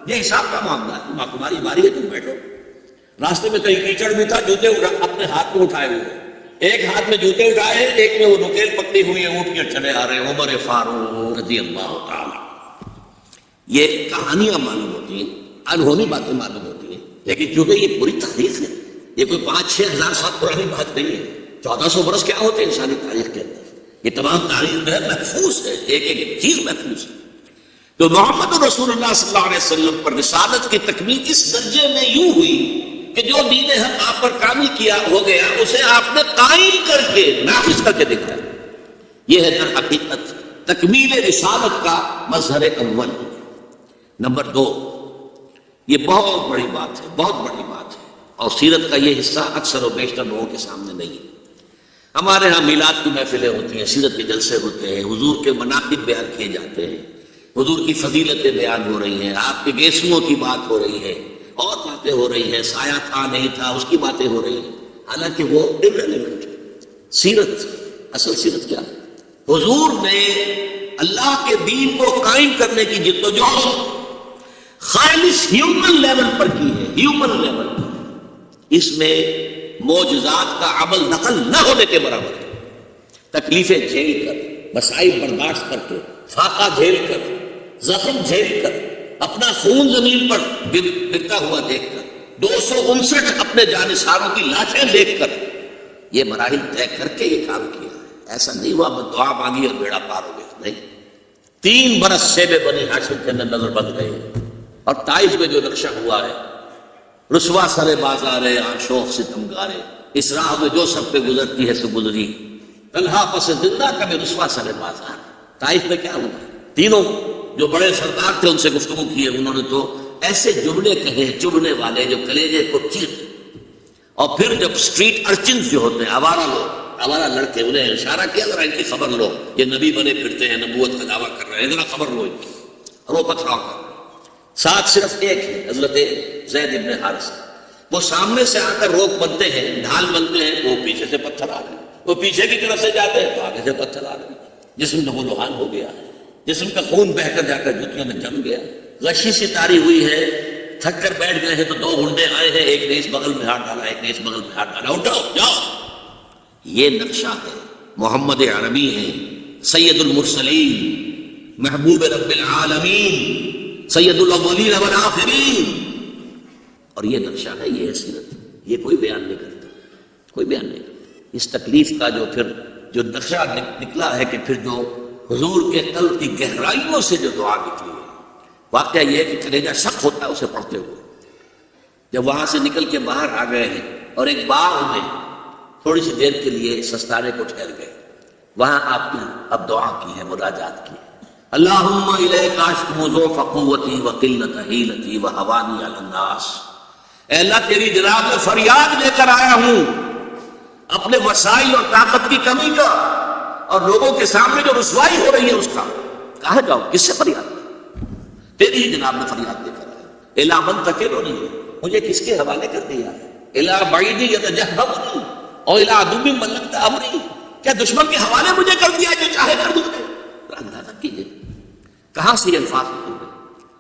یہ حساب کا معاملہ ہے، تمہاری باری ہے، تم بیٹھو۔ راستے میں کہیں کیچڑ بھی تھا، جوتے اپنے ہاتھ میں اٹھائے ہوئے، ایک ہاتھ میں جوتے اٹھائے، ایک میں وہ نکیل پکڑی ہوئی ہے، اونٹ کے چلے آ رہے ہیں عمر فاروق رضی اللہ تعالی۔ یہ کہانیاں معلوم ہوتی ہیں، انہونی باتیں معلوم ہوتی ہیں، لیکن چونکہ یہ پوری تاریخ ہے، یہ کوئی 5-6 ہزار سال پرانی بات نہیں ہے۔ 1400 برس کیا ہوتے ہیں انسانی تاریخ کے اندر، یہ تمام تاریخ میں محفوظ ہے، ایک ایک چیز محفوظ ہے۔ تو محمد رسول اللہ صلی اللہ علیہ وسلم پر رسالت کی تکمیل اس درجے میں یوں ہوئی کہ جو دین حق آپ پر کامل کیا ہو گیا، اسے آپ نے قائم کر کے نافذ کر کے دکھایا۔ یہ ہے در حقیقت تکمیل رسالت کا مظہر اول۔ نمبر 2، یہ بہت بڑی بات ہے، بہت بڑی بات ہے، اور سیرت کا یہ حصہ اکثر و بیشتر لوگوں کے سامنے نہیں ہے۔ ہمارے ہاں میلاد کی محفلیں ہوتی ہیں، سیرت کے جلسے ہوتے ہیں، حضور کے مناقب بیان کیے جاتے ہیں، حضور کی فضیلتیں بیان ہو رہی ہیں، آپ کے گیسوؤں کی بات ہو رہی ہے، اور باتیں ہو رہی ہیں، سایہ تھا نہیں تھا اس کی باتیں ہو رہی ہیں، حالانکہ وہ irrelevant ہے۔ سیرت، اصل سیرت کیا ہے؟ حضور نے اللہ کے دین کو قائم کرنے کی جدوجہد خالص ہیومن لیول پر کی ہے، ہیومن لیول پر۔ اس میں معجزات کا عمل نقل نہ ہونے کے برابر ہے۔ تکلیفیں جھیل کر، مصائب برداشت کر کے، فاقہ جھیل کر، زخم جھیل کر، اپنا خون زمین پر گرتا ہوا دیکھ کر، 259 اپنے جانثاروں کی لاشیں دیکھ کر، یہ مراحل طے کر کے یہ کام کیا ہے۔ ایسا نہیں ہوا دعا مانگی اور بیڑا پار ہو گیا، نہیں۔ 3 برس شیب بنی ہاشم کے اندر نظر بند گئے، اور طائف میں جو نقشہ ہوا ہے، رسوا سر بازارے آشوق ستم گارے، اس راہ میں جو سب پہ گزرتی ہے سو گزری، طلحہ پس زندہ کبھی رسوا سر بازار۔ طائف میں کیا ہوا؟ تینوں جو بڑے سردار تھے ان سے گفتگو کی ہے، انہوں نے تو ایسے جملے کہے چبھنے والے جو کلیجے کو چیرتے۔ اور پھر جب اسٹریٹ ارچنز جو ہوتے ہیں، آوارہ لوگ، آوارہ لڑکے، انہیں اشارہ کیا ذرا ان کی خبر لو، یہ نبی بنے پھرتے ہیں، نبوت کا دعویٰ کر رہے ہیں، ذرا خبر لو ان کی، اور وہ پتھراؤ کر۔ ساتھ صرف ایک ہے، حضرت زید ابن حارثہ، وہ سامنے سے آ کر روک بنتے ہیں، ڈھال بنتے ہیں، وہ پیچھے سے پتھر آ گئے، وہ پیچھے کی طرف سے جاتے ہیں تو آگے سے پتھر آ گئے، جسم نبو لوہان ہو گیا، جسم کا خون بہ کر جا کر جوتیوں میں جم گیا، غشی سی تاری ہوئی ہے، تھک کر بیٹھ گئے ہیں تو 2 گنڈے آئے ہیں، ایک نے اس بغل میں ہاتھ ڈالا، ایک نے اس بغل میں ہاتھ ڈالا، اٹھو جاؤ۔ یہ نقشہ ہے، محمد عربی ہیں، سید المرسلین، محبوب رب العالمین، سید الاولین والآخرین، اور یہ نقشہ ہے، یہ سیرت، یہ کوئی بیان نہیں کرتا، کوئی بیان نہیں کرتا۔ اس تکلیف کا جو نقشہ نکلا ہے کہ پھر جو حضور کے قلب کی گہرائیوں سے جو دعا نکلی ہے، واقعہ یہ ہے کہ کلیجہ شک ہوتا ہے اسے پڑھتے ہوئے۔ جب وہاں سے نکل کے باہر آ گئے ہیں اور ایک باغ میں تھوڑی سی دیر کے لیے سستانے کو ٹھہر گئے، وہاں آپ نے اب دعا کی ہے، مناجات کی ہے، اللہم الیک اشکو ضعف قوتی وقلت حیلتی وہوانی علی الناس۔ اے اللہ تیری جناب میں فریاد لے کر آیا ہوں اپنے وسائل اور طاقت کی کمی کا، اور لوگوں کے سامنے جو رسوائی ہو رہی ہے اس کا۔ کہاں جاؤ، کس سے فریاد؟ تیری ہی جناب میں فریاد لے کر آیا۔ الی من تکلنی، مجھے کس کے حوالے کر دیا؟ الی بعید یتجہبنی اور الی عدو ملکت امری، کیا دشمن کے حوالے مجھے کر دیا جو چاہے کر دوں گے؟ اندازہ کیجیے کہاں سے یہ الفاظ نکل گئے۔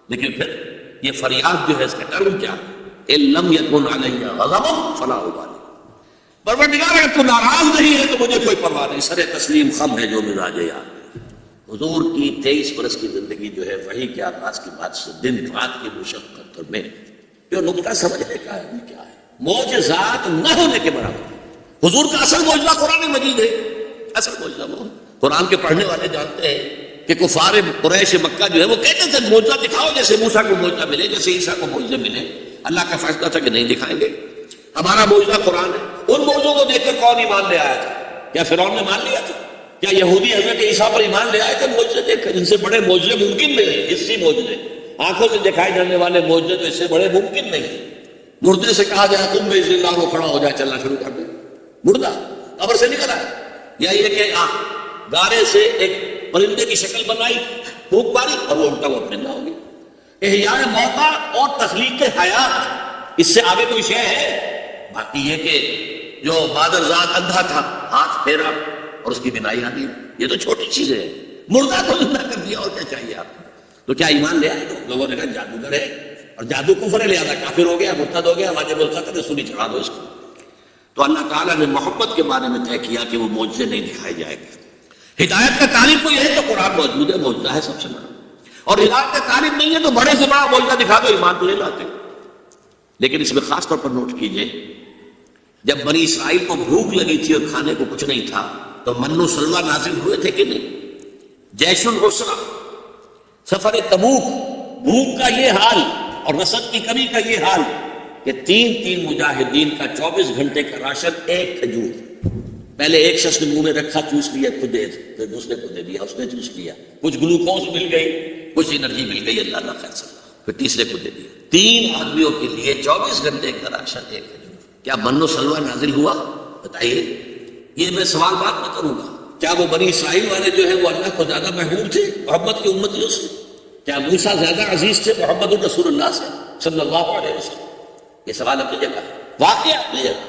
لیکن پھر یہ فریاد جو ہے اس کا ٹرم کیا ہے؟ ان لم یکن علی غضب فلا ابالی، پروردگار اگر تو ناراض نہیں ہے تو مجھے کوئی پرواہ نہیں، سر تسلیم خم ہے جو مزاج یار۔ حضور کی 23 برس کی زندگی جو ہے وحی کے آغاز کے بعد سے دن رات کی مشقت اور میں جو نقطہ سمجھنے کا ہے کیا ہے، معجزات نہ ہونے کے برابر۔ حضور کا اصل معجزہ قرآن مجید ہے، اصل معجزہ وہ۔ قرآن کے پڑھنے والے جانتے ہیں کہ کفار قریش مکہ جو ہے وہ کہتے تھے معجزہ دکھاؤ، جیسے موسیٰ کو معجزہ ملے، جیسے عیسیٰ کو معجزے ملے۔ اللہ کا فیصلہ تھا کہ نہیں دکھائیں گے، ہمارا معجزہ قرآن ہے۔ ان معجزوں کو دیکھ کر کون ایمان لے آیا تھا؟ کیا فرعون نے مان لیا تھا؟ کیا یہودی حضرت عیسیٰ پر ایمان لے آئے تھے معجزے دیکھ کر؟ ان سے بڑے معجزے ممکن نہیں ہیں، حسی معجزے، آنکھوں سے دکھائے جانے والے معجزے تو اس سے بڑے ممکن نہیں ہیں۔ مردے سے کہا جائے تم بے اللہ وہ کھڑا ہو جائے، چلنا شروع کر دے، مردہ قبر سے نکل آئے، یا یہ کہ گارے سے ایک پرندے کی شکل بنائی، پھونک ماری اور وہ الٹا وہ پرندہ ہو گیا۔ احیاء موتا اور تخلیق حیات، اس سے آگے کوئی شے ہے؟ باقی یہ کہ جو بادر ذات اندھا تھا، ہاتھ پھیرا اور اس کی بینائی آ گئی، یہ تو چھوٹی چیزیں ہیں۔ مردہ کو زندہ کر دیا، اور کیا چاہیے آپ کو؟ تو کیا ایمان لے آئے؟ لوگوں نے کہا جادوگر ہے اور جادو کفر ہے، لہذا کافر ہو گیا، مرتد ہو گیا، واجب القتل، سولی چڑھا دو اس کو۔ تو اللہ تعالیٰ نے محبت کے بارے میں طے کیا کہ وہ معجزے نہیں دکھائے جائیں گے۔ ہدایت کا تعلیم کوئی ہے تو قرآن موجود ہے، معجزہ ہے سب سے بڑا، اور ہدایت کا تعلیم نہیں ہے تو بڑے سے بڑا معجزہ دکھا دو، ایمان تو نہیں لاتے۔ لیکن اس میں خاص طور پر نوٹ کیجئے، جب بنی اسرائیل کو بھوک لگی تھی اور کھانے کو کچھ نہیں تھا تو من و سلوہ نازل ہوئے تھے کہ نہیں؟ جیش العسرہ، سفر تبوک، بھوک کا یہ حال اور رسد کی کمی کا یہ حال کہ 3 مجاہدین کا 24 گھنٹے کا راشن ایک کھجور، پہلے ایک شخص نے منہ میں رکھا، چوس لیا، خود دے، پھر دوسرے کو دے دیا، اس نے چوس لیا، کچھ گلوکوز مل گئی، کچھ انرجی مل گئی، اللہ کا خیر صلی، پھر تیسرے کو دے دیا۔ 3 آدمیوں کے لیے 24 گھنٹے کا راشن ایک کھجور۔ کیا من و سلوہ نازل ہوا؟ بتائیے، یہ میں سوال بات نہ کروں گا۔ کیا وہ بنی اسرائیل والے جو ہے وہ اللہ کو زیادہ محبوب تھے محمد کی امتیوں سے؟ کیا موسیٰ زیادہ عزیز تھے محمد الرسول اللہ سے صلی اللہ علیہ وسلم؟ یہ سوال اپنی جگہ ہے، واقعہ اپنی جگہ۔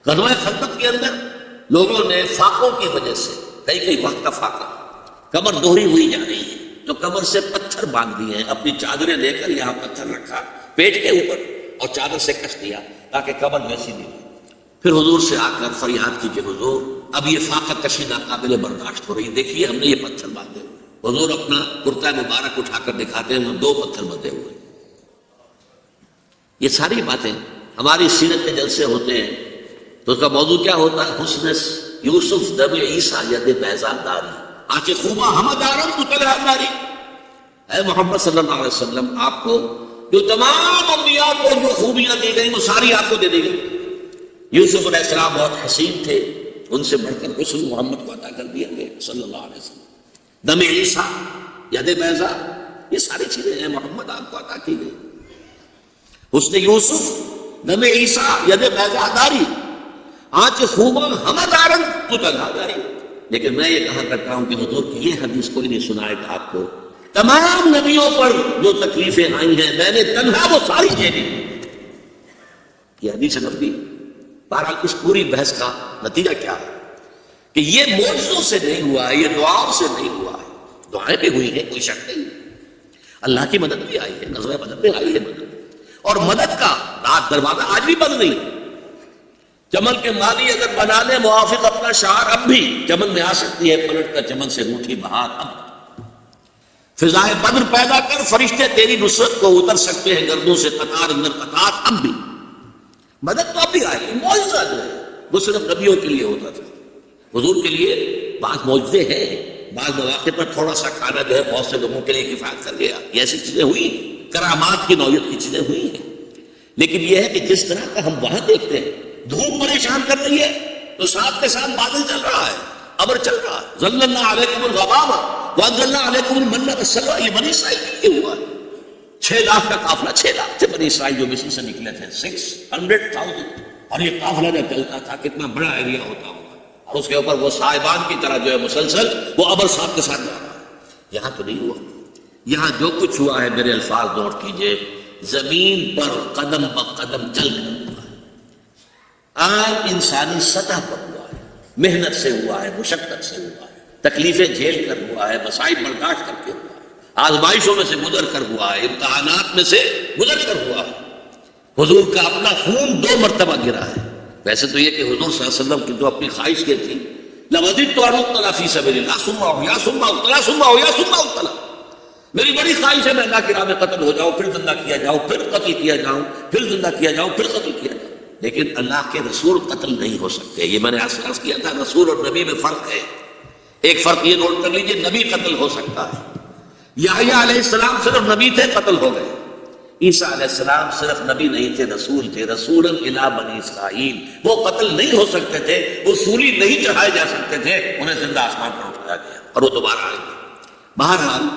غزوہ خندق کے اندر لوگوں نے فاقوں کی وجہ سے کئی وقت کا فاقہ، کمر دوہری ہوئی جا رہی ہے تو کمر سے پتھر باندھ دیے ہیں، اپنی چادریں لے کر یہاں پتھر رکھا پیٹ کے اوپر اور چادر سے کس دیا تاکہ کمر ویسی نہیں ہو۔ پھر حضور سے آ کر فریاد کی کہ حضور اب یہ فاقہ کشی ناقابل برداشت ہو رہی ہے، دیکھیے ہم نے یہ پتھر باندھے ہوئے۔ حضور اپنا کرتا مبارک اٹھا کر دکھاتے ہیں، وہ 2 پتھر بندھے ہوئے۔ یہ ساری باتیں ہماری سیرت کے جلسے ہوتے ہیں تو اس کا موضوع کیا ہوتا ہے؟ حسن یوسف دم عیسیٰ ید بیضاء داری آنچ خوبہ ہم دارم تو طلحہ داری۔ اے محمد صلی اللہ علیہ وسلم، آپ کو جو تمام انبیاء کو جو خوبیاں دی گئی وہ ساری آپ کو دے دی گئی۔ یوسف علیہ السلام بہت حسین تھے، ان سے بڑھ کر حسن محمد کو عطا کر دیا گیا صلی اللہ علیہ وسلم۔ دم عیسیٰ ید بیضاء، یہ ساری چیزیں ہیں محمد آپ کو عطا کی گئی۔ حسن یوسف دم عیسیٰ ید بیضاء داری آنچ خوباں ہم دارن تو طلحہ داری۔ لیکن میں یہ کہا کرتا ہوں کہ حضور کی یہ حدیث کوئی نہیں سنائے گا آپ کو، تمام نبیوں پر جو تکلیفیں آئی ہیں میں نے تنہا وہ ساری جھیلی۔ یہ حدیث نبی۔ بہرحال اس پوری بحث کا نتیجہ کیا ہے کہ یہ معجزوں سے نہیں ہوا ہے، یہ دعاؤں سے نہیں ہوا ہے، دعائیں بھی ہوئی ہیں کوئی شک نہیں، اللہ کی مدد بھی آئی ہے، غزوہ بدر میں آئی ہے مدد، اور مدد کا رات دروازہ آج بھی بند نہیں۔ چمن کے مالی اگر بنانے موافق اپنا شعار اب بھی چمن میں آ سکتی ہے، پلٹ کر چمن سے روٹھی بہار اب۔ فضائے بدر پیدا کر فرشتے تیری نصرت کو اتر سکتے ہیں گردوں سے قطار اندر قطار اب بھی۔ مدد تو اب بھی آئی، معجزہ جو ہے وہ صرف نبیوں کے لیے ہوتا تھا، حضور کے لیے بعض معجزے ہیں، بعض مواقع پر تھوڑا سا کھانا جو ہے بہت سے لوگوں کے لیے کفایت کر گیا، یہ ایسی چیزیں ہوئی، کرامات کی نوعیت کی چیزیں ہوئی ہیں۔ لیکن یہ ہے کہ جس طرح کا ہم وہاں دیکھتے ہیں دھوپ پریشان کر رہی ہے تو ساتھ کے ساتھ بادل چل رہا ہے، ابر چل رہا ہے، ظللنا علیکم الغمام وانزلنا علیکم المن والسلوى، یہ بنی اسرائیل کے لیے ہوا ہے۔ 6 لاکھ کا قافلہ، 6 لاکھ تھے بنی اسرائیل جو مصر سے نکلے تھے، 600,000، اور یہ قافلہ جب چلتا تھا کتنا بڑا ایریا ہوتا ہوگا، اور اس کے اوپر وہ صاحبان کی طرح جو ہے مسلسل وہ ابر ساتھ کے ساتھ جا رہا ہے۔ یہاں تو نہیں ہوا، یہاں جو کچھ ہوا ہے میرے الفاظ نوٹ کیجئے، زمین پر قدم بقدم چل کر ہوا ہے، آج انسانی سطح پر ہوا ہے، محنت سے ہوا ہے، مشقت سے ہوا ہے، تکلیفیں جھیل کر ہوا ہے، مصائب برداشت کر کے ہوا ہے، آزمائشوں میں سے گزر کر ہوا ہے، امتحانات میں سے گزر کر ہوا ہے۔ حضور کا اپنا خون 2 مرتبہ گرا ہے۔ ویسے تو یہ کہ حضور صلی اللہ علیہ وسلم کی تو اپنی خواہش کی تھی، لَوَدِدْتُ أَنْ أُقْتَلَ فِي سَبِيلِ اللَّهِ ثُمَّ أُحْيَا ثُمَّ أُقْتَلَ ثُمَّ أُحْيَا ثُمَّ أُقْتَلَ، میری بڑی خواہش ہے میں اللہ کی راہ میں قتل ہو جاؤں، پھر زندہ کیا جاؤں، پھر قتل کیا جاؤں، پھر زندہ کیا جاؤں، پھر قتل کیا جاؤں۔ لیکن اللہ کے رسول قتل نہیں ہو سکتے، یہ میں نے احساس کیا تھا، رسول اور نبی میں فرق ہے۔ ایک فرق یہ نوٹ کر لیجئے، نبی قتل ہو سکتا ہے، یحییٰ علیہ السلام صرف نبی تھے، قتل ہو گئے۔ عیسیٰ علیہ السلام صرف نبی نہیں تھے، رسول تھے، رسولا الی بنی اسرائیل، وہ قتل نہیں ہو سکتے تھے، وہ سولی نہیں چڑھائے جا سکتے تھے، انہیں زندہ آسمان پر اٹھایا گیا اور وہ دوبارہ آئیں گے۔ بہرحال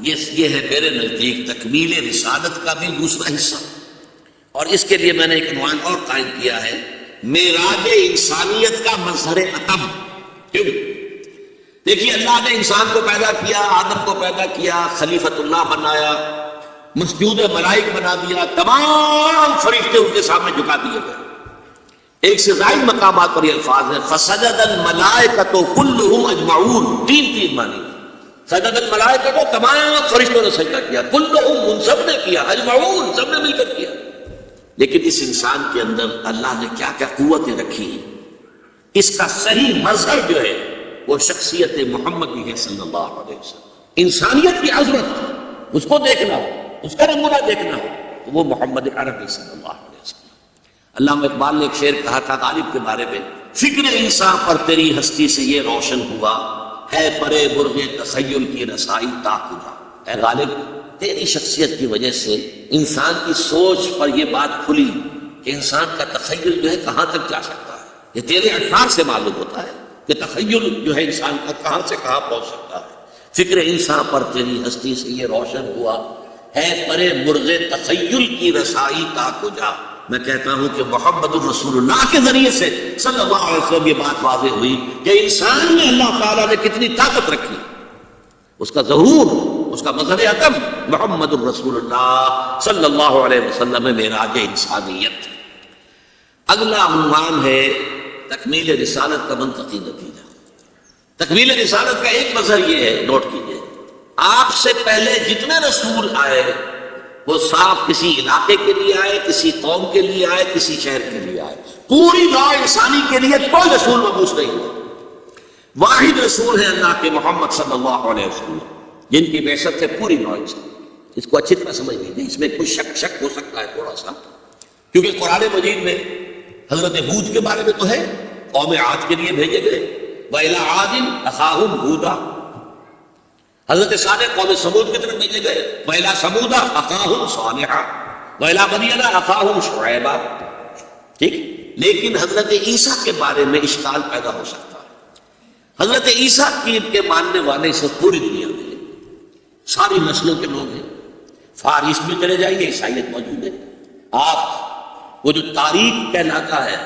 یہ ہے میرے نزدیک تکمیل رسالت کا بھی دوسرا حصہ، اور اس کے لیے میں نے ایک عنوان اور قائم کیا ہے، معراج انسانیت کا مظہر اتم۔ کیوں؟ دیکھیے اللہ نے انسان کو پیدا کیا، آدم کو پیدا کیا، خلیفۃ اللہ بنایا، مسجود ملائک بنا دیا، تمام فرشتے ان کے سامنے جھکا دیے گئے۔ ایک سے زائد مقامات پر یہ الفاظ ہیں فسجد الملائکۃ کلھم اجمعون، 3 معنی، سجد الملائکۃ تمام فرشتوں نے سجدہ کیا، کلھم ان سب نے کیا، اجمعون سب نے مل کر کیا۔ لیکن اس انسان کے اندر اللہ نے کیا کیا قوتیں رکھی ہیں، اس کا صحیح مظہر جو ہے وہ شخصیت محمدی ہے صلی اللہ علیہ وسلم۔ انسانیت کی عظمت اس کو دیکھنا ہو، اس کا نمونہ دیکھنا ہو تو وہ محمد عربی صلی اللہ علیہ وسلم۔ علامہ اقبال نے ایک شعر کہا تھا غالب کے بارے میں، فکر انسان پر تیری ہستی سے یہ روشن ہوا، ہے پرے برغ تخیل کی رسائی تا کجا۔ اے غالب، تیری شخصیت کی وجہ سے انسان کی سوچ پر یہ بات کھلی کہ انسان کا تخیل جو ہے کہاں تک جا سکتا ہے۔ یہ تیرے اشعار سے معلوم ہوتا ہے کہ تخیل جو ہے انسان کا کہاں سے کہاں پہنچ سکتا ہے۔ فکر انسان پر تیری ہستی سے یہ روشن ہوا، ہے پرے مرغ تخیل کی رسائی تا کجا۔ میں کہتا ہوں کہ محمد الرسول اللہ کے ذریعے سے صلی اللہ علیہ وسلم یہ بات واضح ہوئی کہ انسان میں اللہ تعالیٰ نے کتنی طاقت رکھی، اس کا ظہور، اس کا مظہر اعظم محمد الرسول اللہ صلی اللہ علیہ وسلم معراج انسانیت۔ اگلا عنوان ہے تکمیل رسالت کا منطقی نتیجہ۔ تکمیل رسالت کا ایک مظہر یہ ہے، نوٹ کیجئے، آپ سے پہلے جتنے رسول آئے وہ صاف کسی علاقے کے لیے آئے، کسی قوم کے لیے آئے، کسی شہر کے لیے آئے، پوری نوع انسانی کے لیے کوئی رسول مبعوث نہیں ہوا۔ واحد رسول ہے اللہ کے محمد صلی اللہ علیہ وسلم، جن کی بعثت ہے پوری نوع انسانی۔ اس کو اچھی طرح سمجھ لیجیے، اس میں کچھ شک ہو سکتا ہے تھوڑا سا، کیونکہ قرآن مجید میں حضرت ہود کے بارے میں تو ہے، قوم عاد کے لیے بھیجے گئے، وَإِلَىٰ عَادٍ أَخَاهُمْ هُودًا۔ حضرت صالح قوم سمود کی طرف بھیجے گئے، وَإِلَىٰ ثَمُودَ أَخَاهُمْ صَالِحًا وَإِلَىٰ مَدْيَنَ أَخَاهُمْ شُعَيْبًا۔ ٹھیک، لیکن حضرت عیسیٰ کے بارے میں اشکال پیدا ہو سکتا ہے۔ حضرت عیسیٰ کے ماننے والے اس وقت پوری دنیا میں ہیں، ساری نسلوں کے لوگ ہیں۔ فار ایسٹ میں چلے جائیے، عیسائیت موجود ہے۔ آپ وہ جو تاریخ کہلاتا ہے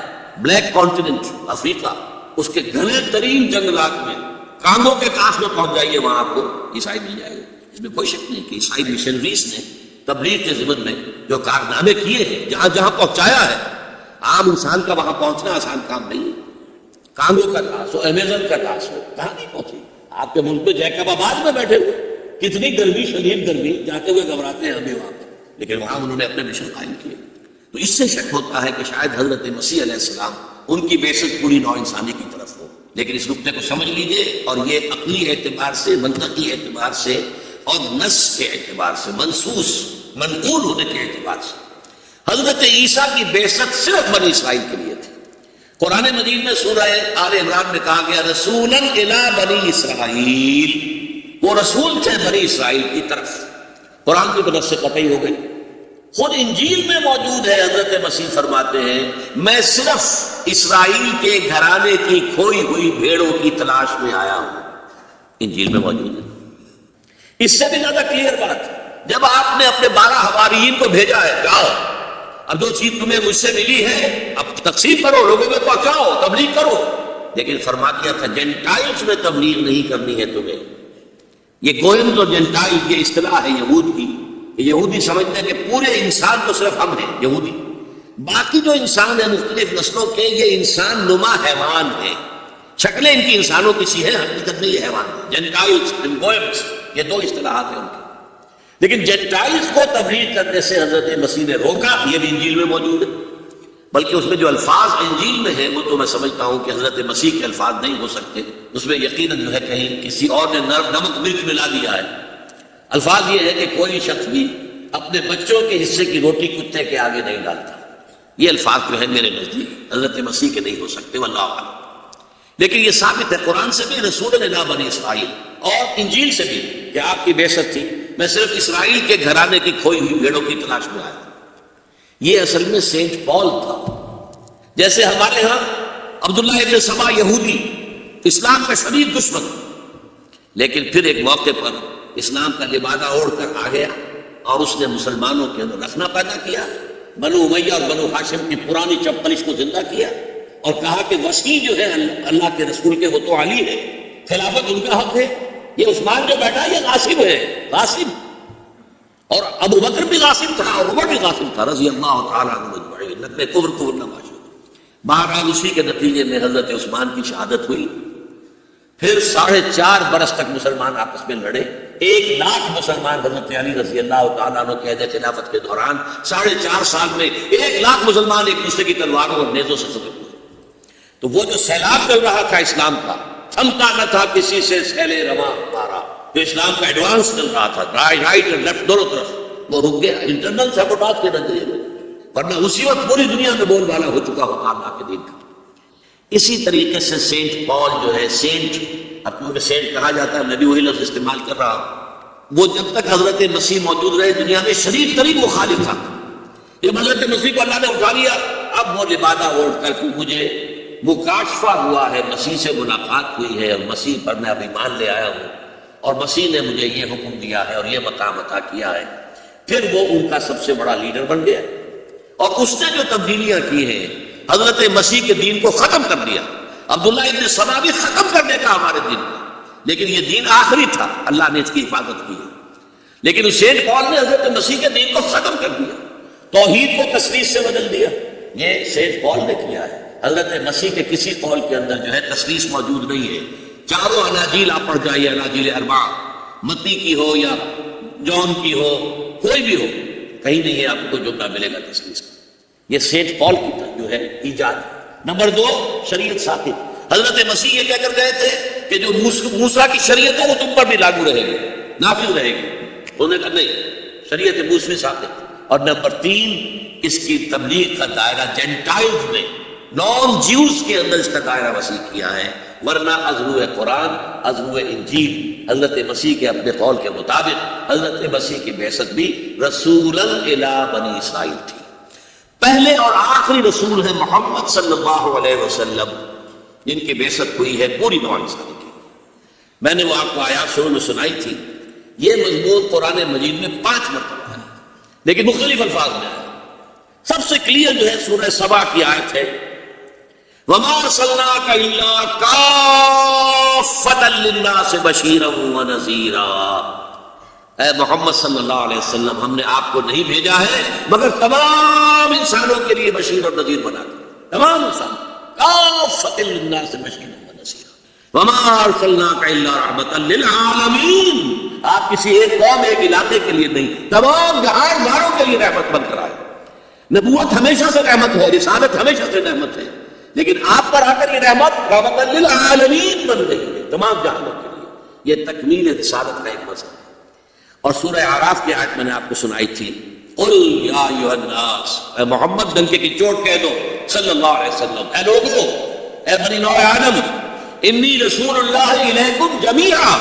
بلیک کانٹیننٹ افریقہ، اس کے گھنے ترین جنگلات میں کانگو کے کاش میں پہنچ جائیے، وہاں آپ کو عیسائی مل جائے گا۔ اس میں کوئی شک نہیں کہ عیسائی مشنریز نے تبلیغ کے ضمن میں جو کارنامے کیے ہیں، جہاں جہاں پہنچایا ہے، عام انسان کا وہاں پہنچنا آسان کام نہیں ہے۔ کانگو کا کاش ہو، امیزن کا کاش ہو، کہاں نہیں پہنچی؟ آپ کے ملک میں جیکب آباد میں بیٹھے ہوئے، کتنی گرمی، شدید گرمی، جاتے ہوئے گھبراتے ہیں ابھی وہاں پر، لیکن وہاں انہوں نے اپنے مشن قائم کیے۔ تو اس سے شک ہوتا ہے کہ شاید حضرت مسیح علیہ السلام ان کی بعثت پوری نوع انسانی کی طرف ہو، لیکن اس نقطے کو سمجھ لیجئے، اور یہ عقلی اعتبار سے، منطقی اعتبار سے، اور نص کے اعتبار سے، منصوص منقول ہونے کے اعتبار سے حضرت عیسیٰ کی بعثت صرف بنی اسرائیل کے لیے تھی۔ قرآن مجید میں سورہ آل عمران میں کہا گیا رسولاً الی بنی اسرائیل، وہ رسول تھے بنی اسرائیل کی طرف۔ قرآن کی طرف سے قطعی ہو گئی۔ خود انجیل میں موجود ہے، حضرت مسیح فرماتے ہیں میں صرف اسرائیل کے گھرانے کی کھوئی ہوئی بھیڑوں کی تلاش میں آیا ہوں، انجیل میں موجود ہے۔ اس سے بھی زیادہ کلیئر بات، جب آپ نے اپنے 12 حواریین کو بھیجا ہے، جاؤ اب جو چیز تمہیں مجھ سے ملی ہے اب تقسیم کرو، لوگوں میں پہنچاؤ، تبلیغ کرو، لیکن فرما دیا تھا جینٹائلز میں تبلیغ نہیں کرنی ہے تمہیں۔ یہ گوئنز اور جینٹائل یہ اصطلاح ہے یہود کی، یہودی سمجھتے ہیں کہ پورے انسان تو صرف ہم ہیں یہودی، باقی جو انسان ہیں مختلف نسلوں کے یہ انسان نما حیوان ہیں، شکلیں ان کی انسانوں کی سی ہیں، حقیقت میں یہ حیوان ہیں۔ جینٹائلز اینڈ گوئنز یہ دو اصطلاحات ہیں ان کی، لیکن جینٹائلز کو تبلیغ کرنے سے حضرت مسیح نے روکا، یہ بھی انجیل میں موجود ہے۔ بلکہ اس میں جو الفاظ انجیل میں ہیں وہ تو میں سمجھتا ہوں کہ حضرت مسیح کے الفاظ نہیں ہو سکتے، اس میں یقیناً جو ہے کہیں کسی اور نے نمک مرچ ملا دیا ہے۔ الفاظ یہ ہے کہ کوئی شخص بھی اپنے بچوں کے حصے کی روٹی کتے کے آگے نہیں ڈالتا، یہ الفاظ جو ہے میرے نزدیک حضرت مسیح کے نہیں ہو سکتے، واللہ اعلم۔ لیکن یہ ثابت ہے قرآن سے بھی، رسول الی بنی اسرائیل، اور انجیل سے بھی کہ آپ کی بعثت تھی میں صرف اسرائیل کے گھرانے کی کھوئی ہوئی بھیڑوں کی تلاش میں آیا۔ یہ اصل میں سینٹ پال تھا، جیسے ہمارے ہاں عبداللہ ابن سبا یہودی، اسلام کا شدید دشمن، لیکن پھر ایک موقع پر اسلام کا لبادہ اوڑھ کر آ گیا اور اس نے مسلمانوں کے اندر رکھنا پیدا کیا، بنو امیہ اور بنو ہاشم کی پرانی چپکلش کو زندہ کیا، اور کہا کہ وسیع جو ہے اللہ کے رسول کے وہ تو علی ہے، خلافت ان کا حق ہے، یہ عثمان جو بیٹھا یہ غاصب ہے، غاصب، اور ابو بکر بھی غاصب تھا اور عمر بھی غاصب تھا رضی اللہ تعالیٰ عنہ اجمعین، نقل کفر نہ باشد۔ بہرحال اسی کے نتیجے میں حضرت عثمان کی شہادت ہوئی، پھر 4.5 برس تک مسلمان آپس میں لڑے، 1 لاکھ مسلمان حضرت علی رضی اللہ تعالیٰ عنہ کے عہد خلافت کے دوران 4.5 سال میں 1 لاکھ مسلمان ایک دوسرے کی تلواروں اور نیزوں سے ختم ہوئے۔ تو وہ جو سیلاب چل رہا تھا اسلام کا، تھمتا نہ تھا کسی سے سیل رواں ہمارا، جو اسلام کا ایڈوانس چل رہا تھا رائٹ اور لیفٹ دونوں طرف، وہ رک گیا انٹرنل سیبوٹاج کے نتیجے میں، ورنہ اسی وقت پوری دنیا میں بول بالا ہو چکا ہوتا اللہ کے دین کا۔ اسی طریقے سے سینٹ پال جو ہے، سینٹ اب کیونکہ سینٹ کہا جاتا ہے، میں بھی وہی لفظ استعمال کر رہا ہوں، وہ جب تک حضرت مسیح موجود رہے دنیا میں شدید ترین مخالف تھا۔ جب حضرت مسیح کو اللہ نے اٹھا لیا، اب وہ لبادہ اوڑھ کر کہ مجھے مکاشفہ ہوا ہے، مسیح سے ملاقات ہوئی ہے اور مسیح پر میں اب ایمان لے آیا ہوں، اور مسیح نے مجھے یہ حکم دیا ہے اور یہ مقام عطا کیا ہے، پھر وہ ان کا سب سے بڑا لیڈر بن گیا، اور اس نے جو تبدیلیاں کی ہیں حضرت مسیح کے دین کو ختم کر دیا۔ عبداللہ ابن سبا بھی ختم کرنے کا ہمارے دین کو، لیکن یہ دین آخری تھا، اللہ نے اس کی حفاظت کی ہے۔ لیکن اس سینٹ پال نے حضرت مسیح کے دین کو ختم کر دیا، توحید کو تثلیث سے بدل دیا. یہ سینٹ پال نے کیا ہے. حضرت مسیح کے کسی قول کے اندر جو ہے تثلیث موجود نہیں ہے. چاروں اناجیل آپ پڑھ جائیے، اناجیل اربعہ، متی کی ہو یا جون کی ہو، کوئی بھی ہو، کہیں نہیں ہے آپ کو جملہ ملے گا تثلیث کا. یہ سینٹ پال کی جو ہے ایجاد. نمبر 2، شریعت ثابت. حضرت مسیح یہ کہہ کر گئے تھے کہ جو موسیٰ کی شریعت ہے وہ تم پر بھی لاگو رہے گی، نافذ رہے گی. انہوں نے کہا نہیں، شریعت موسوی ثابت. اور نمبر 3، اس کی تبلیغ کا دائرہ جینٹائلز نے، نان جیوز کے اندر اس کا دائرہ وسیع کیا ہے. ورنہ ازرو قرآن، ازرو انجیل، حضرت مسیح کے اپنے قول کے مطابق حضرت مسیح کی بعثت بھی رسولا الی بنی اسرائیل تھی. پہلے اور آخری رسول ہیں محمد صلی اللہ علیہ وسلم، جن کی بعثت ہوئی ہے پوری نوع انسانی کی. میں نے وہ آپ کو آیات شروع میں سنائی تھی. یہ مضمون قرآن مجید میں 5 مرتبہ ہے، لیکن مختلف الفاظ میں ہے. سب سے کلیئر جو ہے سورہ سبا کی آیت ہے، وَمَا أَرْسَلْنَاكَ إِلَّا كَافَّةً لِلنَّاسِ بَشِيرًا وَنَذِيرًا. اے محمد صلی اللہ علیہ وسلم، ہم نے آپ کو نہیں بھیجا ہے مگر تمام انسانوں کے لیے بشیر اور نذیر بنا کر. تمام انسان، كَافَّةً لِلنَّاسِ بَشِيرًا وَنَذِيرًا. وَمَا أَرْسَلْنَاكَ إِلَّا رَحْمَةً لِلْعَالَمِينَ. آپ کسی ایک قوم، ایک علاقے کے لیے نہیں، تمام جہان داروں کے لیے رحمت بن کر آئے. نبوت ہمیشہ سے رحمت ہے، رسالت ہمیشہ سے رحمت ہے، لیکن آپ پر آ کر یہ رحمت للعالمین بن گئی ہے، تمام جہانوں کے لیے. یہ تکمیل رسالت کا ایک مذہب ہے. اور سورہ اعراف کی آیت میں نے آپ کو سنائی تھی، قل یا ایھا الناس، اے محمد ڈنکے کی چوٹ کہہ دو صلی اللہ علیہ وسلم، اے لوگو، اے بنی نوع آدم، انی رسول اللہ الیکم جمیعا،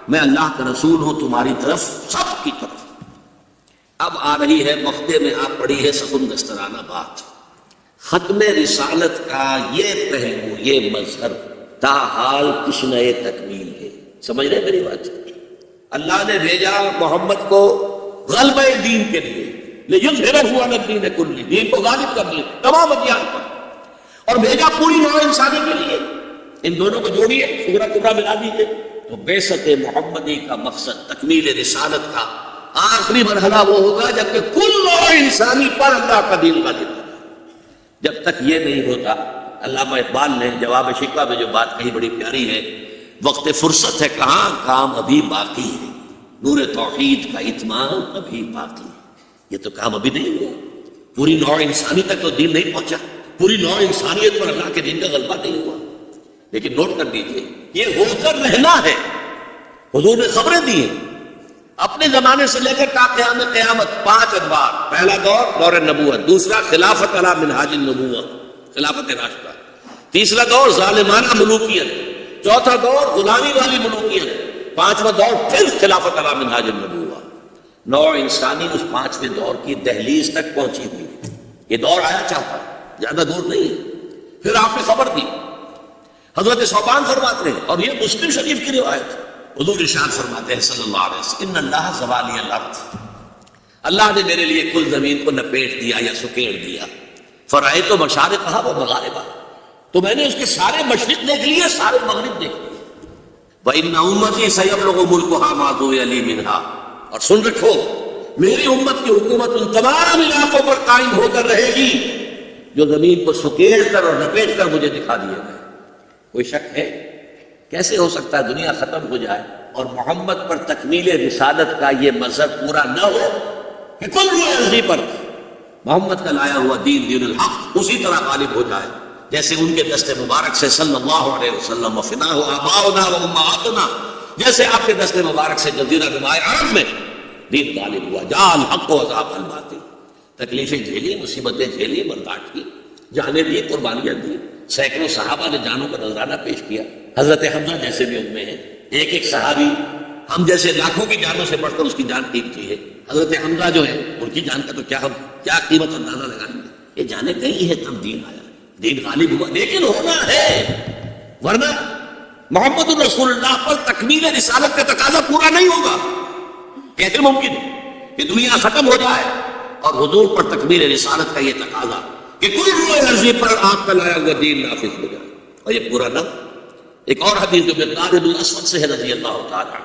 میں اللہ کا رسول ہوں تمہاری طرف، سب کی طرف. اب آ رہی ہے مقطع میں آپ پڑھی ہے سخن دسترانہ بات. ختم رسالت کا یہ پہلو، یہ مظہر تاحال تشنہ تکمیل ہے. سمجھ رہے میری بات؟ اللہ نے بھیجا محمد کو غلبہ دین کے لیے، لیظہرہ علی الدین کلہ، دین کو غالب کرنے تمام ادیان پر، اور بھیجا پوری نوع انسانی کے لیے. ان دونوں کو جوڑیے، صغرا کبریٰ ملا دیجیے تو بعثت محمدی کا مقصد، تکمیل رسالت کا آخری مرحلہ وہ ہوگا جبکہ کل نوع انسانی پر اللہ کا دین غالب ہوگا. جب تک یہ نہیں ہوتا، علامہ اقبال نے جواب شکوہ میں جو بات کہی بڑی پیاری ہے، وقت فرصت ہے کہاں، کام ابھی باقی ہے، نور توحید کا اتمام ابھی باقی ہے. یہ تو کام ابھی نہیں ہوا، پوری نوع انسانی تک تو دین نہیں پہنچا، پوری نوع انسانیت پر اللہ کے دین کا غلبہ نہیں ہوا. لیکن نوٹ کر دیجئے، یہ ہو کر رہنا ہے. حضور نے خبریں دی ہیں اپنے زمانے سے لے کر تا قیام قیامت. 5 ادوار. پہلا دور، دور نبوت. دوسرا خلافت علی منہاج النبوت، خلافت راشدہ. تیسرا دور ظالمانہ ملوکیت. چوتھا دور غلامی والی ملوکیت. 5واں دور پھر خلافت علی منہاج النبوت. نوع انسانی اس 5ویں دور کی دہلیز تک پہنچی ہوئی ہے. یہ دور آیا چاہتا ہے، زیادہ دور نہیں ہے. پھر آپ نے خبر دی، حضرت ثوبان فرماتے ہیں، اور یہ مسلم شریف کی روایت ہے، حضور ارشاد فرماتے ہیں صلی اللہ علیہ وسلم، ان اللہ زوالی الارض، اللہ نے میرے لیے کل زمین کو لپیٹ دیا یا سکیڑ دیا. فرأیت مشارقہا و مغاربہا، تو میں نے اس کے سارے مشرق دیکھ لیے، سارے مغرب دیکھ لیے. وَإِنَّ أُمَّتِي سَيَبْلُغُ مُلْكُهَا مَا ذُوِّيَ لِي مِنْهَا، اور سن رکھو میری امت کی حکومت ان تمام علاقوں پر قائم ہو کر رہے گی جو زمین کو سکیڑ کر اور لپیٹ کر مجھے دکھا دیے گئے. کوئی شک ہے؟ کیسے ہو سکتا ہے دنیا ختم ہو جائے اور محمد پر تکمیل رسالت کا یہ مذہب پورا نہ ہو کہ کل روح ارضی پر محمد کا لایا ہوا دین، دین الحق اسی طرح غالب ہو جائے جیسے ان کے دست مبارک سے صلی اللہ علیہ وسلم وفناہ آباؤنا و امہاتنا، جیسے آپ کے دست مبارک سے جزیرہ نمائے عرب میں دین غالب ہوا. جاء الحق وزهق الباطل. تکلیفیں جھیلی، مصیبتیں جھیلی، برداشت کی، جانیں دی، قربانیاں دی. سینکڑوں صحابہ نے جانوں کا نذرانہ پیش کیا. حضرت حمزہ جیسے بھی ان میں ہیں، ایک ایک صحابی ہم جیسے لاکھوں کی جانوں سے بڑھ کر اس کی جان قیمتی ہے. حضرت حمزہ جو ہے ان کی جان کا تو کیا قیمت اندازہ لگائیں گے. یہ جانے کہیں ہے تب دین آیا، دین غالب ہوا. لیکن ہونا ہے، ورنہ محمد الرسول اللہ پر تکمیل رسالت کا تقاضا پورا نہیں ہوگا. کیسے ممکن ہے کہ دنیا ختم ہو جائے اور حضور پر تکمیل رسالت کا یہ تقاضا کہ کل روح ارضی پر آپ کا لایا ہوا دین نافذ ہو جائے اور یہ پورا نہ. ایک اور حدیث جو مقداد بن اسود سے ہے رضی اللہ تعالیٰ،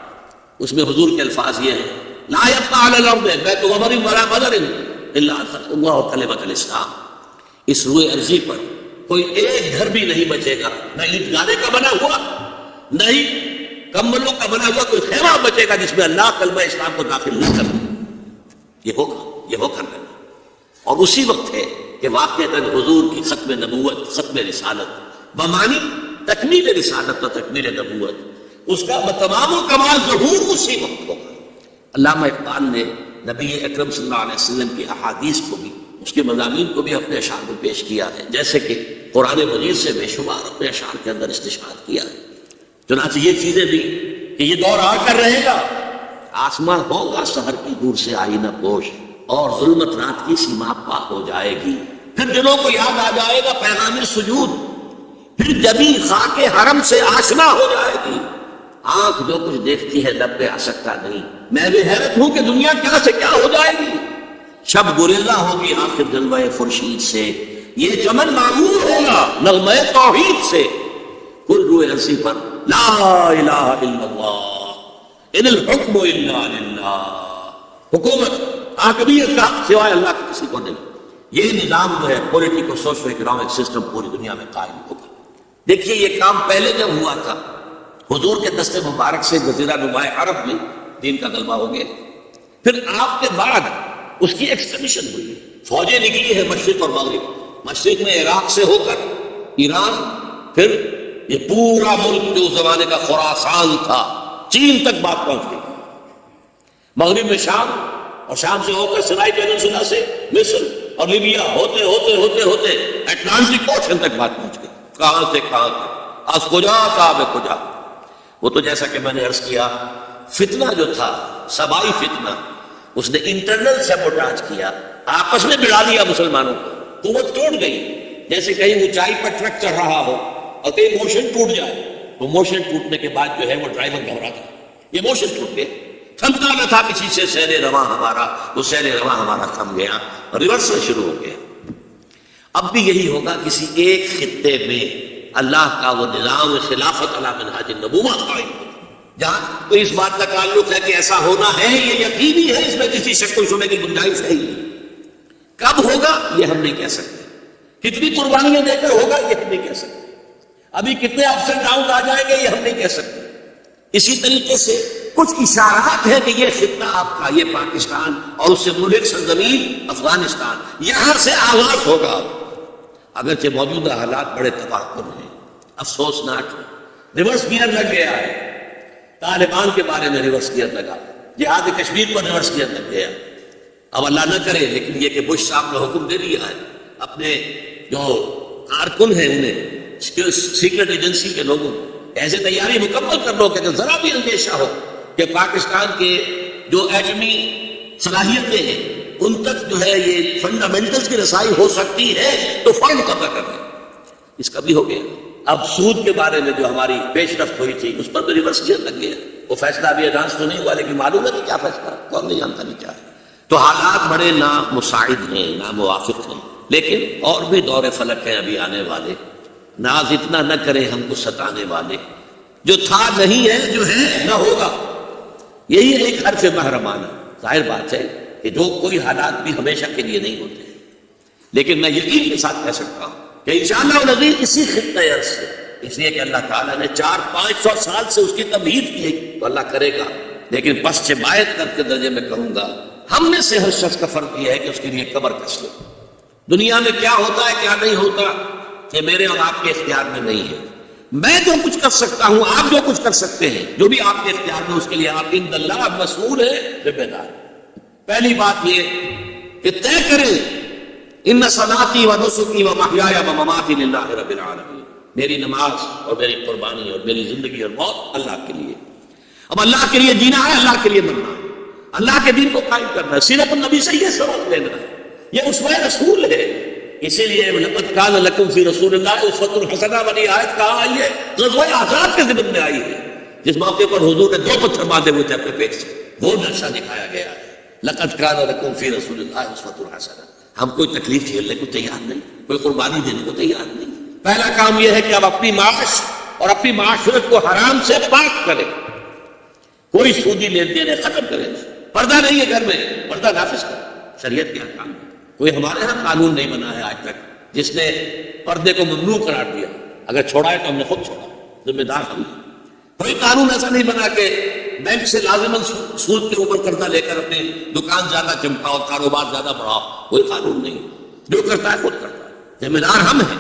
اس میں حضور کے الفاظ یہ ہیں، لا يبقى على الارض بیت غبر ولا بدر الا ادخل اللہ کلمۃ الاسلام. اس روئے ارضی پر کوئی ایک گھر بھی نہیں بچے گا، نہ اینٹ گانے کا بنا ہوا، نہ ہی کمبلوں کا بنا ہوا کوئی خیمہ بچے گا جس میں اللہ کلمہ اسلام کو داخل نہ کر دے. یہ ہو کر رہے. اور اسی وقت ہے کہ واقعتاً حضور کی ختم نبوت، ختم رسالت بمانی تکمیل رسالت و تکمیل نبوت، اس کا بتمام و کمال ظہور اسی وقت ہوگا. علامہ اقبال نے نبی اکرم صلی اللہ علیہ وسلم کی احادیث کو بھی، اس کے مضامین کو بھی اپنے اشعار میں پیش کیا ہے، جیسے کہ قرآن مجید سے بے شمار اپنے اشعار کے اندر استشہاد کیا ہے. چنانچہ یہ چیزیں بھی کہ یہ دور آ کر رہے گا، آسماں ہوگا سحر کی دور سے آئینہ پوش، اور ظلمت رات کی سیما پا ہو جائے گی. پھر دلوں کو یاد آ جائے گا پیغام سجود، پھر جبیں خاک حرم سے آشنا ہو جائے گی. آنکھ جو کچھ دیکھتی ہے لب پہ آ سکتا نہیں. میں بھی حیرت ہوں کہ دنیا کیا سے کیا ہو جائے گی. شب گریزہ ہوگی آخر جلوہ خورشید سے، یہ چمن معمور ہوگا نغمہ توحید سے. کل روئے ارضی پر لا الہ الا اللہ ان الحکم الا للہ. حکومت حاکمیت کا سوائے اللہ کے کسی کو نہیں. یہ نظام جو ہے پولیٹیکو سوشو اکنامک سسٹم پوری دنیا میں قائم ہوگا. دیکھیے یہ کام پہلے جب ہوا تھا حضور کے دست مبارک سے جزیرہ نما عرب میں دین کا غلبہ ہو گیا. پھر آپ کے بعد اس کی ایکسٹینشن ہوئی، فوجیں نکلی ہے مشرق اور مغرب. مشرق میں عراق سے ہو کر ایران، پھر یہ پورا ملک جو اس زمانے کا خراسان تھا چین تک بات پہنچ گئی. مغرب میں شام، اور شام سے ہو کر سنائی پیننسولا سے مصر اور لیبیا، ہوتے ہوتے ہوتے ہوتے اٹلانٹک اوشن تک بات پہنچ گئی. کہاں سے کہاں تک، آج کجا کعب کجا. وہ تو جیسا کہ میں نے عرض کیا، فتنہ جو تھا سبائی فتنہ، اس نے انٹرنل سیبوٹاج کیا، آپس میں بڑھا دیا مسلمانوں کو. قوت ٹوٹ گئی. جیسے کہیں اونچائی پر ٹرک چڑھ رہا ہو اور کہیں موشن ٹوٹ جائے، تو موشن ٹوٹنے کے بعد جو ہے وہ ڈرائیور گھبراتا، یہ موشن ٹوٹ گیا، تھمتا نہ تھا کسی سے سیر رواں ہمارا، وہ سیر رواں ہمارا تھم گیا، ریورسل شروع ہو گیا. اب بھی یہی ہوگا، کسی ایک خطے میں اللہ کا وہ نظام خلافت علی منہاج النبوت قائم ہوگا. جہاں تو اس بات کا تعلق ہے کہ ایسا ہونا ہے، یہ یقینی ہے، اس میں کسی شک و شبہ کی گنجائش ہے ہی. کب ہوگا یہ ہم نہیں کہہ سکتے، کتنی قربانیاں دے کر ہوگا یہ ہم نہیں کہہ سکتے، ابھی کتنے اپس اینڈ ڈاؤن آ جائیں گے یہ ہم نہیں کہہ سکتے. اسی طریقے سے کچھ اشارات ہیں کہ یہ خطہ آپ کا، یہ پاکستان اور اس سے ملک سرزمین افغانستان، یہاں سے آغاز ہوگا. اگرچہ موجودہ حالات بڑے تباہ کن ہیں، افسوسناک ہے. ریورس گیئر لگ گیا ہے، طالبان کے بارے میں ریورس گیئر لگا، جہاد کشمیر پر ریورس گیئر لگ گیا. اب اللہ نہ کرے، لیکن یہ کہ بش صاحب نے حکم دے دیا ہے اپنے جو کارکن ہیں انہیں، سیکرٹ ایجنسی کے لوگوں کو، ایسے تیاری مکمل کر لو کہ ذرا بھی اندیشہ ہو کہ پاکستان کے جو ایٹمی صلاحیتیں ہیں ان تک جو ہے یہ فنڈامنٹلز کی رسائی ہو سکتی ہے تو فوراً قبضہ کر لیں. اس کا بھی ہو گیا. اب سود کے بارے میں جو ہماری پیش رفت ہوئی تھی اس پر بھی ریورس گیئر لگ گیا. وہ فیصلہ ابھی اناؤنس تو نہیں ہوا، لیکن معلوم ہے کہ کیا فیصلہ، کون نہیں جانتا نہیں کیا ہے. تو حالات بڑے نامساعد ہیں، ناموافق ہیں، لیکن اور بھی دور فلک ہیں ابھی آنے والے. ناز اتنا نہ کرے ہم کو ستانے والے، جو تھا نہیں ہے، جو ہے نہ ہوگا. یہی ایک حرف محرمانہ. ظاہر بات ہے کہ جو کوئی حالات بھی ہمیشہ کے لیے نہیں ہوتے، لیکن میں یقین کے ساتھ کہہ سکتا ہوں کہ انشاءاللہ العزیز اسی خطۂ ارض سے، اس لیے کہ اللہ تعالیٰ نے 400-500 سال سے اس کی تمہید کی ہے تو اللہ کرے گا. لیکن پس چبایت کر کے درجے میں کہوں گا، ہم میں سے ہر شخص کا فرق یہ ہے کہ اس کے لیے قبر کس لو. دنیا میں کیا ہوتا ہے کیا نہیں ہوتا یہ میرے اور آپ کے اختیار میں نہیں ہے. میں جو کچھ کر سکتا ہوں، آپ جو کچھ کر سکتے ہیں، جو بھی آپ کے اختیار میں، اس کے لیے آپ عند اللہ مسئول ہے، ذمہ دار. پہلی بات یہ کہ طے کریں ان صلاتی و نسکی و محیای و مماتی للہ رب العالمین، میری نماز اور میری قربانی اور میری زندگی اور موت اللہ کے لیے. اب اللہ کے لیے جینا ہے، اللہ کے لیے مرنا ہے، اللہ کے دین کو قائم کرنا ہے. سیرت النبی سے یہ سبق لینا ہے، یہ اسوہ رسول ہے. اسی لیے لقد کان لکم فی رسول اللہ اسوۃ حسنہ والی آیت کہاں آئی ہے؟ غزوہ احزاب کے ضمن میں آئی ہے، جس موقع پر حضور نے 2 پتھر باندھے ہوئے تھے اپنے پیٹ سے، وہ نقشہ دکھایا گیا ہے. لقد کان لکم فی رسول اللہ اسوۃ حسنہ. ہم کوئی تکلیف جھیلنے کو تیار نہیں، کوئی قربانی دینے کو تیار نہیں. پہلا کام یہ ہے کہ آپ اپنی معاش اور اپنی معاشرت کو حرام سے پاک کریں، کوئی سودی لین دین ختم کریں. پردہ نہیں ہے گھر میں، پردہ نافذ کرو، شریعت کے احکام ہے۔ کوئی ہمارے ہاں قانون نہیں بنا ہے آج تک جس نے پردے کو ممنوع قرار دیا، اگر چھوڑا ہے تو ہم نے خود چھوڑا، ذمہ دار ہم ہیں۔ کوئی قانون ایسا نہیں بنا کہ بینک سے لازماً سود کے اوپر قرضہ لے کر اپنی دکان زیادہ چمکاؤ، کاروبار زیادہ بڑھاؤ، کوئی قانون نہیں، جو کرتا ہے خود کرتا ہے، ذمہ دار ہم ہیں۔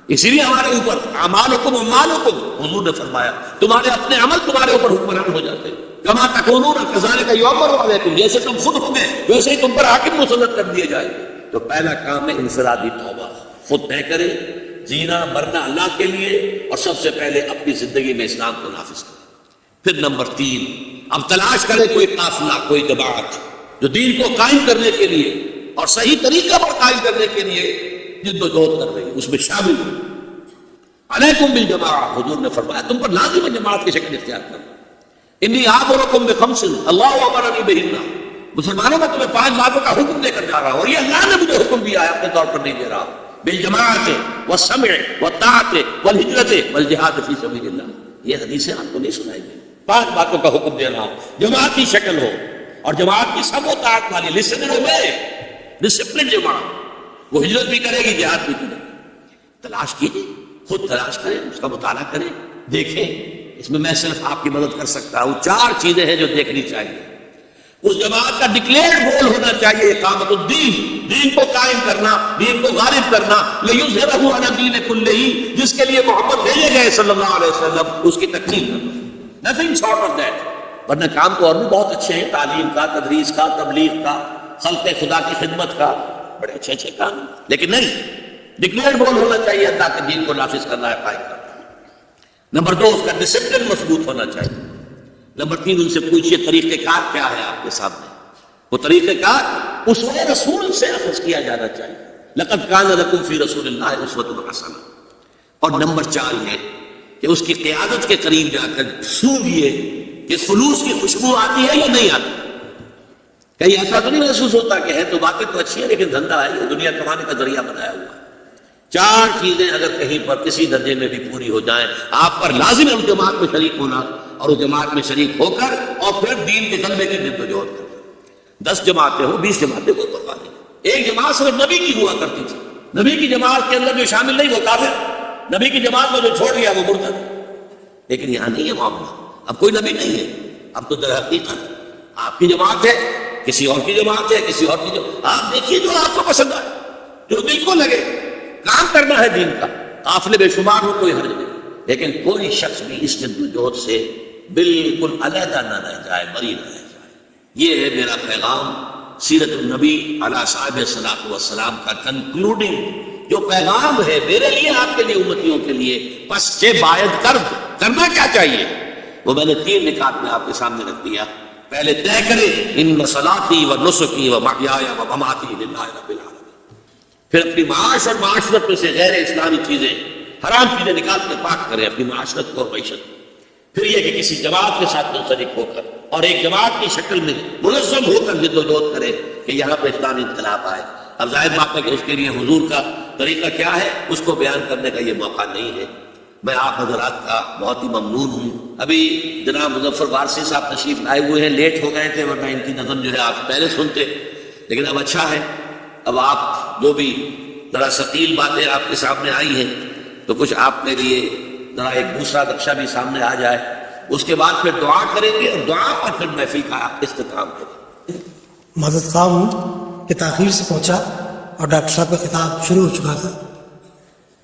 اسی لیے ہمارے اوپر اعمالکم اموالکم، حضور نے فرمایا تمہارے اپنے عمل تمہارے اوپر حکمران ہو جاتے ہیں، کما تکونون کذالک یؤمر علیکم، جیسے تم خود ہو گے ویسے ہی تم پر حاکم مسلط کر دیے جائیں گے۔ تو پہلا کام ہے انفرادی توبہ، خود طے کرے جینا مرنا اللہ کے لیے، اور سب سے پہلے اپنی زندگی میں اسلام کو نافذ کرے۔ پھر نمبر 3، اب تلاش کرے کوئی قافلہ، کوئی جماعت جو دین کو قائم کرنے کے لیے اور صحیح طریقہ پر قائم کرنے کے لیے جد و جہد کر رہی ہے، اس میں شامل ہو۔ علیکم بالجماعہ، حضور نے فرمایا تم پر لازم ہے جماعت کی شکل اختیار کرنا۔ انی آمرکم بخمس اللہ امرنی بہن، مسلمانوں میں تمہیں 5 باتوں کا حکم دے کر جا رہا ہوں، اور یہ اللہ نے مجھے حکم دیا ہے، اپنے طور پر نہیں دے رہا۔ بالجماعت والسمع والطاعت والہجرت والجہاد فی سبیل اللہ، یہ حدیثیں آپ کو نہیں سنائی گئی۔ 5 باتوں کا حکم دے رہا ہوں، جماعت کی شکل ہو، اور جماعت کی سب و طاعت والی، لسن میں ڈسپلن جماعت، وہ ہجرت بھی کرے گی، جہاد بھی کرے گی۔ تلاش کیجیے، خود تلاش کریں، اس کا مطالعہ کریں، دیکھیں، اس میں میں صرف آپ کی مدد کر سکتا ہوں۔ 4 چیزیں ہیں جو دیکھنی چاہیے۔ اس جماعت کا ڈکلیئرڈ گول ہونا چاہیے اقامت الدین، دین کو قائم کرنا، دین کو غالب کرنا، لیظہرہ علی الدین کلہ، جس کے لیے محمد بھیجے گئے صلی اللہ علیہ وسلم، اس کی تکمیل کرنا، نتھنگ شارٹ آف دیٹ۔ ورنہ کام تو اور بھی بہت اچھے ہیں، تعلیم کا، تدریس کا، تبلیغ کا، خلق خدا کی خدمت کا، بڑے اچھے اچھے کام، لیکن نہیں، ڈکلیئرڈ گول ہونا چاہیے اللہ کے دین کو نافذ کرنا ہے، قائم کرنا۔ نمبر 2، اس کا ڈسپلن مضبوط ہونا چاہیے۔ نمبر 3، ان سے پوچھئے طریقہ کار کیا ہے آپ کے سامنے، وہ طریقہ کار اسوہ رسول سے اخذ کیا جانا چاہیے، لقد کان لکم فی رسول اللہ اسوۃ حسنہ۔ اور نمبر 4 یہ کہ اس کی قیادت کے قریب جا کر سونگھیے کہ خلوص کی خوشبو آتی ہے یا نہیں آتی۔ کہیں ایسا تو نہیں محسوس ہوتا کہ ہے تو باتیں تو اچھی ہیں لیکن دھندا ہے، یہ دنیا کمانے کا ذریعہ بنایا ہوا ہے۔ 4 چیزیں اگر کہیں پر کسی درجے میں بھی پوری ہو جائیں، آپ پر لازم ہے اس جماعت میں شریک ہونا، اور اس جماعت میں شریک ہو کر اور پھر دین کے غلبے کی جد و جہد کرنا۔ 10 جماعتیں ہوں، 20 جماعتیں، کوئی پرواہ نہیں۔ ایک جماعت صرف نبی کی ہوا کرتی تھی، نبی کی جماعت کے اندر جو شامل نہیں وہ کافر، نبی کی جماعت میں جو چھوڑ دیا وہ مرتد۔ لیکن یہاں نہیں ہے معاملہ، اب کوئی نبی نہیں ہے، اب تو در حقیقت آپ کی جماعت ہے، کسی اور کی جماعت ہے، کسی اور کی جماعت، آپ دیکھیے جو آپ کو پسند آئے، جو دل کو لگے، کام کرنا ہے دین کا، قافلے بے شمار ہو، کوئی حرج نہیں، لیکن کوئی شخص بھی اس جد و جہد سے بالکل علیحدہ نہ رہ جائے، بری نہ رہ جائے۔ یہ ہے میرا پیغام، سیرت النبی علیہ صاحب الصلاۃ والسلام کا کنکلوڈنگ جو پیغام ہے میرے لیے، آپ کے لیے، امتیوں کے لیے۔ پس چہ باید کرنا کیا چاہیے، وہ میں نے 3 نکات میں آپ کے سامنے رکھ دیا۔ پہلے طے کرے ان صلاتی و نسکی و محیای و مماتی للہ رب العالمین، پھر اپنی معاش اور معاشرت میں سے غیر اسلامی چیزیں، حرام چیزیں نکال کے پاک کریں اپنی معاشرت کو اور معیشت کو۔ پھر یہ کہ کسی جماعت کے ساتھ منسلک ہو کر اور ایک جماعت کی شکل میں منظم ہو کر جد و جہد کرے کہ یہاں پہ اسلامی انقلاب آئے۔ اب ظاہر بات ہے کہ اس کے لیے حضور کا طریقہ کیا ہے اس کو بیان کرنے کا یہ موقع نہیں ہے۔ میں آپ حضرات کا بہت ہی ممنون ہوں۔ ابھی جناب مظفر وارثی صاحب تشریف لائے ہوئے ہیں، لیٹ ہو گئے تھے ورنہ ان کی نظم جو ہے آپ پہلے سنتے، لیکن اب اچھا ہے، اب آپ جو بھی ذرا ثقیل باتیں آپ کے سامنے آئی ہیں تو کچھ آپ کے لیے ذرا ایک دوسرا نقشہ بھی سامنے آ جائے، اس کے بعد پھر دعا کریں گے اور دعا پر پھر محفل کا اختتام کریں۔ مدد خواہ ہوں کہ تاخیر سے پہنچا اور ڈاکٹر صاحب کا خطاب شروع ہو چکا تھا،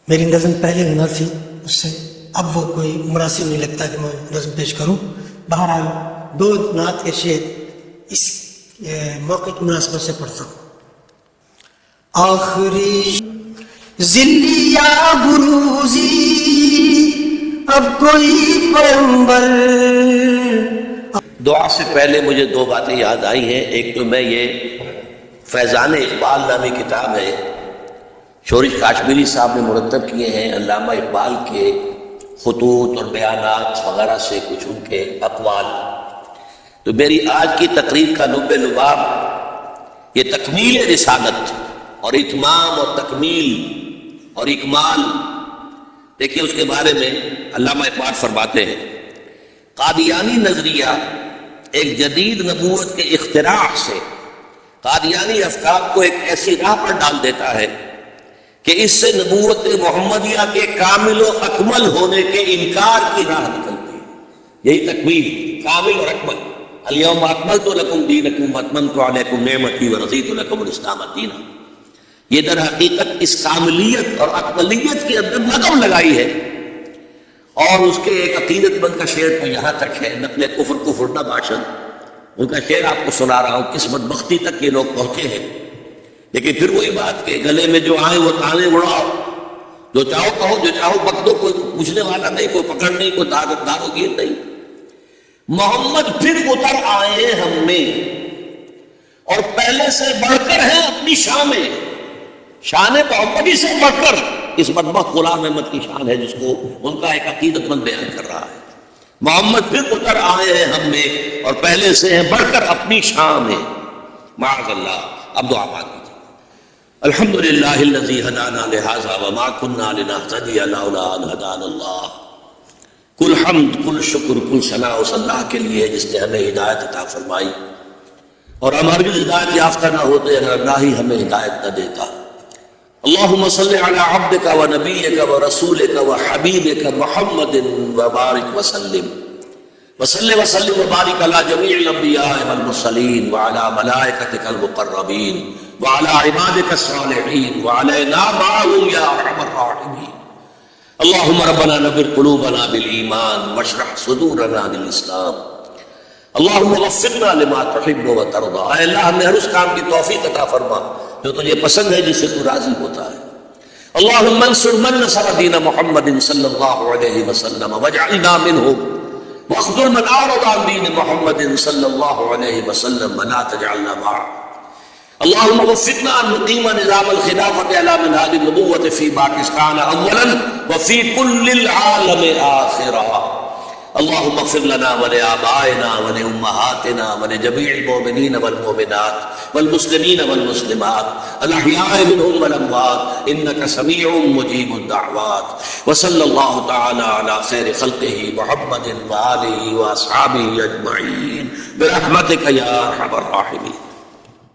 میری نظم پہلے ہونا تھی، اس سے اب وہ کوئی مناسب نہیں لگتا کہ میں نظم پیش کروں۔ بہرحال 2 نعت کے شعر اس موقع کی مناسبت سے پڑھتا ہوں۔ آخری ذلی یا بروزی اب کوئی پیغمبر۔ دعا سے پہلے مجھے 2 باتیں یاد آئی ہیں۔ ایک تو میں یہ فیضان اقبال نامی کتاب ہے، شورش کاشمیری صاحب نے مرتب کیے ہیں، علامہ اقبال کے خطوط اور بیانات وغیرہ سے کچھ ان کے اقوال۔ تو میری آج کی تقریر کا لب لباب یہ تکمیل رسالت اور اتمام اور تکمیل اور اکمال۔ دیکھیے اس کے بارے میں علامہ اقبال فرماتے ہیں، قادیانی نظریہ ایک جدید نبوت کے اختراع سے قادیانی افکار کو ایک ایسی راہ پر ڈال دیتا ہے کہ اس سے نبوت محمدیہ کے کامل و اکمل ہونے کے انکار کی راہ نکلتی ہے۔ یہی تکمیل، کامل اور اکمل۔ الیوم اکملت لکم دینکم واتممت علیکم نعمتی ورضیت لکم الاسلام دینا، یہ در حقیقت اس کاملیت اور اکملیت کے اندر لگم لگائی ہے۔ اور اس کے ایک عقیدت مند کا شعر تو یہاں تک ہے، نقل کفر نہ باشد، ان کا شعر آپ کو سنا رہا ہوں، کس بدبختی تک یہ لوگ پہنچے ہیں۔ لیکن پھر وہی بات کہ گلے میں جو آئے وہ تانے اڑاؤ، جو چاہو کہو، جو چاہو بک دو، کوئی پوچھنے والا نہیں، کوئی پکڑ نہیں، کوئی دار و گیر نہیں۔ محمد پھر اتر آئے ہم میں اور پہلے سے بڑھ کر ہیں اپنی شان میں، شان محمدی سے بڑھ کر اس بدبخت غلام احمد کی شان ہے جس کو ان کا ایک عقیدت مند بیان کر رہا ہے۔ محمد پھر اتر آئے ہیں ہم میں اور پہلے سے ہیں بڑھ کر اپنی شان میں، معاذ اللہ۔ اب دعا مانگیے۔ الحمدللہ الذی ہدانا لہذا وما كنا لنہتدی لولا ان ہدانا اللہ۔ کل حمد، کل شکر، کل ثناء اس اللہ کے لیے جس نے ہمیں ہدایت عطا فرمائی، اور ہم ہرگز ہدایت یافتہ نہ ہوتے اگر اللہ ہی ہمیں ہدایت نہ دیتا۔ اللہم صلی علی عبدک و نبیک و رسولک و حبیبک محمد وبارک وسلم وصلی وسلم وبارک علی جمیع الانبیاء والمرسلین وعلی ملائکتک المقربین وعلی عبادک الصالحین وعلینا معهم یا ارحم الراحمین۔ اللہم ربنا نور قلوبنا بالایمان واشرح صدورنا للاسلام۔ اللہم وفقنا لما تحب و ترضى، اے اللہ ہمیں ہر اس کام کی توفیق عطا فرما جو تجھے پسند ہے، جس سے تو راضی ہوتا ہے۔ اللہم انصر من نصر دین محمد صلی اللہ علیہ وسلم واجعلنا منهم، واخذل من اعرض عن دین محمد صلی اللہ علیہ وسلم ولا تجعلنا معه۔ اللہم وفقنا ان نقیم نظام الخلافت علی منہاج النبوۃ فی پاکستان اولا وفی کل العالم آخرا۔ اللہم اغفر لنا ولآبائنا ولأمہاتنا ولجمیع المؤمنین والمؤمنات والمسلمین والمسلمات الاحیاء منهم والاموات انک سمیع مجیب الدعوات۔ وصلی اللہ تعالی علی خیر خلقہ محمد وآلہ واصحابہ اجمعین برحمتک یا ارحم الراحمین۔